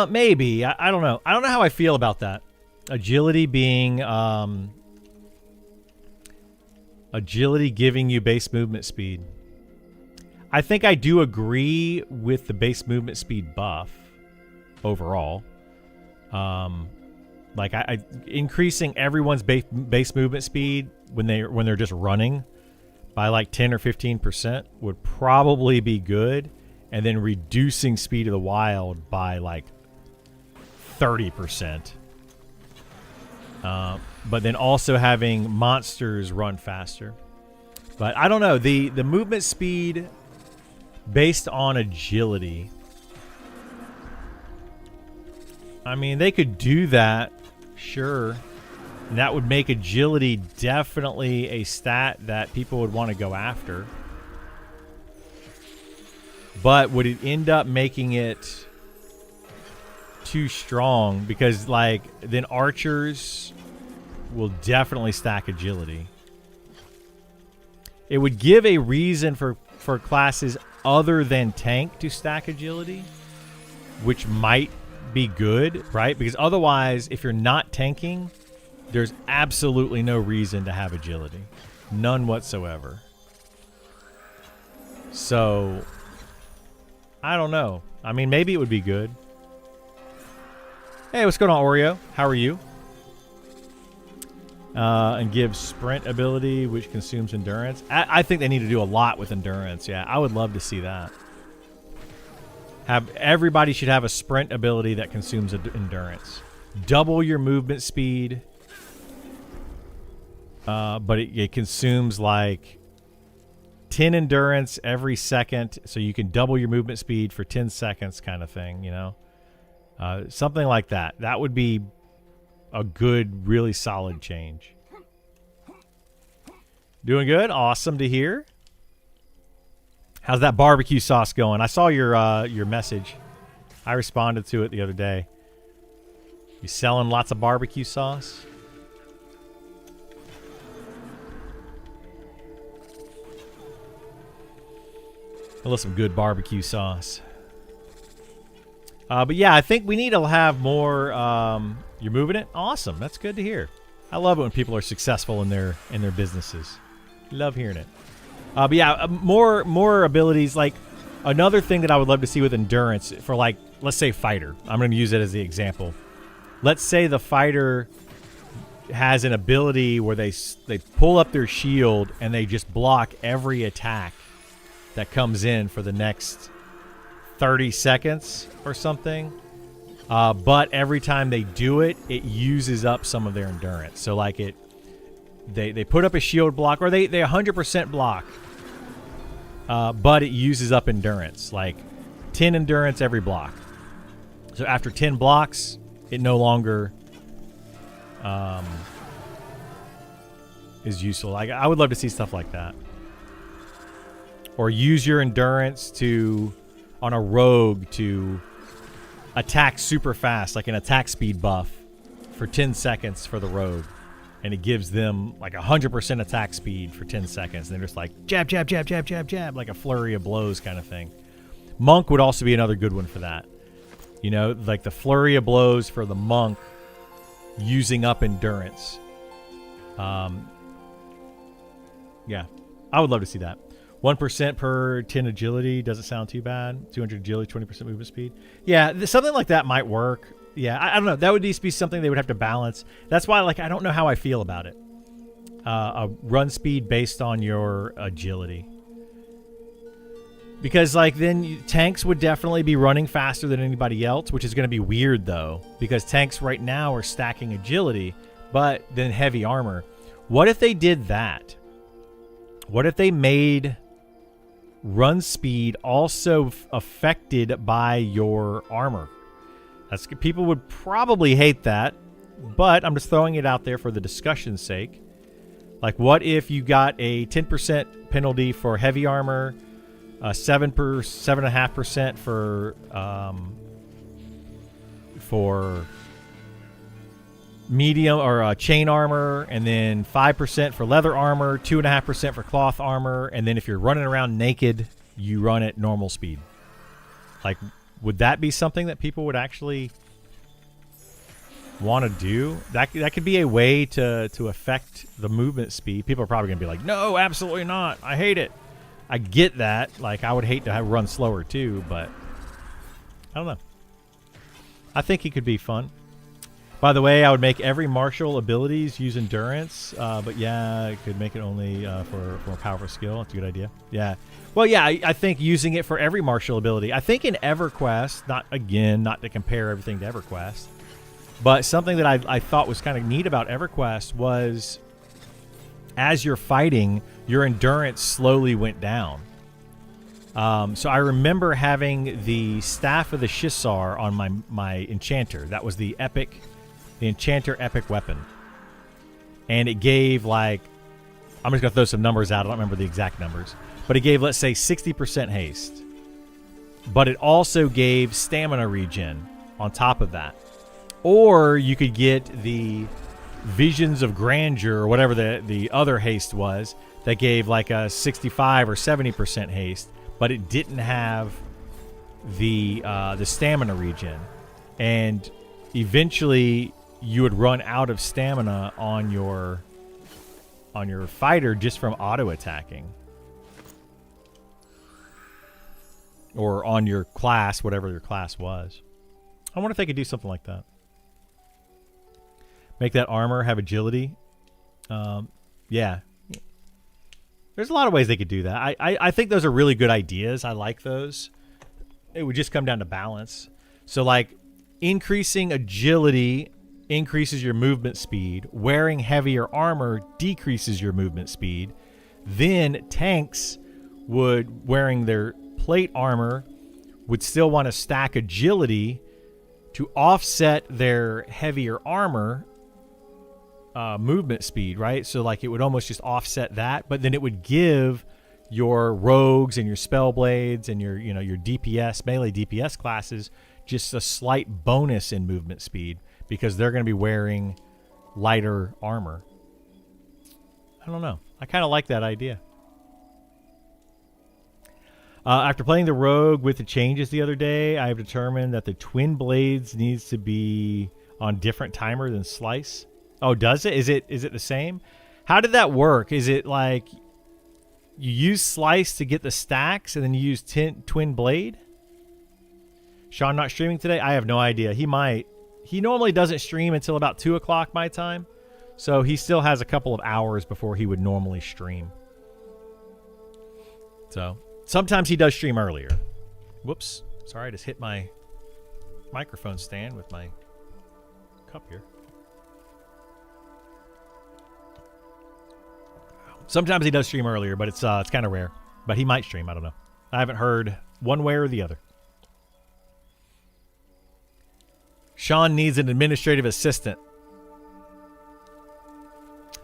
Maybe. I don't know. I don't know how I feel about that. Agility being... agility giving you base movement speed. I think I do agree with the base movement speed buff overall. Like I increasing everyone's base movement speed when they're just running by like 10 or 15% would probably be good, and then reducing Speed of the Wild by like 30%. But then also having monsters run faster. But I don't know, the movement speed based on agility. I mean, they could do that, sure. And that would make agility definitely a stat that people would want to go after. But would it end up making it too strong? Because, like, then archers will definitely stack agility. It would give a reason for classes other than tank to stack agility, which might be good, right? Because otherwise, if you're not tanking, there's absolutely no reason to have agility. None whatsoever. So, I don't know. I mean, maybe it would be good. Hey, what's going on, Oreo? How are you? And give sprint ability, which consumes endurance. I think they need to do a lot with endurance. Yeah, I would love to see that. Everybody should have a sprint ability that consumes endurance. Double your movement speed. But it consumes like 10 endurance every second, so you can double your movement speed for 10 seconds kind of thing, you know? Something like that. That would be a good, really solid change. Doing good? Awesome to hear. How's that barbecue sauce going? I saw your message. I responded to it the other day. You selling lots of barbecue sauce? I love some good barbecue sauce. But yeah, I think we need to have more. You're moving it? Awesome. That's good to hear. I love it when people are successful in their businesses. Love hearing it. But yeah, more abilities. Like another thing that I would love to see with endurance for, like, let's say fighter. I'm going to use it as the example. Let's say the fighter has an ability where they pull up their shield and they just block every attack that comes in for the next 30 seconds or something. But every time they do it, it uses up some of their endurance. So like they put up a shield block, or they 100% block. But it uses up endurance, like 10 endurance every block. So after 10 blocks, it no longer is useful. Like, I would love to see stuff like that. Or use your endurance on a rogue to attack super fast, like an attack speed buff for 10 seconds for the rogue. And it gives them like 100% attack speed for 10 seconds. And they're just like jab, jab, jab, jab, jab, jab, like a flurry of blows kind of thing. Monk would also be another good one for that. You know, like the flurry of blows for the monk using up endurance. Yeah, I would love to see that. 1% per 10 agility doesn't sound too bad. 200 agility, 20% movement speed. Yeah, something like that might work. Yeah, I don't know. That would need to be something they would have to balance. That's why, like, I don't know how I feel about it. A run speed based on your agility. Because, like, then tanks would definitely be running faster than anybody else, which is going to be weird, though. Because tanks right now are stacking agility, but then heavy armor. What if they did that? What if they made run speed also affected by your armor? People would probably hate that. but I'm just throwing it out there for the discussion's sake. Like, what if you got a 10% penalty for heavy armor, 7.5% for medium or chain armor, and then 5% for leather armor, 2.5% for cloth armor, and then if you're running around naked, you run at normal speed. Like, would that be something that people would actually want to do? That could be a way to affect the movement speed. People are probably going to be like, no, absolutely not. I hate it. I get that. Like, I would hate to run slower too, but I don't know. I think it could be fun. By the way, I would make every martial abilities use endurance, but yeah, it could make it only for more powerful skill. That's a good idea. Yeah. Well, yeah, I think using it for every martial ability. I think in EverQuest, not to compare everything to EverQuest, but something that I thought was kind of neat about EverQuest was as you're fighting, your endurance slowly went down. So I remember having the Staff of the Shissar on my Enchanter. That was the Enchanter epic weapon. And it gave, like, I'm just going to throw some numbers out. I don't remember the exact numbers. But it gave, let's say, 60% haste. But it also gave stamina regen on top of that. Or you could get the Visions of Grandeur, or whatever the other haste was, that gave like a 65 or 70% haste, but it didn't have the stamina regen. And eventually you would run out of stamina on your fighter just from auto attacking. Or on your class, whatever your class was. I wonder if they could do something like that. Make that armor have agility. Yeah. There's a lot of ways they could do that. I think those are really good ideas. I like those. It would just come down to balance. So, like, increasing agility increases your movement speed. Wearing heavier armor decreases your movement speed. Then tanks wearing their plate armor, would still want to stack agility to offset their heavier armor movement speed, right? So like it would almost just offset that, but then it would give your rogues and your spell blades and your DPS, melee DPS classes just a slight bonus in movement speed because they're going to be wearing lighter armor. I don't know. I kind of like that idea. After playing the rogue with the changes the other day, I have determined that the twin blades needs to be on different timer than slice. Oh, does it? Is it the same? How did that work? Is it like you use slice to get the stacks and then you use twin blade? Sean not streaming today? I have no idea. He might. He normally doesn't stream until about 2 o'clock my time. So he still has a couple of hours before he would normally stream. So sometimes he does stream earlier. Whoops. Sorry, I just hit my microphone stand with my cup here. Sometimes he does stream earlier, but it's kind of rare. But he might stream. I don't know. I haven't heard one way or the other. Sean needs an administrative assistant.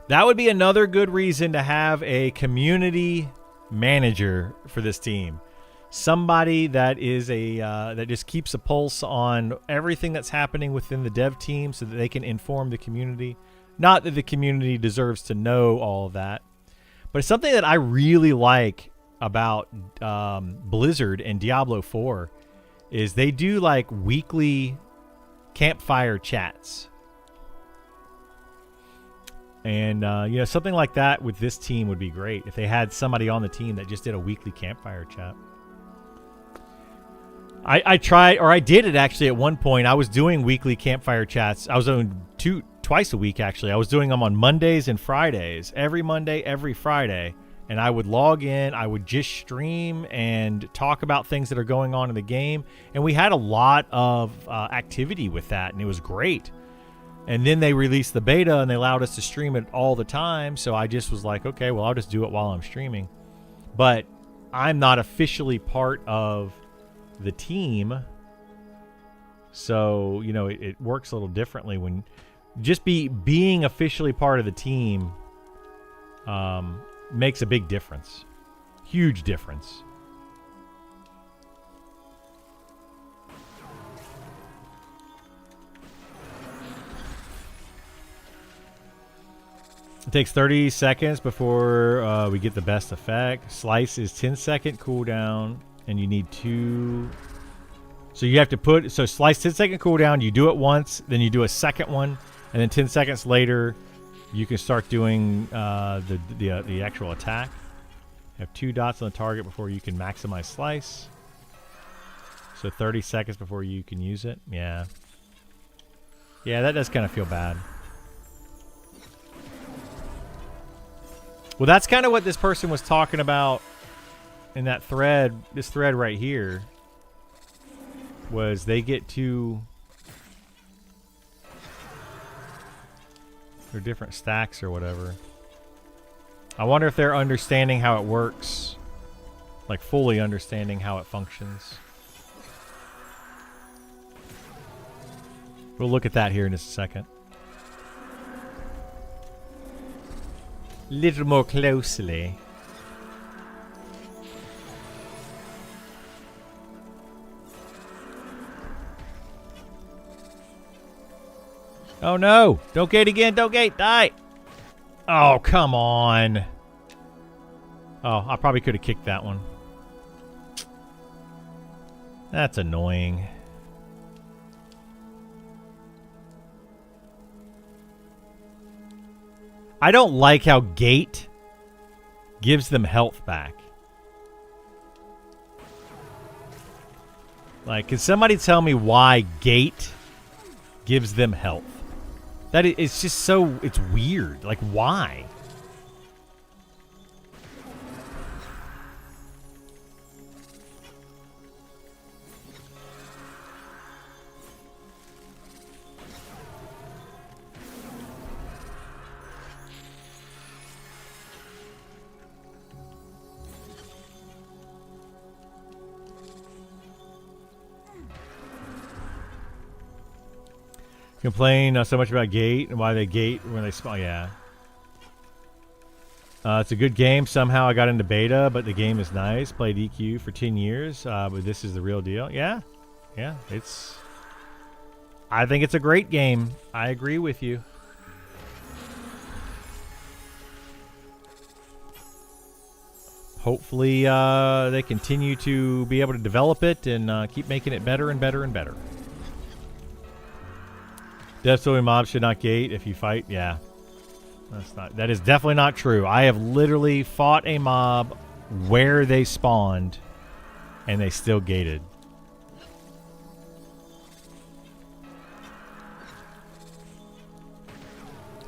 That would be another good reason to have a community manager for this team. Somebody that is that just keeps a pulse on everything that's happening within the dev team so that they can inform the community. Not that the community deserves to know all of that, but it's something that I really like about Blizzard and Diablo 4 is they do like weekly campfire chats. And something like that with this team would be great if they had somebody on the team that just did a weekly campfire chat. I tried, or I did it actually at one point. I was doing weekly campfire chats. I was doing twice a week actually. I was doing them on Mondays and Fridays. Every Monday, every Friday. And I would log in, I would just stream and talk about things that are going on in the game. And we had a lot of activity with that, and it was great. And then they released the beta, and they allowed us to stream it all the time. So I just was like, okay, well, I'll just do it while I'm streaming. But I'm not officially part of the team. So, it works a little differently when just being officially part of the team makes a big difference. Huge difference. It takes 30 seconds before we get the best effect. Slice is 10-second cooldown, and you need 2. So you have to put, so slice 10-second cooldown, you do it once, then you do a second one, and then 10 seconds later, you can start doing the actual attack. You have 2 dots on the target before you can maximize slice. So 30 seconds before you can use it. Yeah. Yeah, that does kind of feel bad. Well, that's kind of what this person was talking about in that thread. This thread right here was they get to their different stacks or whatever. I wonder if they're understanding how it works, like fully understanding how it functions. We'll look at that here in just a second. Little more closely. Oh no! Don't gate again! Don't gate! Die! Oh, come on. Oh, I probably could have kicked that one. That's annoying. I don't like how gate gives them health back. Like, can somebody tell me why gate gives them health? It's just so, it's weird. Like, why? Complain so much about gate and why they gate when they spawn. Yeah. It's a good game. Somehow I got into beta, but the game is nice. Played EQ for 10 years, but this is the real deal. Yeah. Yeah. I think it's a great game. I agree with you. Hopefully they continue to be able to develop it and keep making it better and better and better. Definitely mobs should not gate if you fight. Yeah. That is definitely not true. I have literally fought a mob where they spawned and they still gated.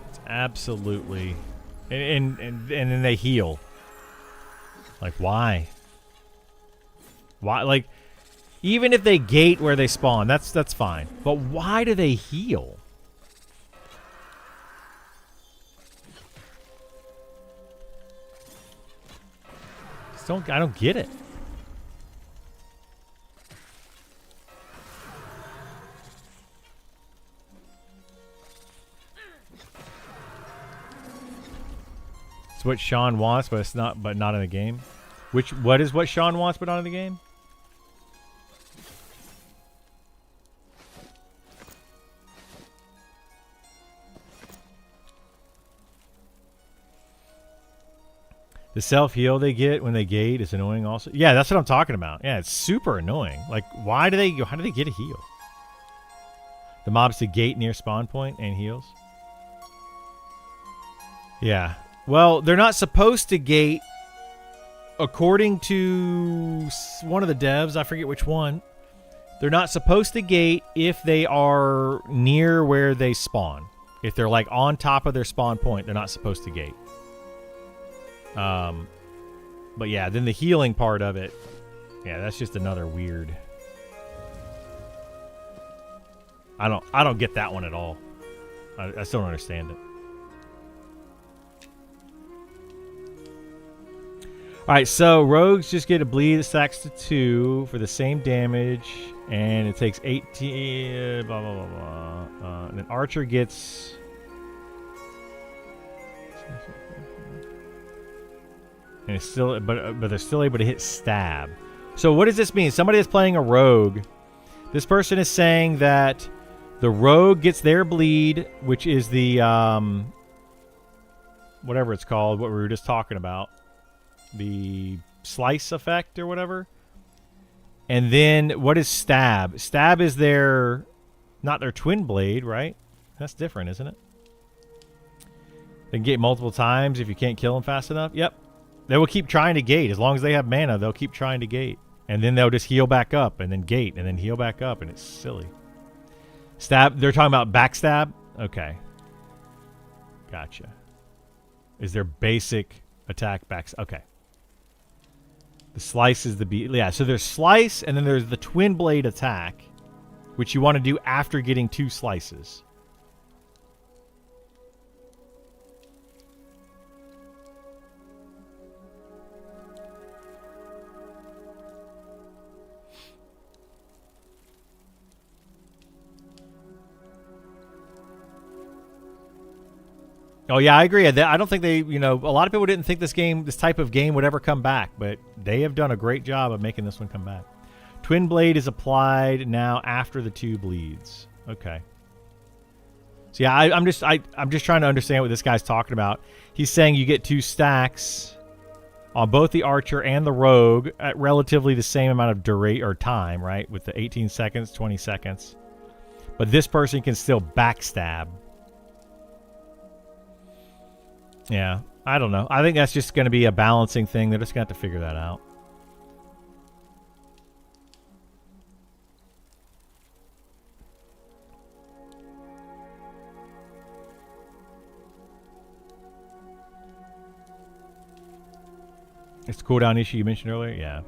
It's absolutely. And then they heal. Like, why? Why? Like, even if they gate where they spawn, that's fine. But why do they heal? I don't get it. It's what Sean wants, but it's not. But not in the game. What is what Sean wants, but not in the game? The self-heal they get when they gate is annoying also. Yeah, that's what I'm talking about. Yeah, it's super annoying. Like, how do they get a heal? The mobs to gate near spawn point and heals. Yeah. Well, they're not supposed to gate according to one of the devs. I forget which one. They're not supposed to gate if they are near where they spawn. If they're like on top of their spawn point, they're not supposed to gate. But yeah, then the healing part of it, yeah, that's just another weird. I don't get that one at all. I still don't understand it. All right, so rogues just get a bleed that stacks to 2 for the same damage And it takes 18. Blah blah blah blah. And then Archer gets. And it's still, but they're still able to hit stab. So what does this mean? Somebody is playing a rogue. This person is saying that the rogue gets their bleed, which is the whatever it's called, what we were just talking about, the slice effect or whatever. And then what is stab? Stab is their, not their twin blade, right? That's different, isn't it? They can gate multiple times if you can't kill them fast enough. Yep. They will keep trying to gate. As long as they have mana, they'll keep trying to gate. And then they'll just heal back up and then gate and then heal back up, and it's silly. Stab, they're talking about backstab? Okay. Gotcha. Is their basic attack backs? Okay. The slice is the beat. Yeah, so there's slice and then there's the twin blade attack, which you want to do after getting 2 slices. Oh yeah, I agree. I don't think they, a lot of people didn't think this type of game would ever come back, but they have done a great job of making this one come back. Twin blade is applied now after the 2 bleeds. Okay. So yeah, I'm just trying to understand what this guy's talking about. He's saying you get 2 stacks on both the archer and the rogue at relatively the same amount of duration or time, right? With the 18 seconds, 20 seconds. But this person can still backstab. Yeah, I don't know. I think that's just going to be a balancing thing. They're just going to have to figure that out. It's the cooldown issue you mentioned earlier? Yeah.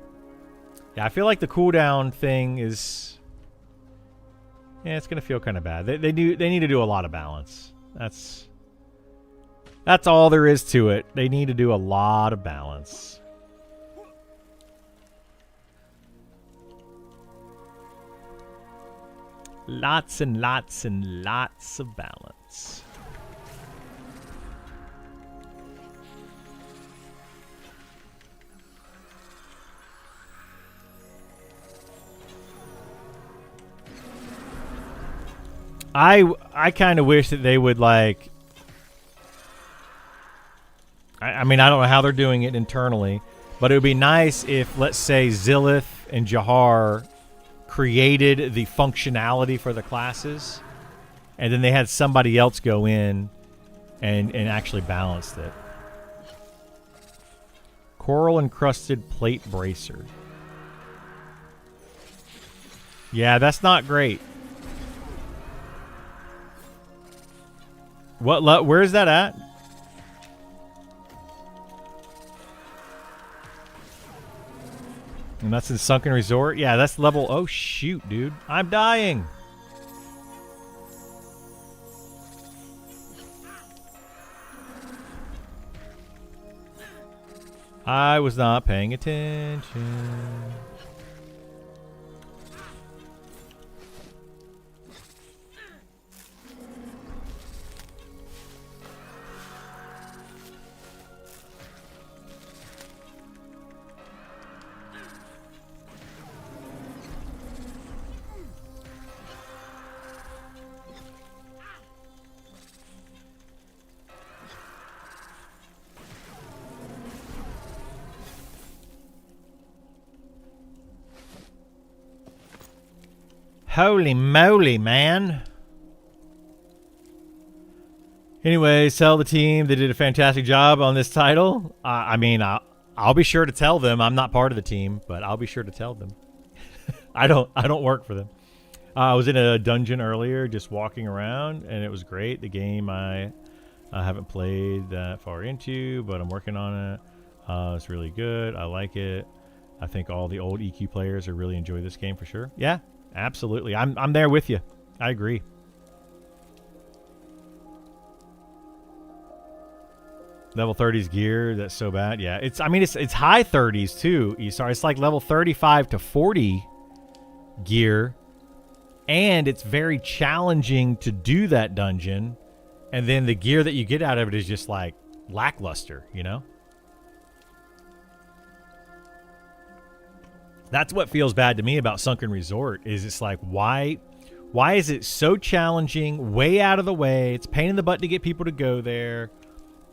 Yeah, I feel like the cooldown thing is... Yeah, it's going to feel kind of bad. They need to do a lot of balance. That's all there is to it. They need to do a lot of balance. Lots and lots and lots of balance. I kind of wish that they would like... I mean, I don't know how they're doing it internally, but it would be nice if, let's say, Zilith and Jahar created the functionality for the classes, and then they had somebody else go in and actually balanced it. Coral encrusted plate bracer. Yeah, that's not great. Where's that at? And that's in Sunken Resort? Yeah, that's level... Oh, shoot, dude. I'm dying. I was not paying attention. Holy moly, man. Anyways, tell the team they did a fantastic job on this title. I mean, I'll be sure to tell them. I'm not part of the team, but I'll be sure to tell them. I don't work for them. I was in a dungeon earlier just walking around, and it was great. The game I haven't played that far into, but I'm working on it. It's really good. I like it. I think all the old EQ players are really enjoy this game for sure. Yeah. Absolutely. I'm there with you. I agree. Level 30s gear, that's so bad. Yeah, it's high 30s too. Sorry, it's like level 35 to 40 gear, and it's very challenging to do that dungeon, and then the gear that you get out of it is just like lackluster, you know? That's what feels bad to me about Sunken Resort, is it's like, why is it so challenging, way out of the way? It's a pain in the butt to get people to go there,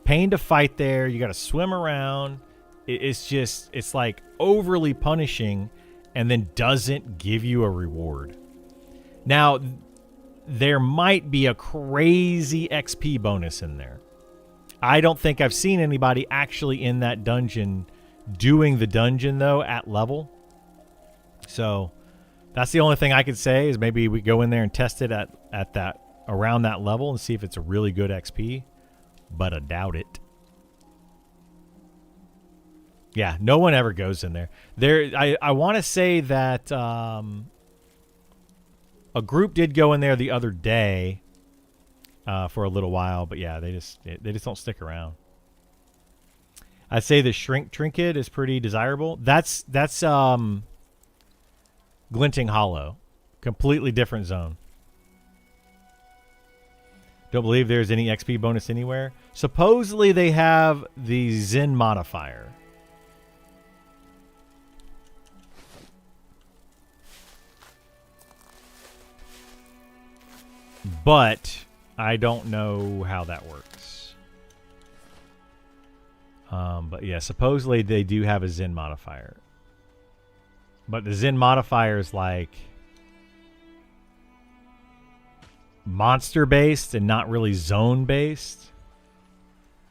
pain to fight there, you got to swim around. It's like overly punishing, and then doesn't give you a reward. Now, there might be a crazy XP bonus in there. I don't think I've seen anybody actually in that dungeon doing the dungeon, though, at level. So that's the only thing I could say, is maybe we go in there and test it at that, around that level, and see if it's a really good XP. But I doubt it. Yeah, no one ever goes in there. I want to say that a group did go in there the other day for a little while, but yeah, they just don't stick around. I'd say the Shrink Trinket is pretty desirable. That's Glinting Hollow, completely different zone. Don't believe there's any XP bonus anywhere. Supposedly they have the Zen modifier. But I don't know how that works. But yeah, supposedly they do have a Zen modifier. But the Zen modifier is like monster based and not really zone based.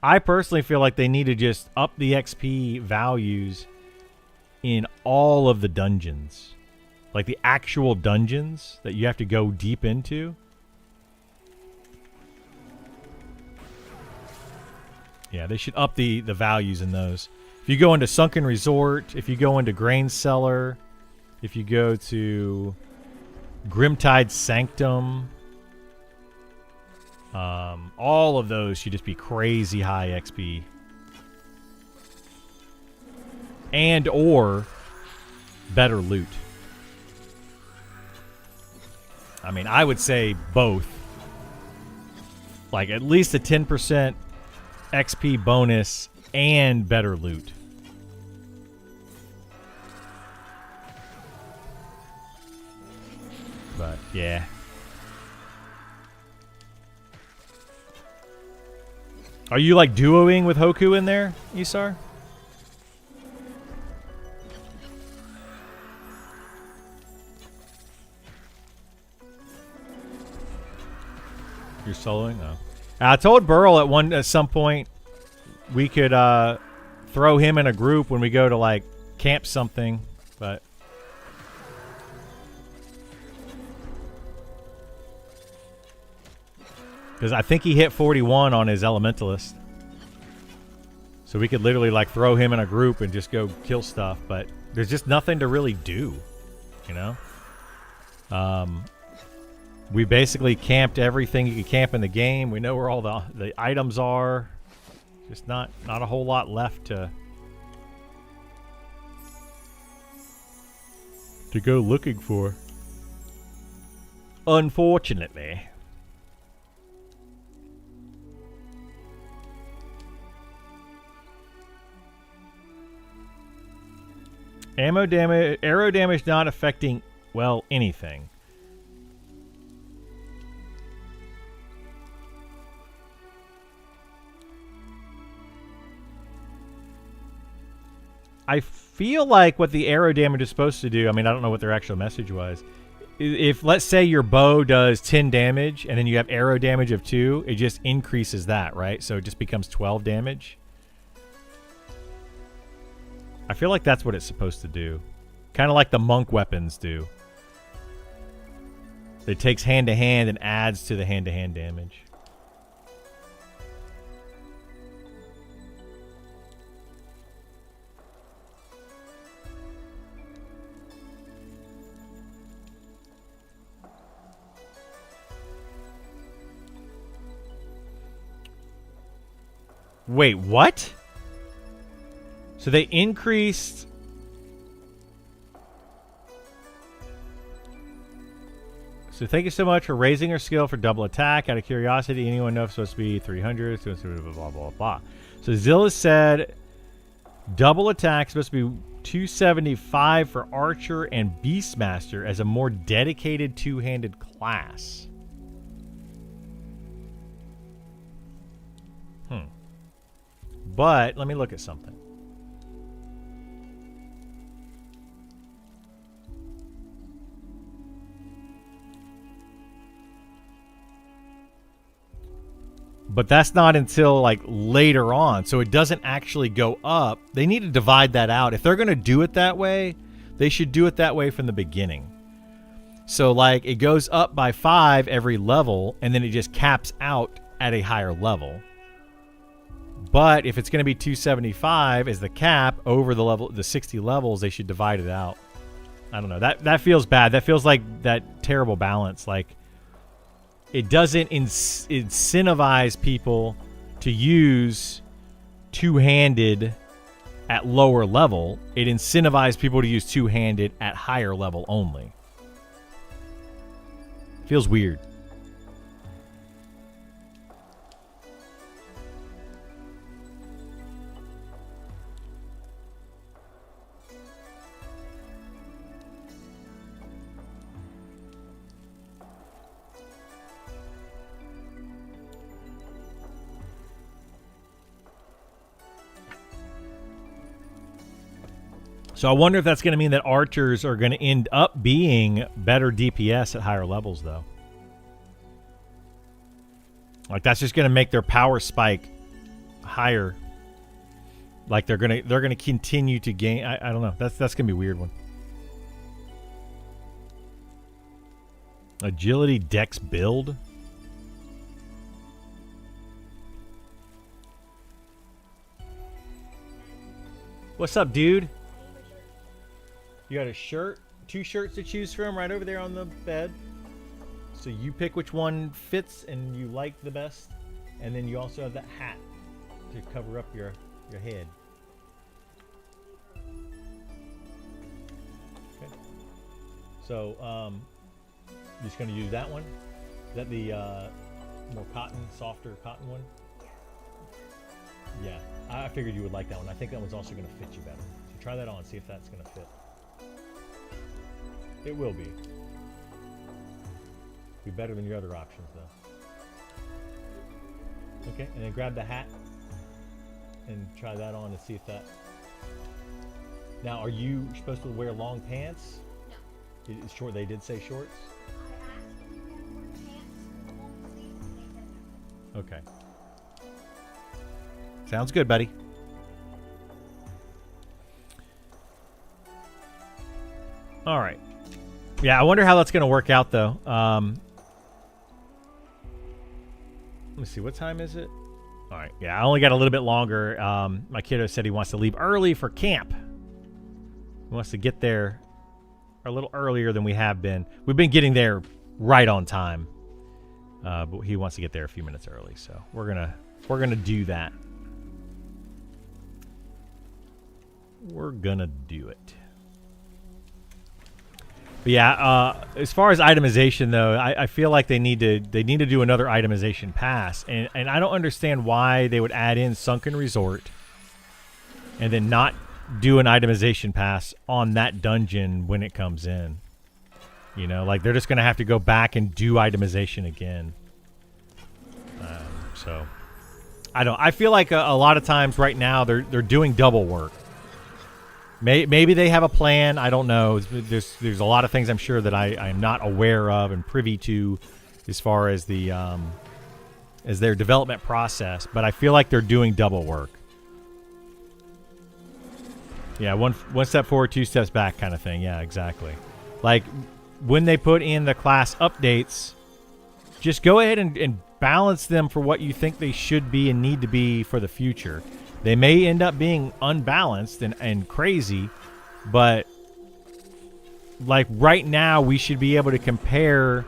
I personally feel like they need to just up the XP values in all of the dungeons. Like the actual dungeons that you have to go deep into. Yeah, they should up the values in those. If you go into Sunken Resort, if you go into Grain Cellar, if you go to Grimtide Sanctum, all of those should just be crazy high XP. And or better loot. I mean, I would say both. Like at least a 10% XP bonus and better loot. But yeah. Are you like duoing with Hoku in there, Isar? You're soloing? No. I told Burl at some point we could throw him in a group when we go to like camp something, but because I think he hit 41 on his Elementalist, so we could literally like throw him in a group and just go kill stuff. But there's just nothing to really do, you know. We basically camped everything you could camp in the game. We know where all the items are. Just not a whole lot left to go looking for. Unfortunately. Arrow damage not affecting, well, anything. I feel like what the arrow damage is supposed to do, I mean, I don't know what their actual message was. If, let's say, your bow does 10 damage and then you have arrow damage of 2, it just increases that, right? So it just becomes 12 damage. I feel like that's what it's supposed to do. Kind of like the monk weapons do. It takes hand-to-hand and adds to the hand-to-hand damage. Wait, what? So they increased... So thank you so much for raising your skill for double attack. Out of curiosity, anyone know if it's supposed to be 300? Blah, blah, blah, blah. So Zilla said double attack is supposed to be 275 for Archer and Beastmaster as a more dedicated two-handed class. But let me look at something. But that's not until like later on, so it doesn't actually go up. They need to divide that out. If they're going to do it that way, they should do it that way from the beginning. So like it goes up by 5 every level, and then it just caps out at a higher level. But if it's going to be 275 as the cap over the level, the 60 levels, they should divide it out. I don't know. That feels bad. That feels like that terrible balance. Like it doesn't incentivize people to use two-handed at lower level. It incentivizes people to use two-handed at higher level only. Feels weird. So I wonder if that's going to mean that archers are going to end up being better DPS at higher levels, though. Like that's just going to make their power spike higher. Like they're gonna continue to gain. I don't know. That's going to be a weird one. Agility Dex build. What's up, dude? You got a shirt, 2 shirts to choose from right over there on the bed. So you pick which one fits and you like the best. And then you also have that hat to cover up your head. Okay. So, you're just going to use that one? Is that the more cotton, softer cotton one? Yeah, I figured you would like that one. I think that one's also going to fit you better. So try that on, see if that's going to fit. It will be. Be better than your other options, though. Okay, and then grab the hat and try that on and see if that... Now, are you supposed to wear long pants? No. It's short. They did say shorts? I asked if you had more pants or long sleeves, and they said no. Okay. Sounds good, buddy. All right. Yeah, I wonder how that's going to work out, though. Let me see. What time is it? All right. Yeah, I only got a little bit longer. My kiddo said he wants to leave early for camp. He wants to get there a little earlier than we have been. We've been getting there right on time, but he wants to get there a few minutes early. So we're gonna do that. We're gonna do it. But yeah, as far as itemization though, I feel like they need to do another itemization pass, and I don't understand why they would add in Sunken Resort and then not do an itemization pass on that dungeon when it comes in. You know, like they're just gonna have to go back and do itemization again. So I feel like a lot of times right now they're doing double work. Maybe they have a plan. I don't know. There's a lot of things I'm sure that I'm not aware of and privy to as far as the as their development process. But I feel like they're doing double work. Yeah, one step forward, 2 steps back kind of thing. Yeah, exactly. Like when they put in the class updates, just go ahead and balance them for what you think they should be and need to be for the future. They may end up being unbalanced and crazy, but like right now we should be able to compare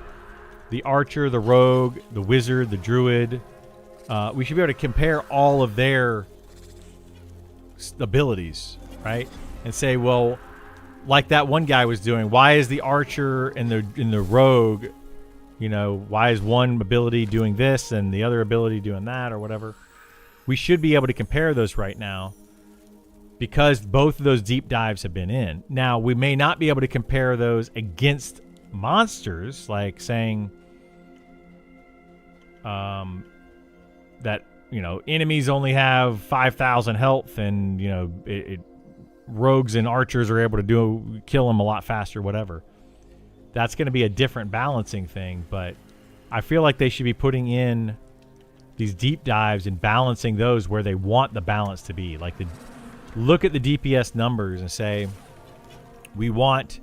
the archer, the rogue, the wizard, the druid. We should be able to compare all of their abilities, right? And say, well, like that one guy was doing, why is the archer and the rogue You know, why is one ability doing this and the other ability doing that or whatever? We should be able to compare those right now because both of those deep dives have been in. Now, we may not be able to compare those against monsters, like saying that, you know, enemies only have 5,000 health and, you know, rogues and archers are able to kill them a lot faster, whatever. That's going to be a different balancing thing, but I feel like they should be putting in these deep dives and balancing those where they want the balance to be. Like, look at the DPS numbers and say, we want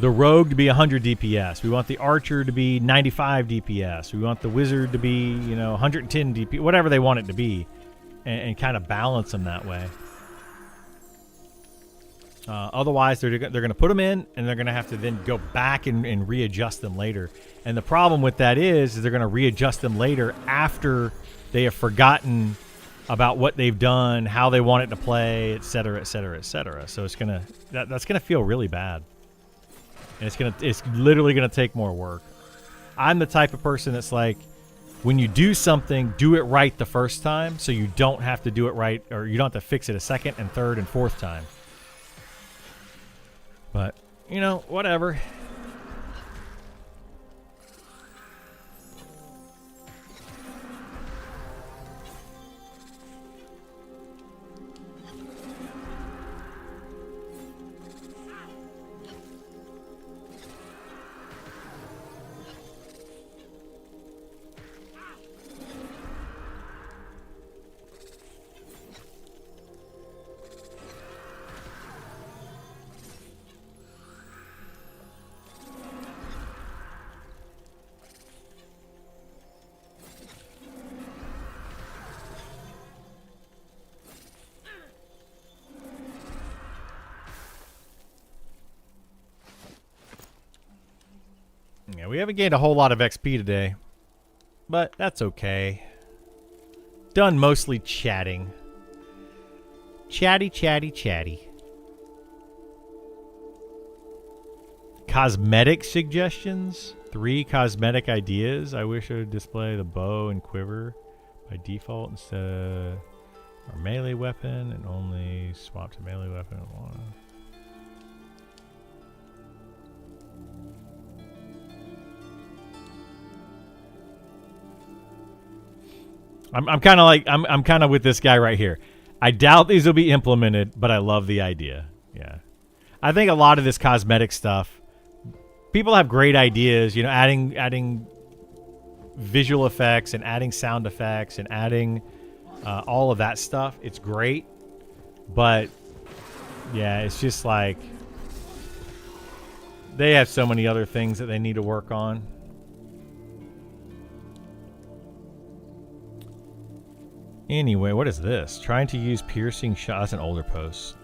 the rogue to be 100 DPS. We want the archer to be 95 DPS. We want the wizard to be, you know, 110 DPS, whatever they want it to be, and kind of balance them that way. Otherwise, they're going to put them in, and they're going to have to then go back and readjust them later. And the problem with that is they're going to readjust them later after they have forgotten about what they've done, how they want it to play, et cetera, et cetera, et cetera. So it's gonna that's gonna feel really bad, and it's literally gonna take more work. I'm the type of person that's like, when you do something, do it right the first time, so you don't have to do it right, or you don't have to fix it a second and third and fourth time. But, you know, whatever. Yeah, we haven't gained a whole lot of XP today, but that's okay. Done mostly chatting. Chatty, chatty, chatty. Cosmetic suggestions? 3 cosmetic ideas. I wish I would display the bow and quiver by default instead of our melee weapon, and only swap to melee weapon at one. I'm kind of like I'm kind of with this guy right here. I doubt these will be implemented, but I love the idea. Yeah, I think a lot of this cosmetic stuff, people have great ideas. You know, adding visual effects and adding sound effects and adding all of that stuff. It's great, but yeah, it's just like they have so many other things that they need to work on. Anyway, what is this? Trying to use piercing shot. That's an older post.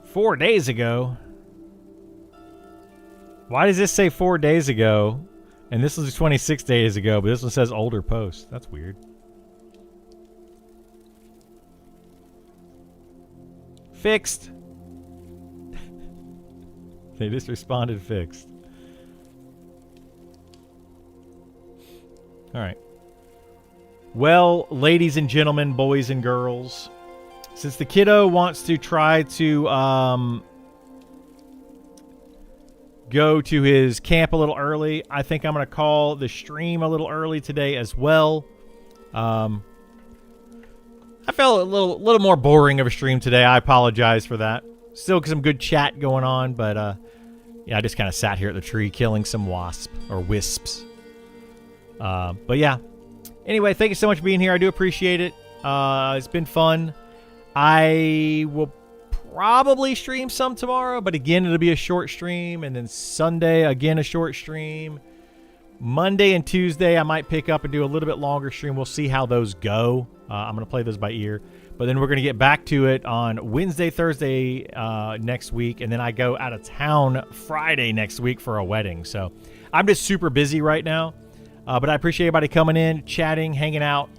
4 days ago. Why does this say 4 days ago? And this was 26 days ago, but this one says older post. That's weird. Fixed. They just responded fixed. All right. Well, ladies and gentlemen, boys and girls, since the kiddo wants to try to go to his camp a little early, I think I'm going to call the stream a little early today as well. I felt a little more boring of a stream today. I apologize for that. Still some good chat going on, but yeah, I just kind of sat here at the tree killing some wasps or wisps. But yeah. Anyway, thank you so much for being here. I do appreciate it. It's been fun. I will probably stream some tomorrow, but again, it'll be a short stream. And then Sunday, again, a short stream. Monday and Tuesday, I might pick up and do a little bit longer stream. We'll see how those go. I'm going to play those by ear. But then we're going to get back to it on Wednesday, Thursday next week. And then I go out of town Friday next week for a wedding. So I'm just super busy right now. But I appreciate everybody coming in, chatting, hanging out.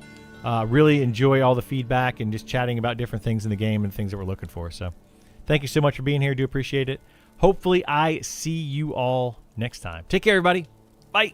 Really enjoy all the feedback and just chatting about different things in the game and things that we're looking for. So thank you so much for being here. Do appreciate it. Hopefully I see you all next time. Take care, everybody. Bye.